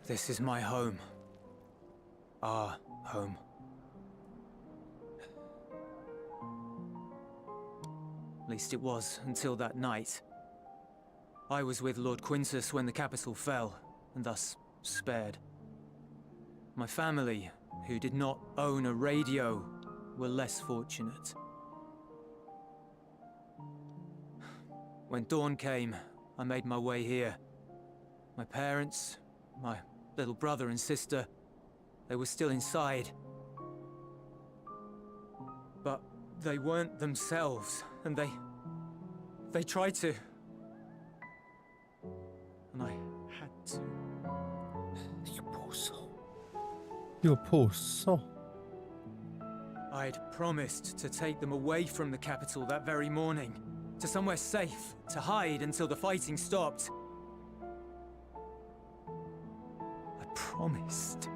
[SPEAKER 9] This is my home. Our home. At least it was, until that night. I was with Lord Quintus when the capital fell, and thus spared. My family, who did not own a radio were less fortunate. When dawn came, I made my way here. My parents, my little brother and sister, they were still inside. But they weren't themselves, and they tried to. And I had to.
[SPEAKER 1] You poor soul. You poor soul.
[SPEAKER 9] I'd promised to take them away from the capital that very morning, to somewhere safe, to hide until the fighting stopped. I promised.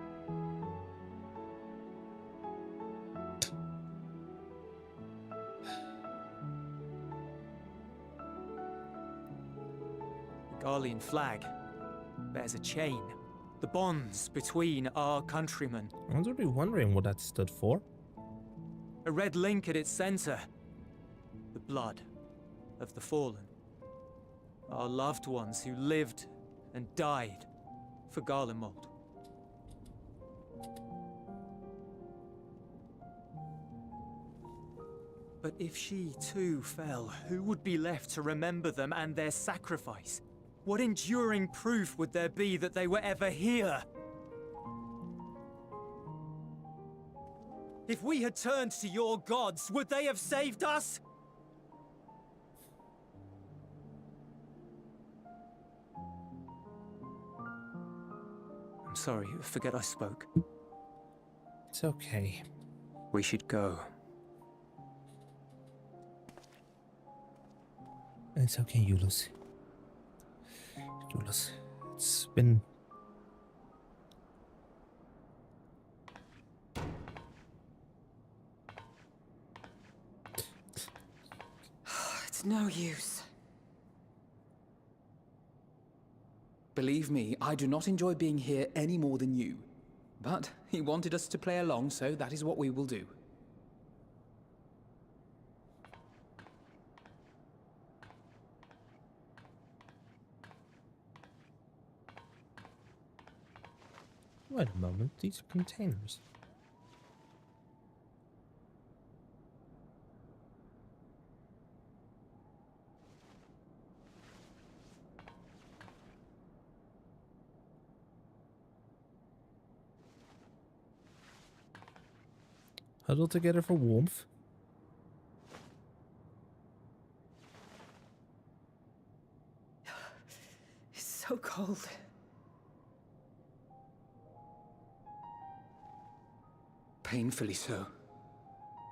[SPEAKER 9] The Garlean flag bears a chain. The bonds between our countrymen.
[SPEAKER 1] I was already wondering what that stood for.
[SPEAKER 9] A red link at its center. The blood of the fallen. Our loved ones who lived and died for Garlemald. But if she too fell, who would be left to remember them and their sacrifice? What enduring proof would there be that they were ever here? If we had turned to your gods, would they have saved us? I'm sorry, forget I spoke.
[SPEAKER 1] It's okay.
[SPEAKER 9] We should go.
[SPEAKER 1] It's okay, Eulus. Eulus, it's been...
[SPEAKER 2] It's no use.
[SPEAKER 3] Believe me, I do not enjoy being here any more than you. But he wanted us to play along, so that is what we will do.
[SPEAKER 1] Wait a moment, these are containers. Huddle together for warmth.
[SPEAKER 5] It's so cold.
[SPEAKER 3] Painfully so.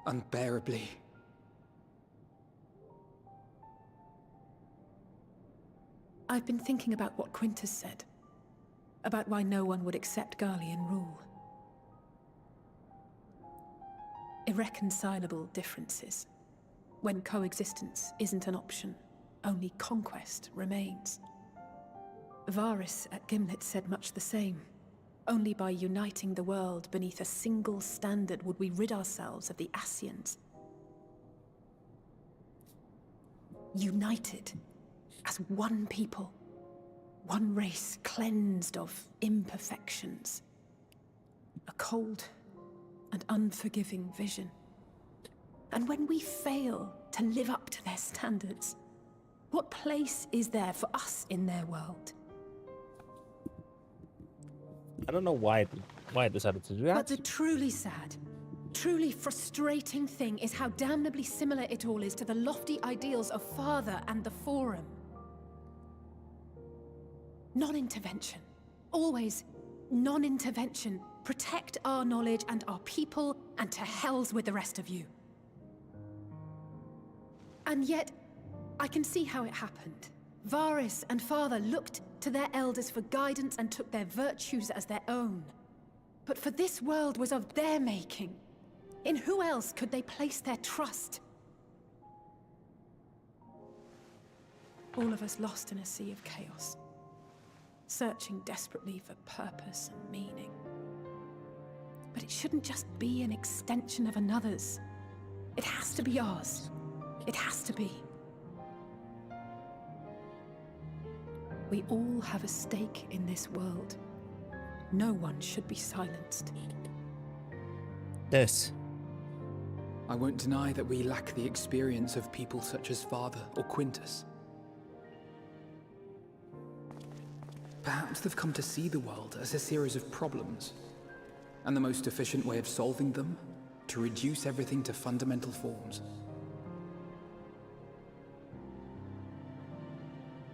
[SPEAKER 3] Unbearably.
[SPEAKER 5] I've been thinking about what Quintus said. About why no one would accept Garlean rule. Irreconcilable differences. When coexistence isn't an option, only conquest remains. Varys at Gimlet said much the same. Only by uniting the world beneath a single standard would we rid ourselves of the Ascians. United as one people, one race cleansed of imperfections. A cold and unforgiving vision. And when we fail to live up to their standards, what place is there for us in their world?
[SPEAKER 1] I don't know why I decided to do that.
[SPEAKER 5] But the truly sad, truly frustrating thing is how damnably similar it all is to the lofty ideals of Father and the Forum. Non-intervention. Always non-intervention. Protect our knowledge and our people, and to hells with the rest of you. And yet, I can see how it happened. Varys and Father looked to their elders for guidance and took their virtues as their own. But for this world was of their making. In who else could they place their trust? All of us lost in a sea of chaos, searching desperately for purpose and meaning. But it shouldn't just be an extension of another's. It has to be ours. It has to be. We all have a stake in this world. No one should be silenced.
[SPEAKER 1] This.
[SPEAKER 3] I won't deny that we lack the experience of people such as Father or Quintus. Perhaps they've come to see the world as a series of problems, and the most efficient way of solving them, to reduce everything to fundamental forms.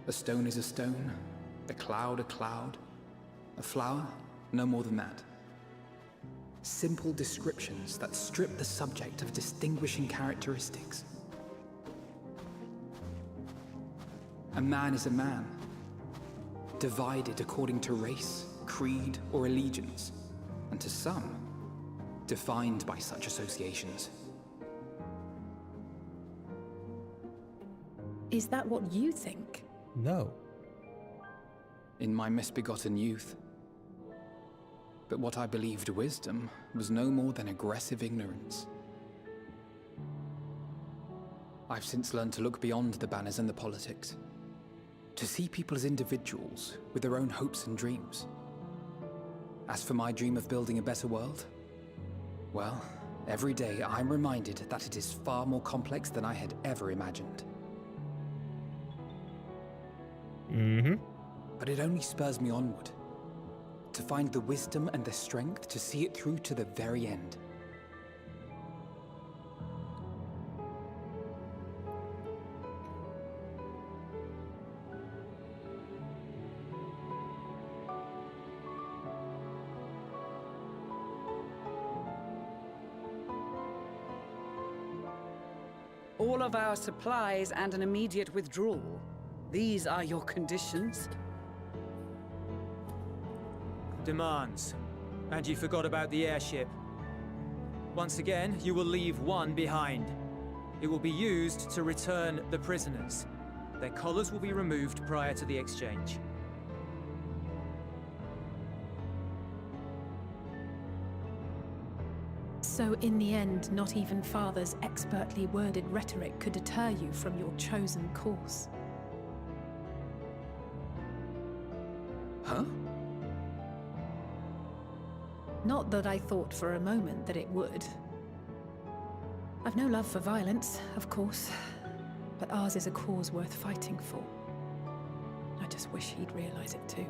[SPEAKER 3] A stone is a stone, a cloud, a flower, no more than that. Simple descriptions that strip the subject of distinguishing characteristics. A man is a man, divided according to race, creed, or allegiance, and to some, defined by such associations.
[SPEAKER 5] Is that what you think?
[SPEAKER 1] No.
[SPEAKER 3] In my misbegotten youth. But what I believed wisdom was no more than aggressive ignorance. I've since learned to look beyond the banners and the politics, to see people as individuals with their own hopes and dreams. As for my dream of building a better world, well, every day I'm reminded that it is far more complex than I had ever imagined. But it only spurs me onward, to find the wisdom and the strength to see it through to the very end.
[SPEAKER 2] All of our supplies and an immediate withdrawal. These are your conditions.
[SPEAKER 9] Demands. And you forgot about the airship. Once again, you will leave one behind. It will be used to return the prisoners. Their collars will be removed prior to the exchange.
[SPEAKER 5] So in the end, not even Father's expertly worded rhetoric could deter you from your chosen course.
[SPEAKER 3] Huh?
[SPEAKER 5] Not that I thought for a moment that it would. I've no love for violence, of course, but ours is a cause worth fighting for. I just wish he'd realize it too.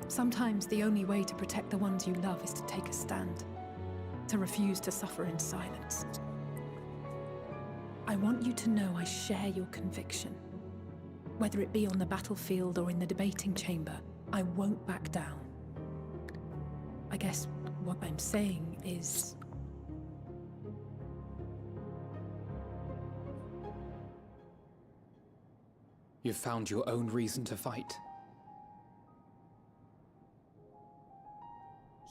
[SPEAKER 5] Sometimes the only way to protect the ones you love is to take a stand, to refuse to suffer in silence. I want you to know I share your conviction. Whether it be on the battlefield or in the debating chamber, I won't back down. I guess what I'm saying is...
[SPEAKER 3] You've found your own reason to fight.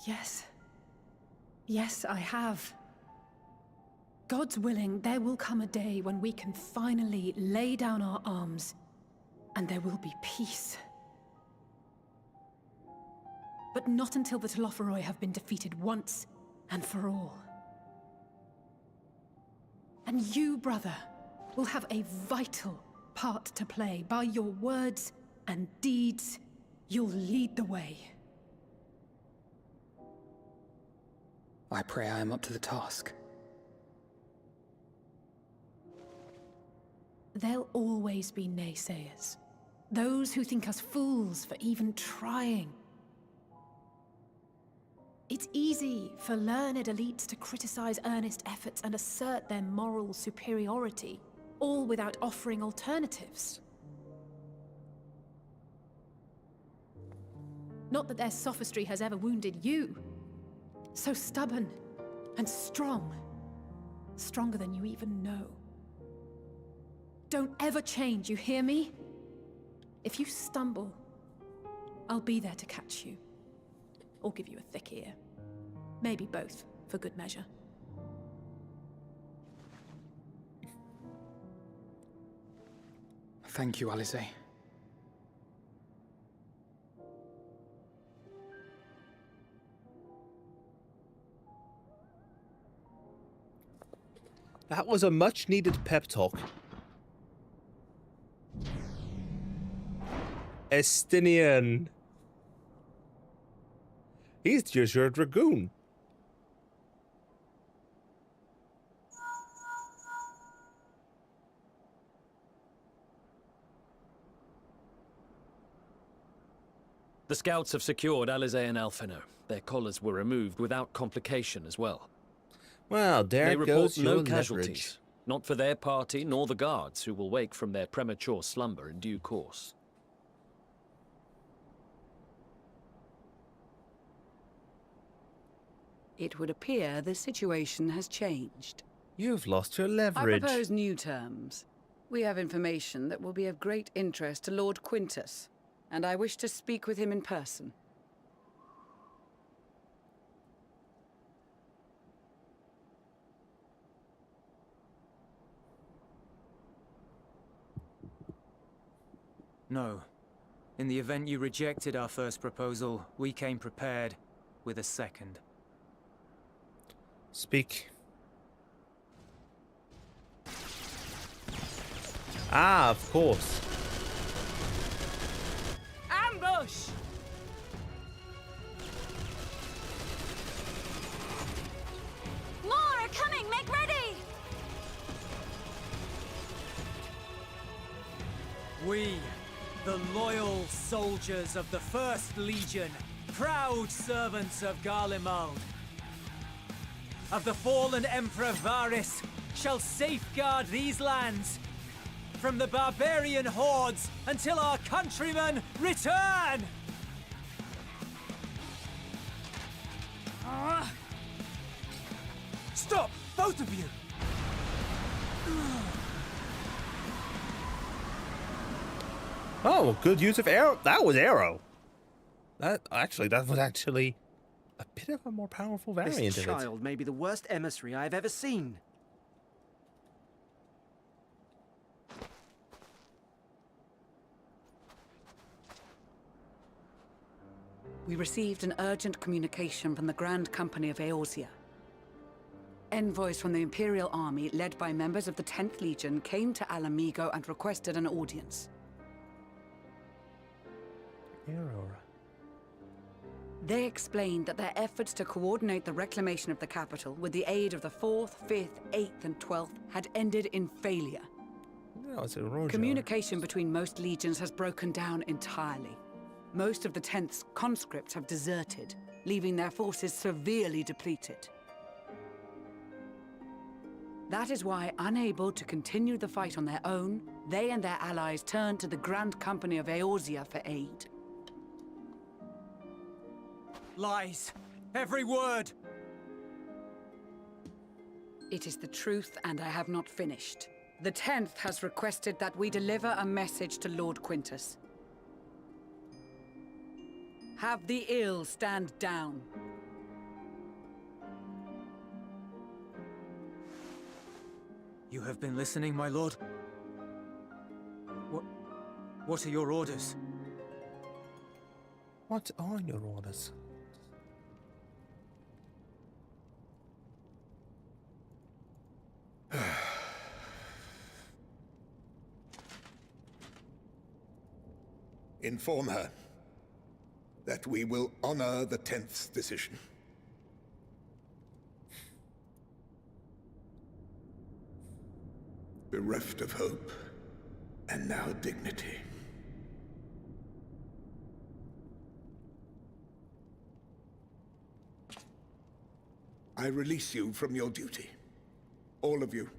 [SPEAKER 5] Yes. Yes, I have. God's willing, there will come a day when we can finally lay down our arms, and there will be peace. But not until the Telophoroi have been defeated once and for all. And you, brother, will have a vital part to play. By your words and deeds, you'll lead the way.
[SPEAKER 3] I pray I am up to the task.
[SPEAKER 5] There'll always be naysayers. Those who think us fools for even trying. It's easy for learned elites to criticize earnest efforts and assert their moral superiority, all without offering alternatives. Not that their sophistry has ever wounded you. So stubborn and strong. Stronger than you even know. Don't ever change, you hear me? If you stumble, I'll be there to catch you. Or give you a thick ear. Maybe both, for good measure.
[SPEAKER 3] Thank you, Alice.
[SPEAKER 1] That was a much-needed pep talk. Estinian. He's just your dragoon.
[SPEAKER 4] The scouts have secured Alizé and Alphino. Their collars were removed without complication as well.
[SPEAKER 1] Well, there
[SPEAKER 4] They report
[SPEAKER 1] goes your
[SPEAKER 4] no
[SPEAKER 1] leverage.
[SPEAKER 4] casualties. Not for their party, nor the guards, who will wake from their premature slumber in due course.
[SPEAKER 2] It would appear the situation has changed.
[SPEAKER 1] You've lost your
[SPEAKER 2] I
[SPEAKER 1] leverage.
[SPEAKER 2] propose new terms. We have information that will be of great interest to Lord Quintus, and I wish to speak with him in person.
[SPEAKER 9] No. In the event you rejected our first proposal, we came prepared with a second.
[SPEAKER 1] Speak. Ah, of course.
[SPEAKER 2] Ambush!
[SPEAKER 8] More are coming! Make ready!
[SPEAKER 9] We, the loyal soldiers of the First Legion, proud servants of Garlemald, of the fallen Emperor Varys, shall safeguard these lands from the barbarian hordes until our countrymen return! Stop, both of you!
[SPEAKER 1] Oh, good use of arrow. That was arrow. That was actually a bit of a more powerful variant
[SPEAKER 7] This
[SPEAKER 1] of it.
[SPEAKER 7] child may be the worst emissary I've ever seen.
[SPEAKER 2] We received an urgent communication from the Grand Company of Eorzea. Envoys from the Imperial Army, led by members of the 10th Legion, came to Alamigo and requested an audience.
[SPEAKER 1] Arrow.
[SPEAKER 2] They explained that their efforts to coordinate the reclamation of the capital with the aid of the 4th, 5th, 8th, and 12th had ended in failure.
[SPEAKER 1] No, it's a Roger.
[SPEAKER 2] Communication between most legions has broken down entirely. Most of the 10th's conscripts have deserted, leaving their forces severely depleted. That is why, unable to continue the fight on their own, they and their allies turned to the Grand Company of Eorzea for aid.
[SPEAKER 9] Lies! Every word!
[SPEAKER 2] It is the truth, and I have not finished. The 10th has requested that we deliver a message to Lord Quintus. Have the ill stand down.
[SPEAKER 9] You have been listening, my lord? What are your orders?
[SPEAKER 1] What are your orders?
[SPEAKER 10] Inform her that we will honor the 10th's decision. Bereft of hope, and now dignity. I release you from your duty. All of you.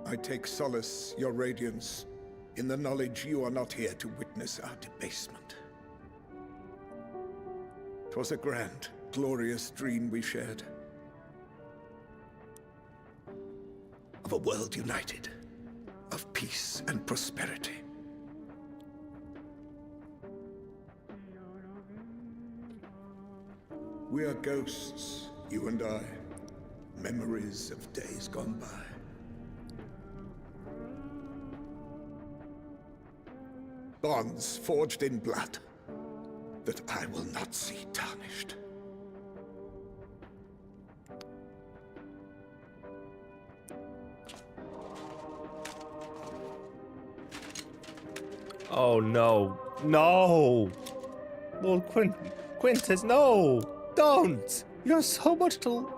[SPEAKER 10] I take solace, your radiance, in the knowledge you are not here to witness our debasement. 'Twas a grand, glorious dream we shared. Of a world united, of peace and prosperity. We are ghosts, you and I, memories of days gone by. Bonds forged in blood that I will not see tarnished.
[SPEAKER 1] Oh no. No! Lord Quintus, no! Don't! You have so much to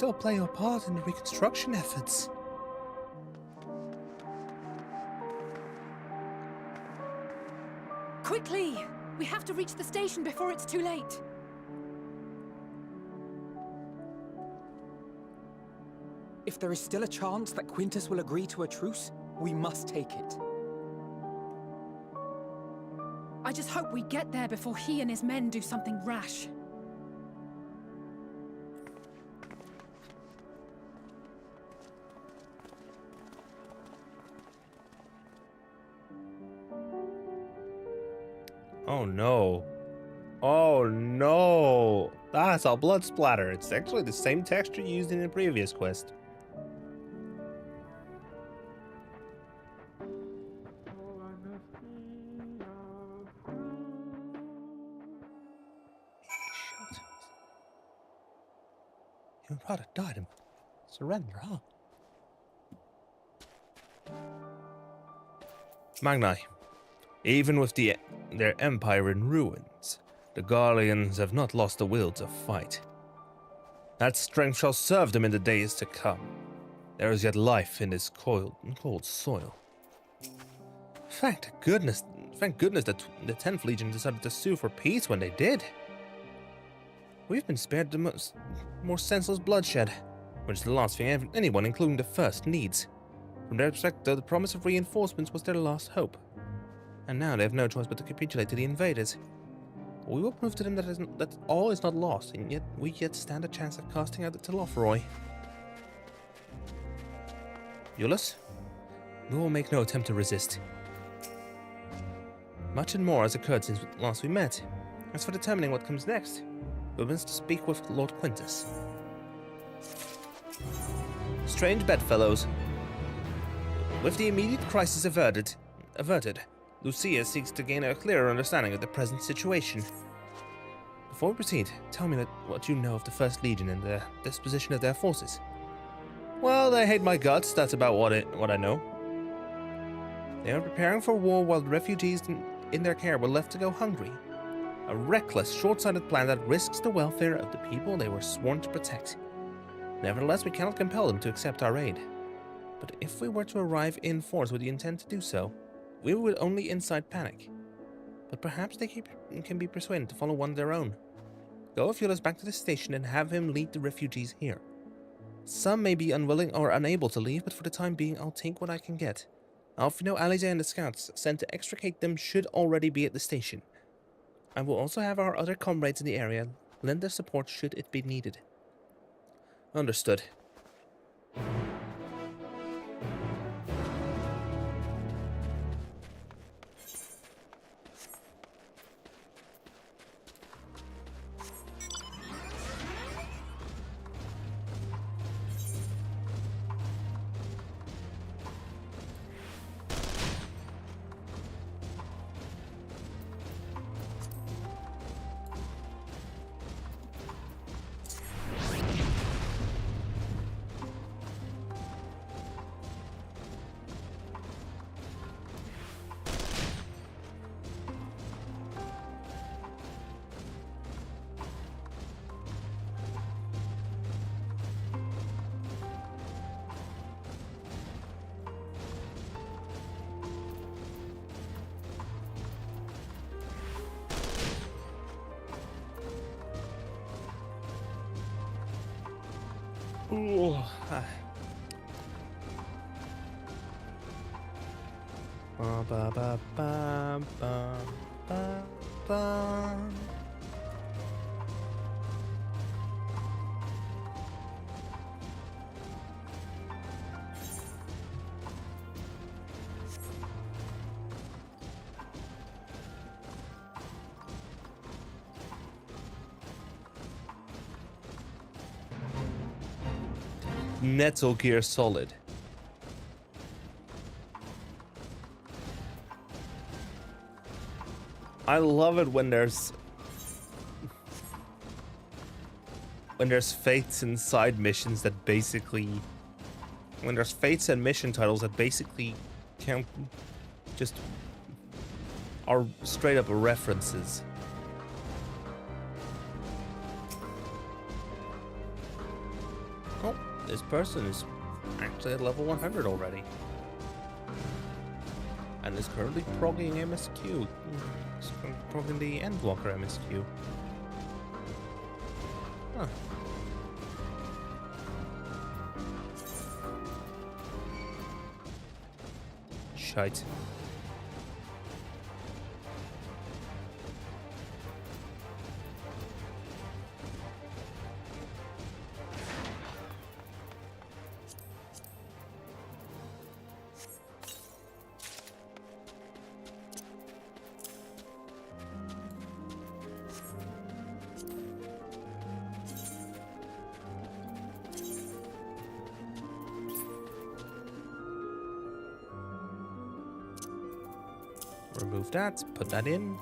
[SPEAKER 1] still play your part in the reconstruction efforts.
[SPEAKER 5] Quickly! We have to reach the station before it's too late.
[SPEAKER 3] If there is still a chance that Quintus will agree to a truce, we must take it.
[SPEAKER 5] I just hope we get there before he and his men do something rash.
[SPEAKER 1] Oh no. Oh no! That's a blood splatter. It's actually the same texture used in the previous quest. Your brother died in surrender, huh? Magni, even with their empire in ruins, the Garleans have not lost the will to fight. That strength shall serve them in the days to come. There is yet life in this cold soil. Thank goodness that the 10th Legion decided to sue for peace when they did. We've been spared the more senseless bloodshed, which is the last thing anyone, including the First, needs. From their perspective, the promise of reinforcements was their last hope. And now they have no choice but to capitulate to the invaders. We will prove to them that all is not lost, and yet we stand a chance of casting out the Telofroi. Eulus, we will make no attempt to resist. Much and more has occurred since last we met. As for determining what comes next, we must speak with Lord Quintus. Strange bedfellows. With the immediate crisis averted, Lucia seeks to gain a clearer understanding of the present situation. Before we proceed, tell me what you know of the First Legion and the disposition of their forces. Well, they hate my guts, that's about what I know. They are preparing for war while the refugees in their care were left to go hungry. A reckless, short-sighted plan that risks the welfare of the people they were sworn to protect. Nevertheless, we cannot compel them to accept our aid. But if we were to arrive in force with the intent to do so, we would only incite panic. But perhaps they can be persuaded to follow one of their own. Go with Eulus back to the station and have him lead the refugees here. Some may be unwilling or unable to leave, but for the time being, I'll take what I can get. Alfino, Alize, and the scouts sent to extricate them should already be at the station. I will also have our other comrades in the area lend their support should it be needed. Understood. Ooh. Ba ba ba ba ba ba ba. Metal Gear Solid. I love it when there's fates and side missions that basically when there's fates and mission titles that basically can't just are straight up references. this person is actually at level 100 already. And is currently progging MSQ. It's progging the Endwalker MSQ. Huh. Shite. Remove that, put that in.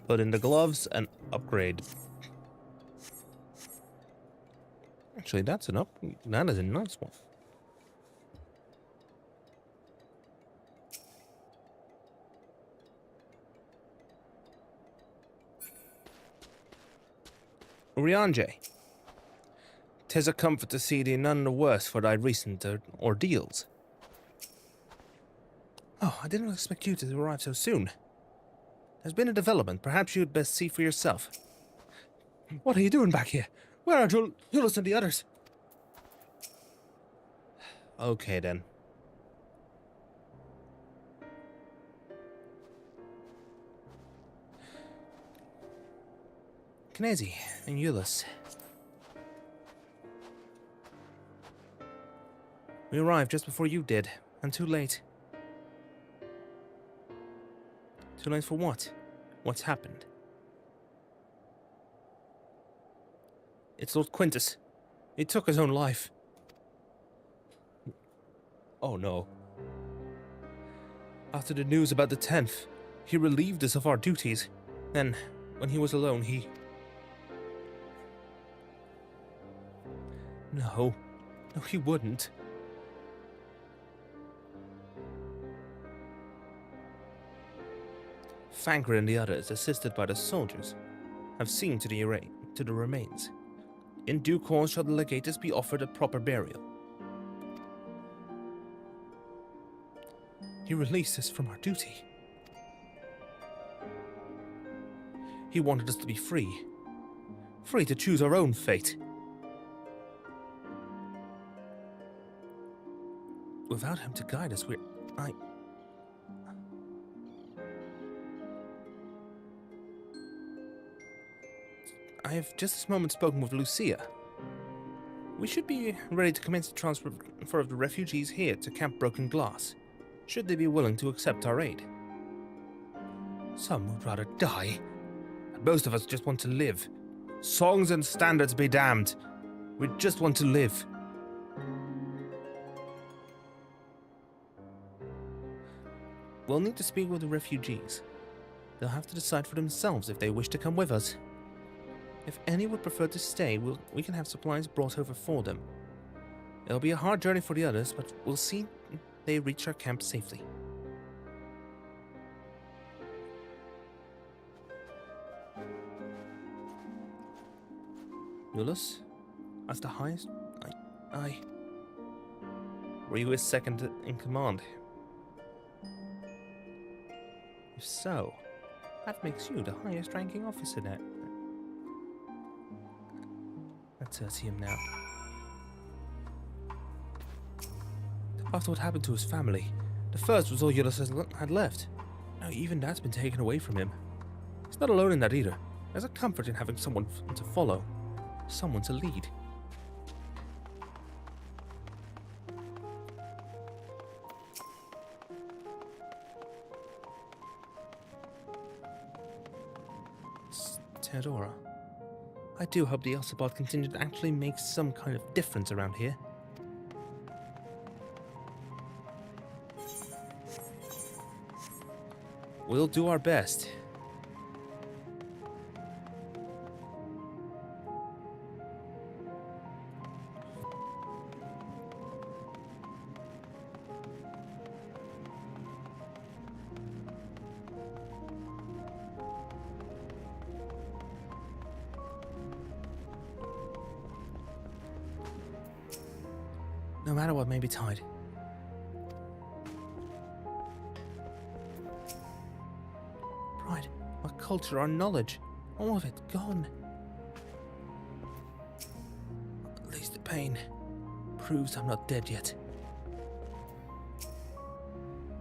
[SPEAKER 1] Put in the gloves and upgrade. Actually, that's an up. That is a nice one. Urianje. 'Tis a comfort to see thee none the worse for thy recent ordeals. Oh, I didn't expect you to arrive so soon. There's been a development. Perhaps you'd best see for yourself. What are you doing back here? Where are Julius and the others? Okay, then. Knezi and Julius. We arrived just before you did, and too late. Too late for what? What's happened? It's Lord Quintus. He took his own life. Oh no. After the news about the 10th, he relieved us of our duties. Then, when he was alone, he... No, he wouldn't. Fankra and the others, assisted by the soldiers, have seen to the remains. In due course shall the legatus be offered a proper burial. He released us from our duty. He wanted us to be free. Free to choose our own fate. Without him to guide us, I have just this moment spoken with Lucia. We should be ready to commence the transfer of the refugees here to Camp Broken Glass, should they be willing to accept our aid. Some would rather die, but most of us just want to live. Songs and standards be damned. We just want to live. We'll need to speak with the refugees. They'll have to decide for themselves if they wish to come with us. If any would prefer to stay, we can have supplies brought over for them. It'll be a hard journey for the others, but we'll see they reach our camp safely. Julius, as the highest, were you his second in command? If so, that makes you the highest ranking officer there. Let's see him now. After what happened to his family, the first was all Julius had left. Now even that's been taken away from him. He's not alone in that either. There's a comfort in having someone to follow, someone to lead. Theodora. I do hope the Elserbot contingent actually makes some kind of difference around here. We'll do our best. no matter what may betide. Pride, our culture, our knowledge, all of it gone. At least the pain proves I'm not dead yet.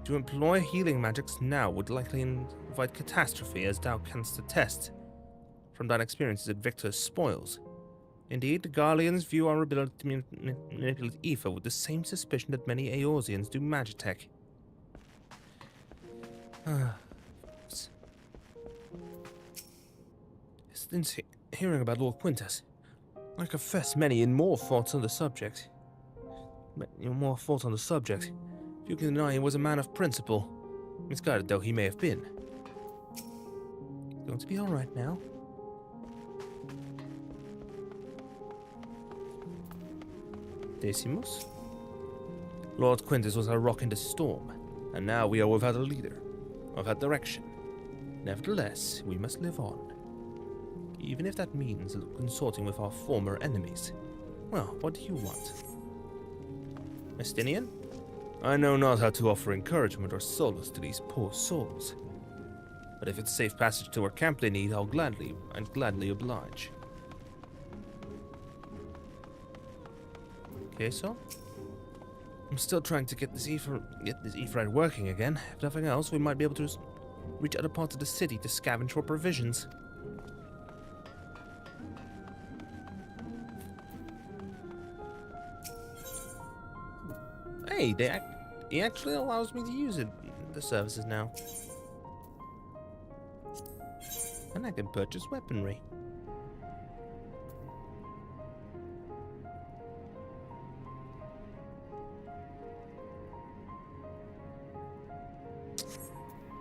[SPEAKER 1] To employ healing magics now would likely invite catastrophe, as thou canst attest from thine experiences at Victor's spoils. Indeed, the Garleans view our ability to manipulate ether with the same suspicion that many Eorzeans do magitech. Since hearing about Lord Quintus, I confess many and more thoughts on the subject. Few can deny he was a man of principle, misguided though he may have been. Going to be alright now. Decimus? Lord Quintus was our rock in the storm, and now we are without a leader, without direction. Nevertheless, we must live on. Even if that means consorting with our former enemies. Well, what do you want? Estinian? I know not how to offer encouragement or solace to these poor souls. But if it's safe passage to our camp they need, I'd gladly oblige. Okay, so I'm still trying to get this Ephraim working again. If nothing else, we might be able to reach other parts of the city to scavenge for provisions. Hey, he actually allows me to use the services now. And I can purchase weaponry.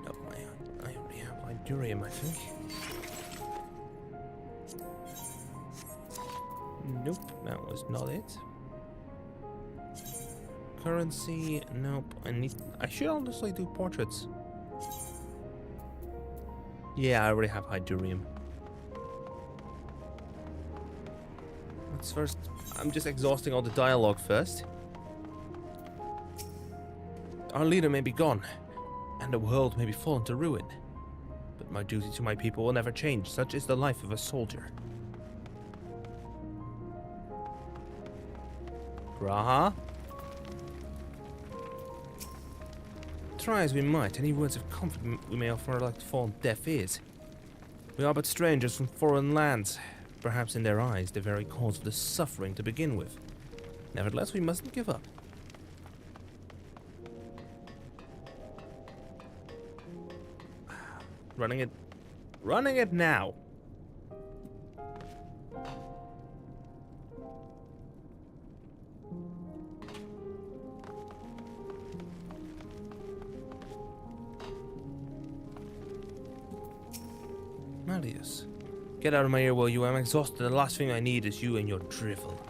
[SPEAKER 1] Nope, I only have Idurium, I think. Nope, that was not it. Currency, nope. I should honestly do portraits. Yeah, I already have Hydurium. Let's first. I'm just exhausting all the dialogue first. Our leader may be gone, and the world may be fallen to ruin. But my duty to my people will never change. Such is the life of a soldier. Graha? Try as we might, any words of comfort we may offer are like to fall on deaf ears. We are but strangers from foreign lands, perhaps in their eyes the very cause of the suffering to begin with. Nevertheless, we mustn't give up. Running it now. Malleus, get out of my ear, will you? I'm exhausted. The last thing I need is you and your drivel.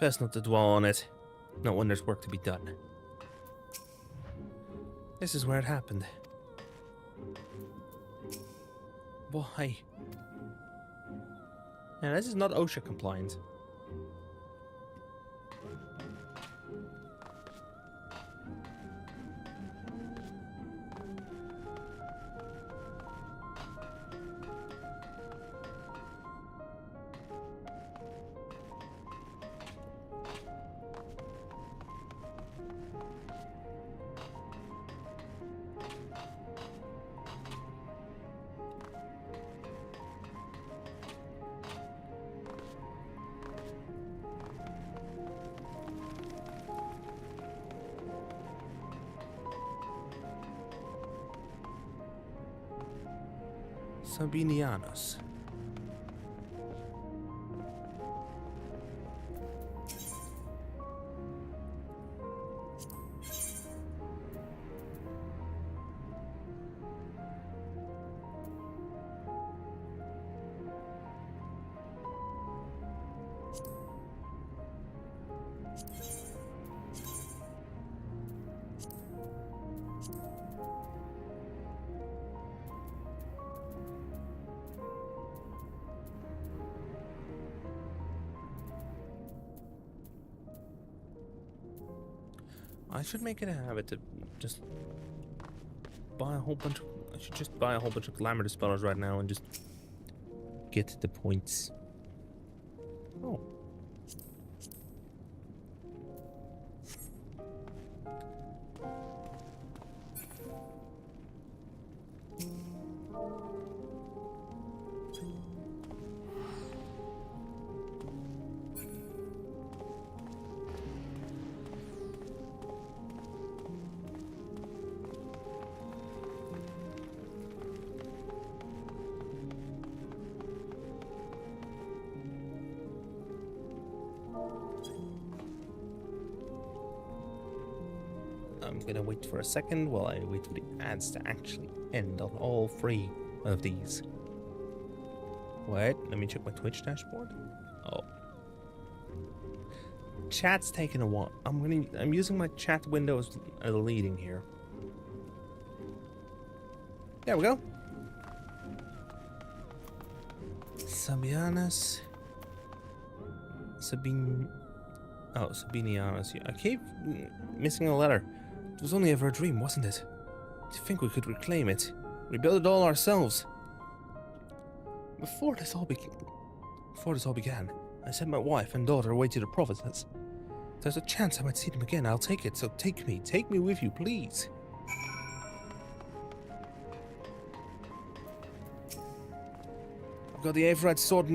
[SPEAKER 1] Best not to dwell on it. Not when there's work to be done. This is where it happened. Why? Yeah, this is not OSHA compliant. Sabinianos. I should make it a habit to just buy a whole bunch of... I should just buy a whole bunch of glamour dispellers right now and just get the points. Oh. I'm gonna wait for a second while I wait for the ads to actually end on all 3 of these. Wait, let me check my Twitch dashboard. Oh. Chat's taking a while. I'm using my chat window as a leading here. There we go. Sabianus. Sabinianus. I keep missing a letter. It was only ever a dream, wasn't it? To think we could reclaim it, rebuild it all ourselves. Before this all began, I sent my wife and daughter away to the provinces. If there's a chance I might see them again, I'll take it. So take me with you, please. I got the Aetheryte sword in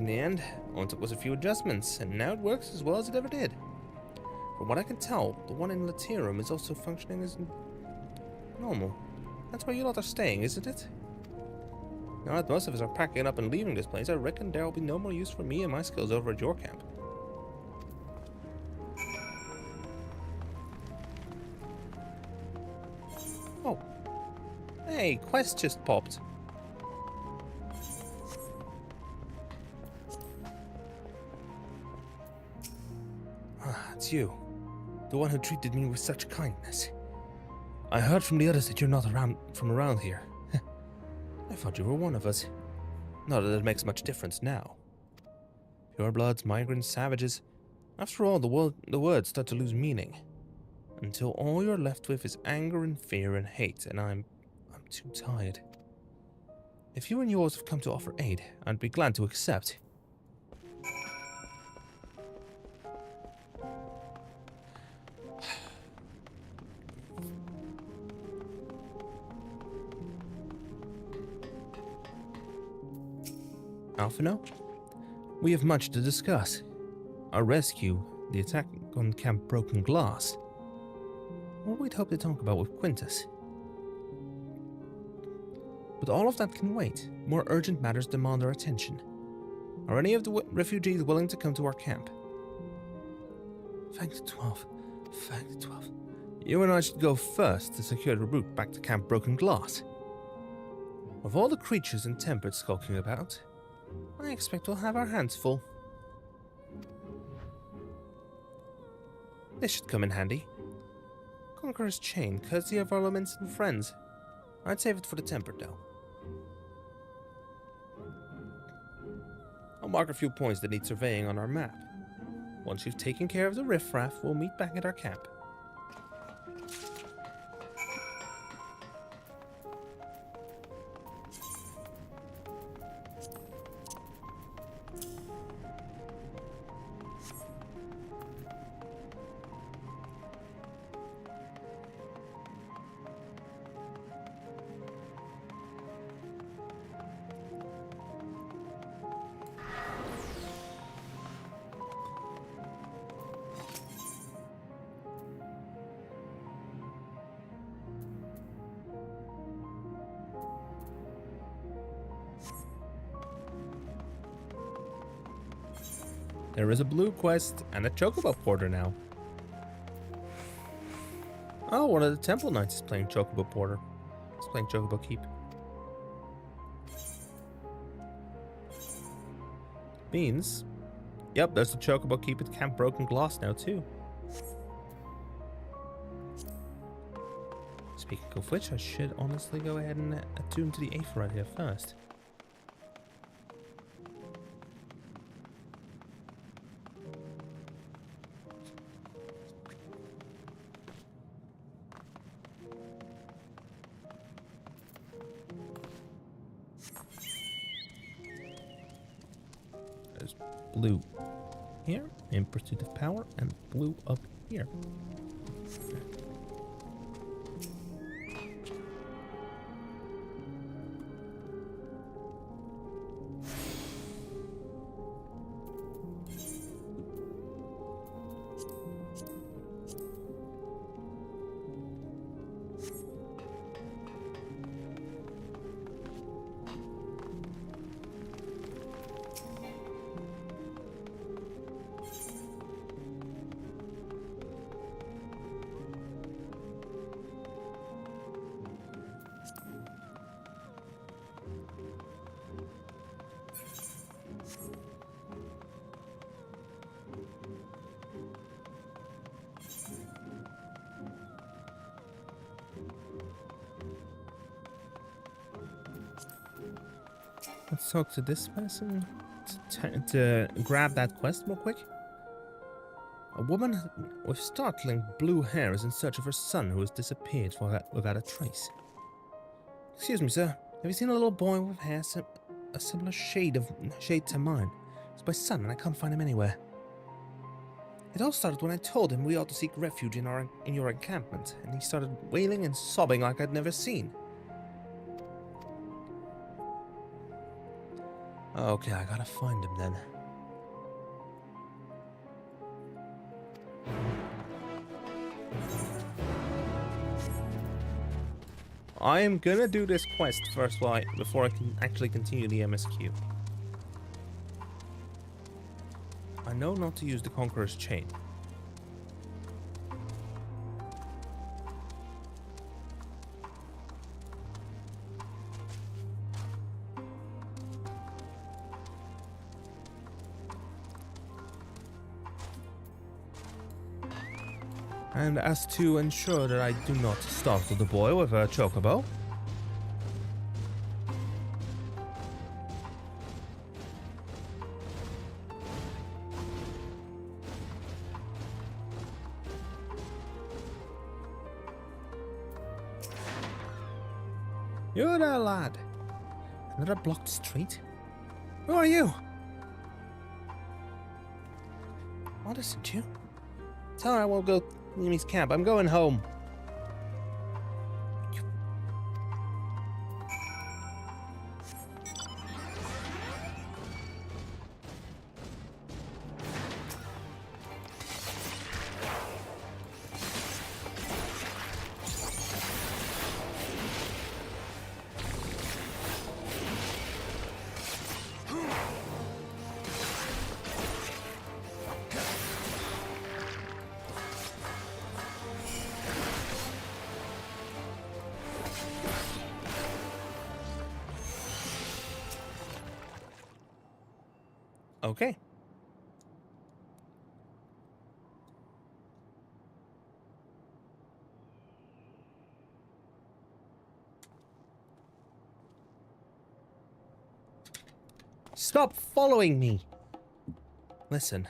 [SPEAKER 1] the end. All it took was a few adjustments, and now it works as well as it ever did. From what I can tell, the one in Laterum is also functioning as normal. That's where you lot are staying, isn't it? Now that most of us are packing up and leaving this place, I reckon there will be no more use for me and my skills over at your camp. Oh. Hey, quest just popped. Ah, it's you. The one who treated me with such kindness. I heard from the others that you're not from around here. I thought you were one of us. Not that it makes much difference now. Purebloods, migrants, savages. After all, the words start to lose meaning. Until all you're left with is anger and fear and hate, and I'm too tired. If you and yours have come to offer aid, I'd be glad to accept. Alphino? We have much to discuss. Our rescue, the attack on Camp Broken Glass. What we'd hope to talk about with Quintus. But all of that can wait. More urgent matters demand our attention. Are any of the refugees willing to come to our camp? Thank the 12. Thank the 12. You and I should go first to secure the route back to Camp Broken Glass. With all the creatures and tempered skulking about, I expect we'll have our hands full. This should come in handy. Conqueror's Chain, courtesy of our lamented friends. I'd save it for the tempered, though. I'll mark a few points that need surveying on our map. Once you've taken care of the riffraff, we'll meet back at our camp. There is a blue quest and a Chocobo Porter now. Oh, one of the Temple Knights is playing Chocobo Porter. He's playing Chocobo Keep. Means, yep, there's the Chocobo Keep at Camp Broken Glass now too. Speaking of which, I should honestly go ahead and attune to the Aetheryte here first. there's blue here in pursuit of power, and blue up here. Let's talk to this person to grab that quest real quick. A woman with startling blue hair is in search of her son who has disappeared without a trace. Excuse me, sir. Have you seen a little boy with hair a similar shade to mine? It's my son, and I can't find him anywhere. It all started when I told him we ought to seek refuge in your encampment, and he started wailing and sobbing like I'd never seen. Okay, I gotta find him then. I am gonna do this quest first before I can actually continue the MSQ. I know not to use the Conqueror's Chain. And as to ensure that I do not startle the boy with a chocobo, you there, lad. Another blocked street? Who are you? What isn't you? Tell her I won't go to Mimi's camp. I'm going home. Okay. Stop following me. Listen.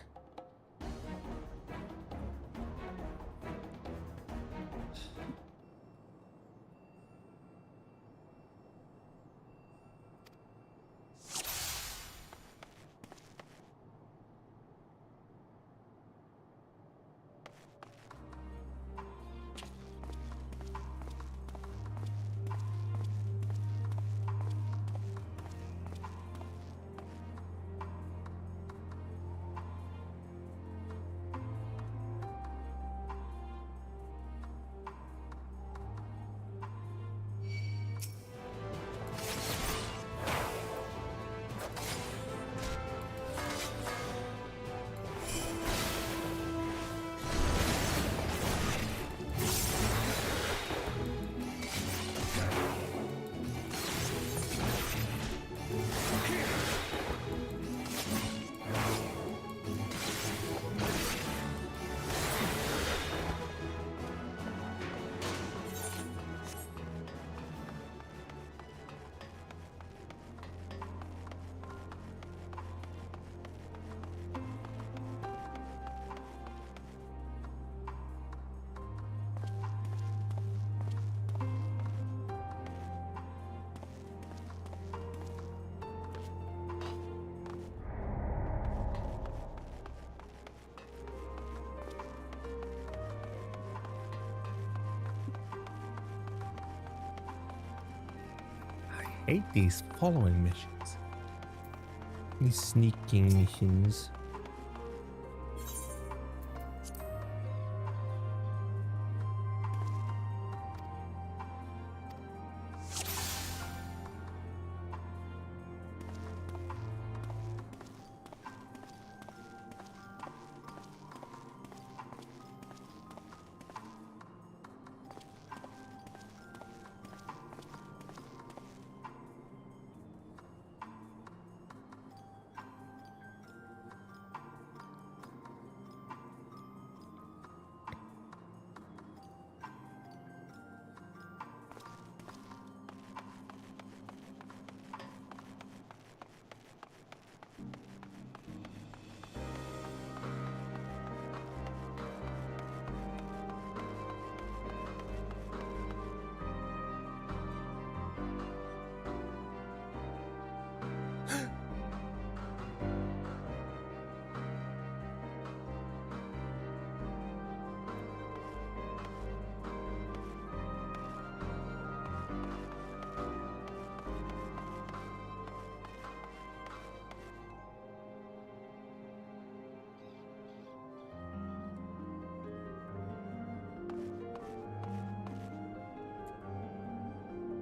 [SPEAKER 1] hate these following missions. These sneaking missions.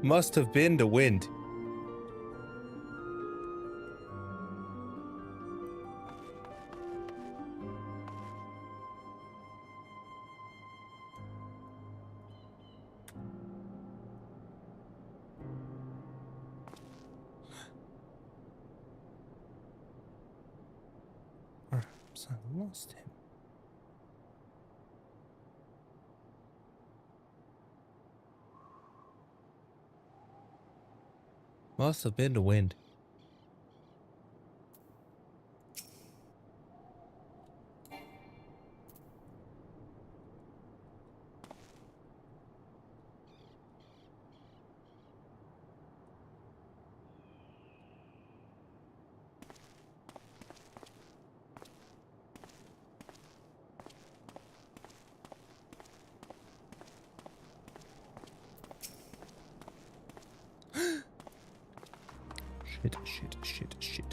[SPEAKER 1] Must have been the wind. Perhaps I lost him. Must have been the wind.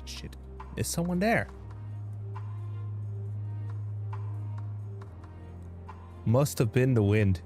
[SPEAKER 1] Shit. Is someone there? Must have been the wind.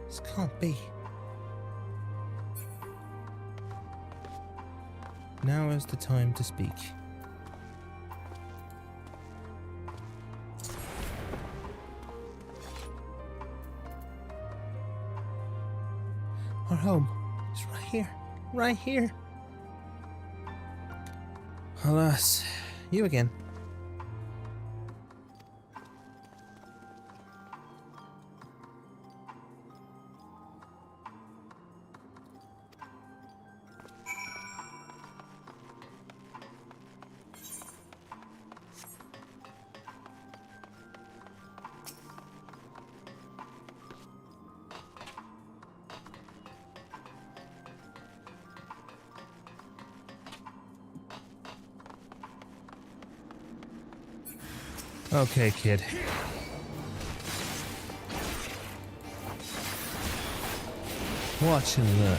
[SPEAKER 1] This can't be. Now is the time to speak. Our home is right here. Right here. Alas, you again. Okay, kid. Watch and learn.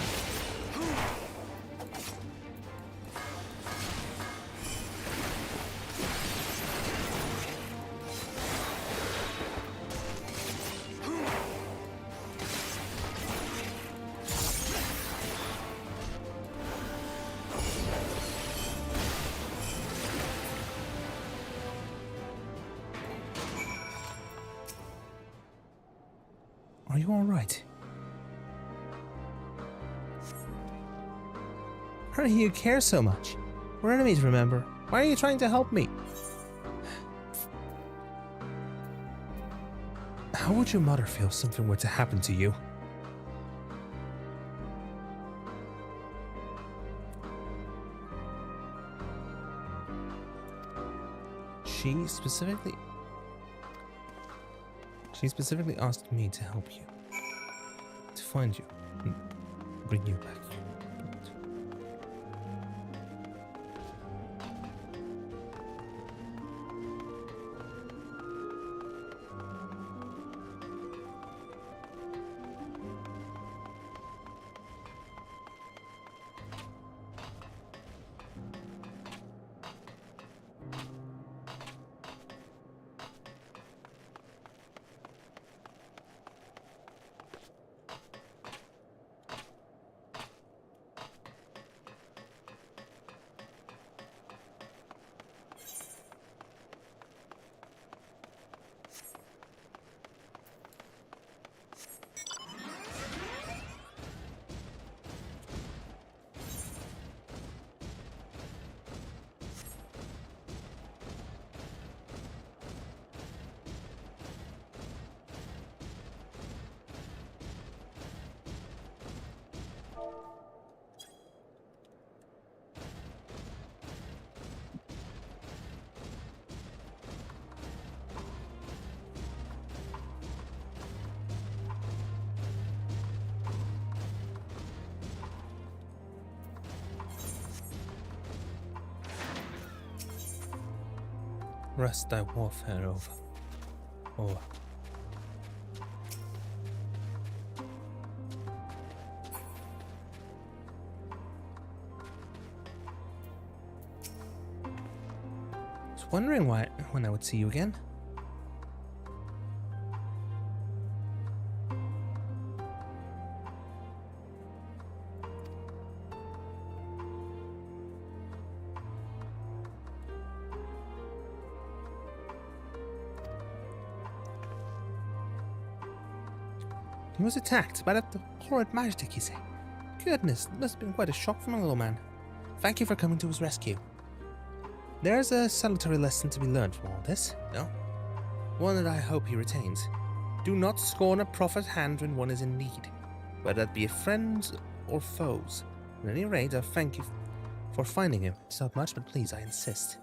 [SPEAKER 1] Are you all right? Why do you care so much? We're enemies, remember? Why are you trying to help me? How would your mother feel if something were to happen to you? She specifically asked me to help you. To find you. And bring you back. Rest thy warfare over. I was wondering when I would see you again. He was attacked by that horrid magic, you say? Goodness, it must have been quite a shock for my little man. Thank you for coming to his rescue. There's a salutary lesson to be learned from all this, no? One that I hope he retains. Do not scorn a proffered hand when one is in need, whether it be friends or foes. At any rate, I thank you for finding him. It's not much, but please, I insist.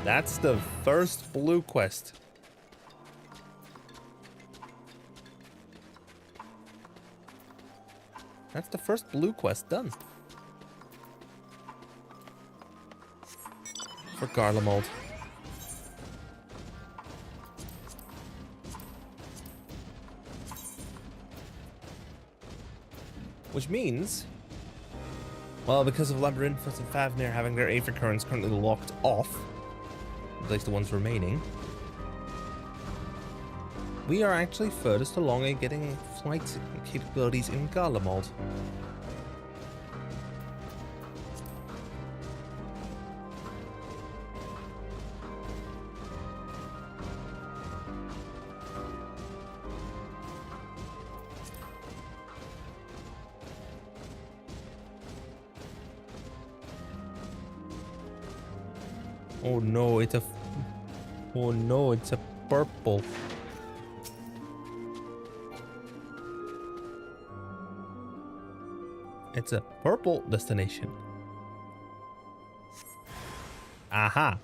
[SPEAKER 1] That's the first blue quest. That's the first blue quest done. For Garlemald. Which means, well, because of Labyrinthus and Favnir having their Aether currents currently locked off, at least the ones remaining, we are actually furthest along in getting flight capabilities in Garlemald. Oh no, it's a... Oh no, it's a purple. It's a purple destination. Aha.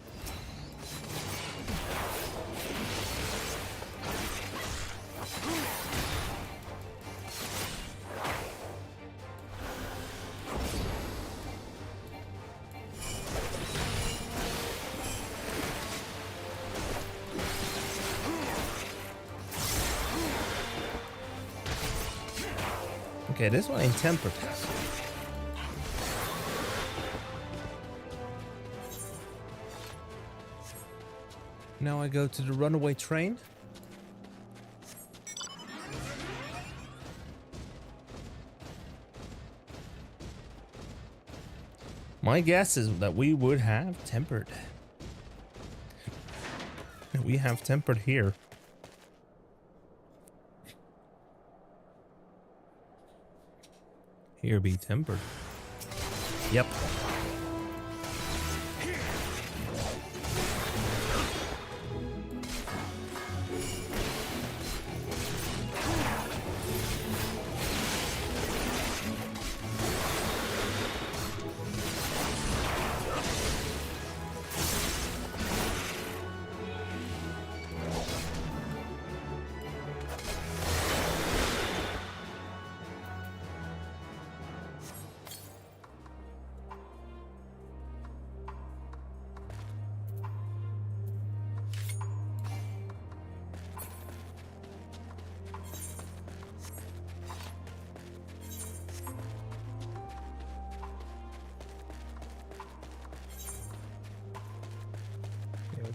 [SPEAKER 1] Okay, this one ain't tempered. Now I go to the runaway train. My guess is that we would have tempered. We have tempered here. Here be tempered. Yep.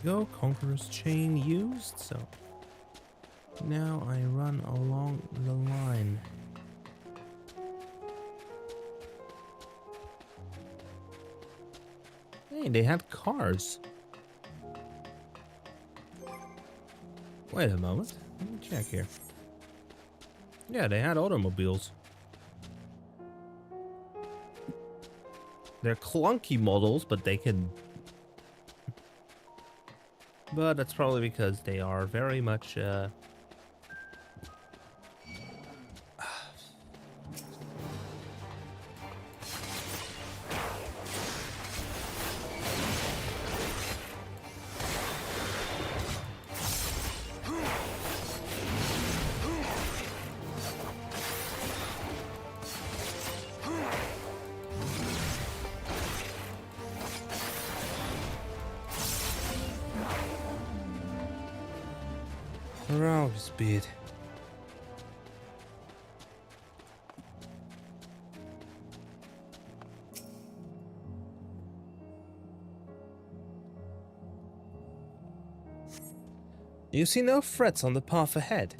[SPEAKER 1] go. Conqueror's chain used, so now I run along the line. Hey, they had cars. Wait a moment. Let me check here. Yeah, they had automobiles. They're clunky models, but they can... But that's probably because they are very much, around speed. You see no threats on the path ahead.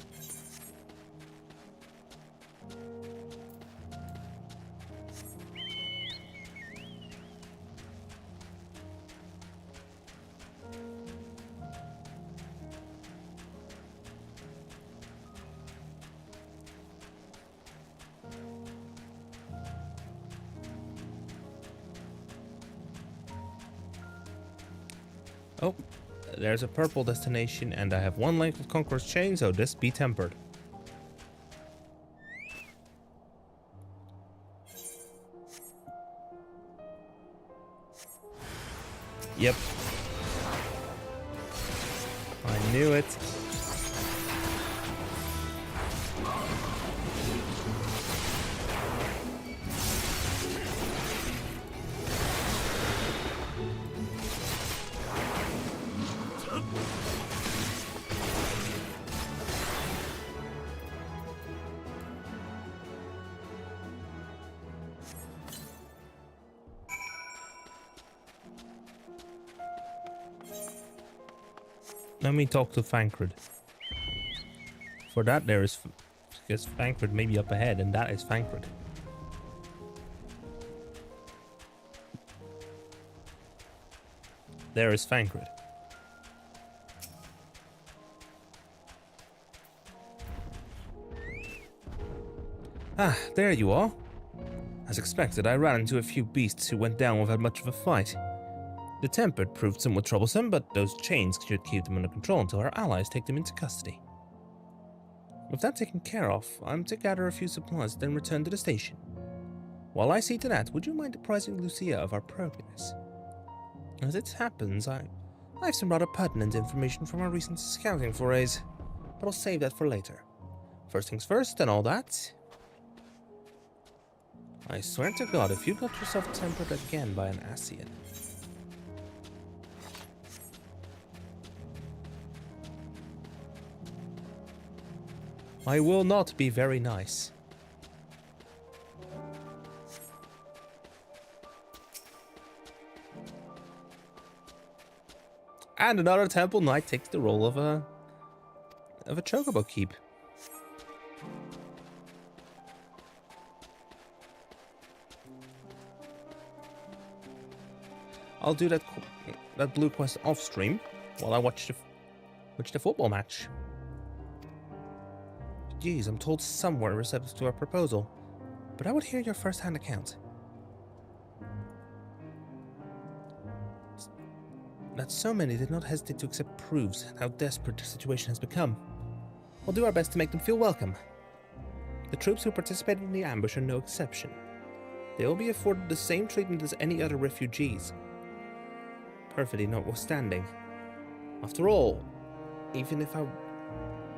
[SPEAKER 1] Oh, there's a purple destination, and I have one length of Conqueror's chain, so this be tempered. Yep. I knew it. Let me talk to Thancred. For that there is... Because Thancred may be up ahead, and that is Thancred. There is Thancred. Ah, there you are. As expected, I ran into a few beasts who went down without much of a fight. The Tempered proved somewhat troublesome, but those chains should keep them under control until our allies take them into custody. With that taken care of, I'm to gather a few supplies, then return to the station. While I see to that, would you mind apprising Lucia of our progress? As it happens, I have some rather pertinent information from our recent scouting forays, but I'll save that for later. First things first, and all that. I swear to God, if you got yourself tempered again by an Asian. I will not be very nice. And another Temple Knight takes the role of a Chocobo Keep. I'll do that blue quest off stream while I watch the football match. Geez, I'm told somewhere receptive to our proposal, but I would hear your first-hand account. That so many did not hesitate to accept proves how desperate the situation has become. We'll do our best to make them feel welcome. The troops who participated in the ambush are no exception. They will be afforded the same treatment as any other refugees. Perfidy notwithstanding. After all, even if I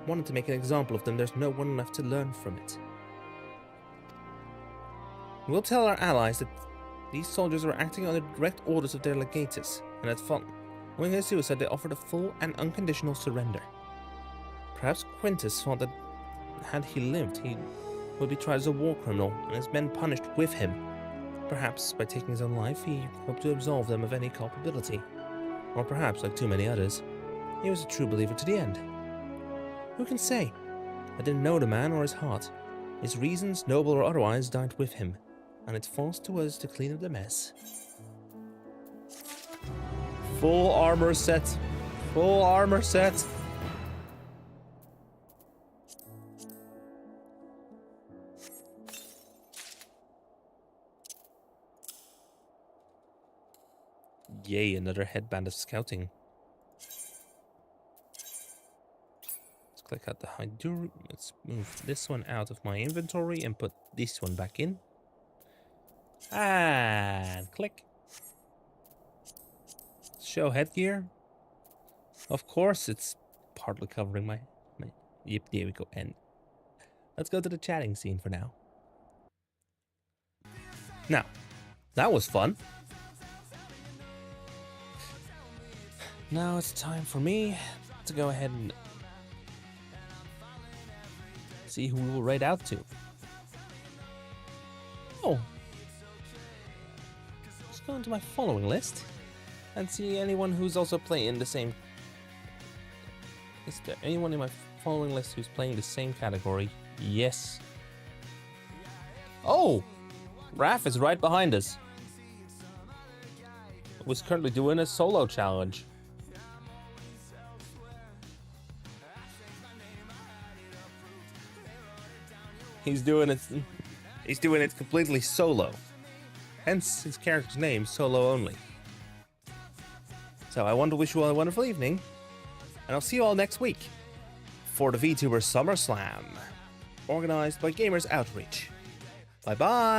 [SPEAKER 1] wanted to make an example of them, there's no one left to learn from it. We'll tell our allies that these soldiers are acting under direct orders of their legatus, and that following their suicide they offered a full and unconditional surrender. Perhaps Quintus thought that had he lived, he would be tried as a war criminal, and his men punished with him. Perhaps by taking his own life, he hoped to absolve them of any culpability. Or perhaps, like too many others, he was a true believer to the end. Who can say? I didn't know the man or his heart. His reasons, noble or otherwise, died with him, and it falls to us to clean up the mess. Full armor set. Full armor set. Yay, another headband of scouting. Let's click out the Hyduru. Let's move this one out of my inventory and put this one back in. And click. Show headgear. Of course, it's partly covering my... Yep, there we go. And let's go to the chatting scene for now. Now, that was fun. Now it's time for me to go ahead and see who we will raid out to. Oh. Let's go into my following list and see anyone who's also playing the same. Is there anyone in my following list who's playing the same category? Yes. Oh! Raph is right behind us. Was currently doing a solo challenge. He's doing it completely solo. Hence his character's name, Solo Only. So I want to wish you all a wonderful evening, and I'll see you all next week for the VTuber SummerSlam, organized by Gamers Outreach. Bye bye!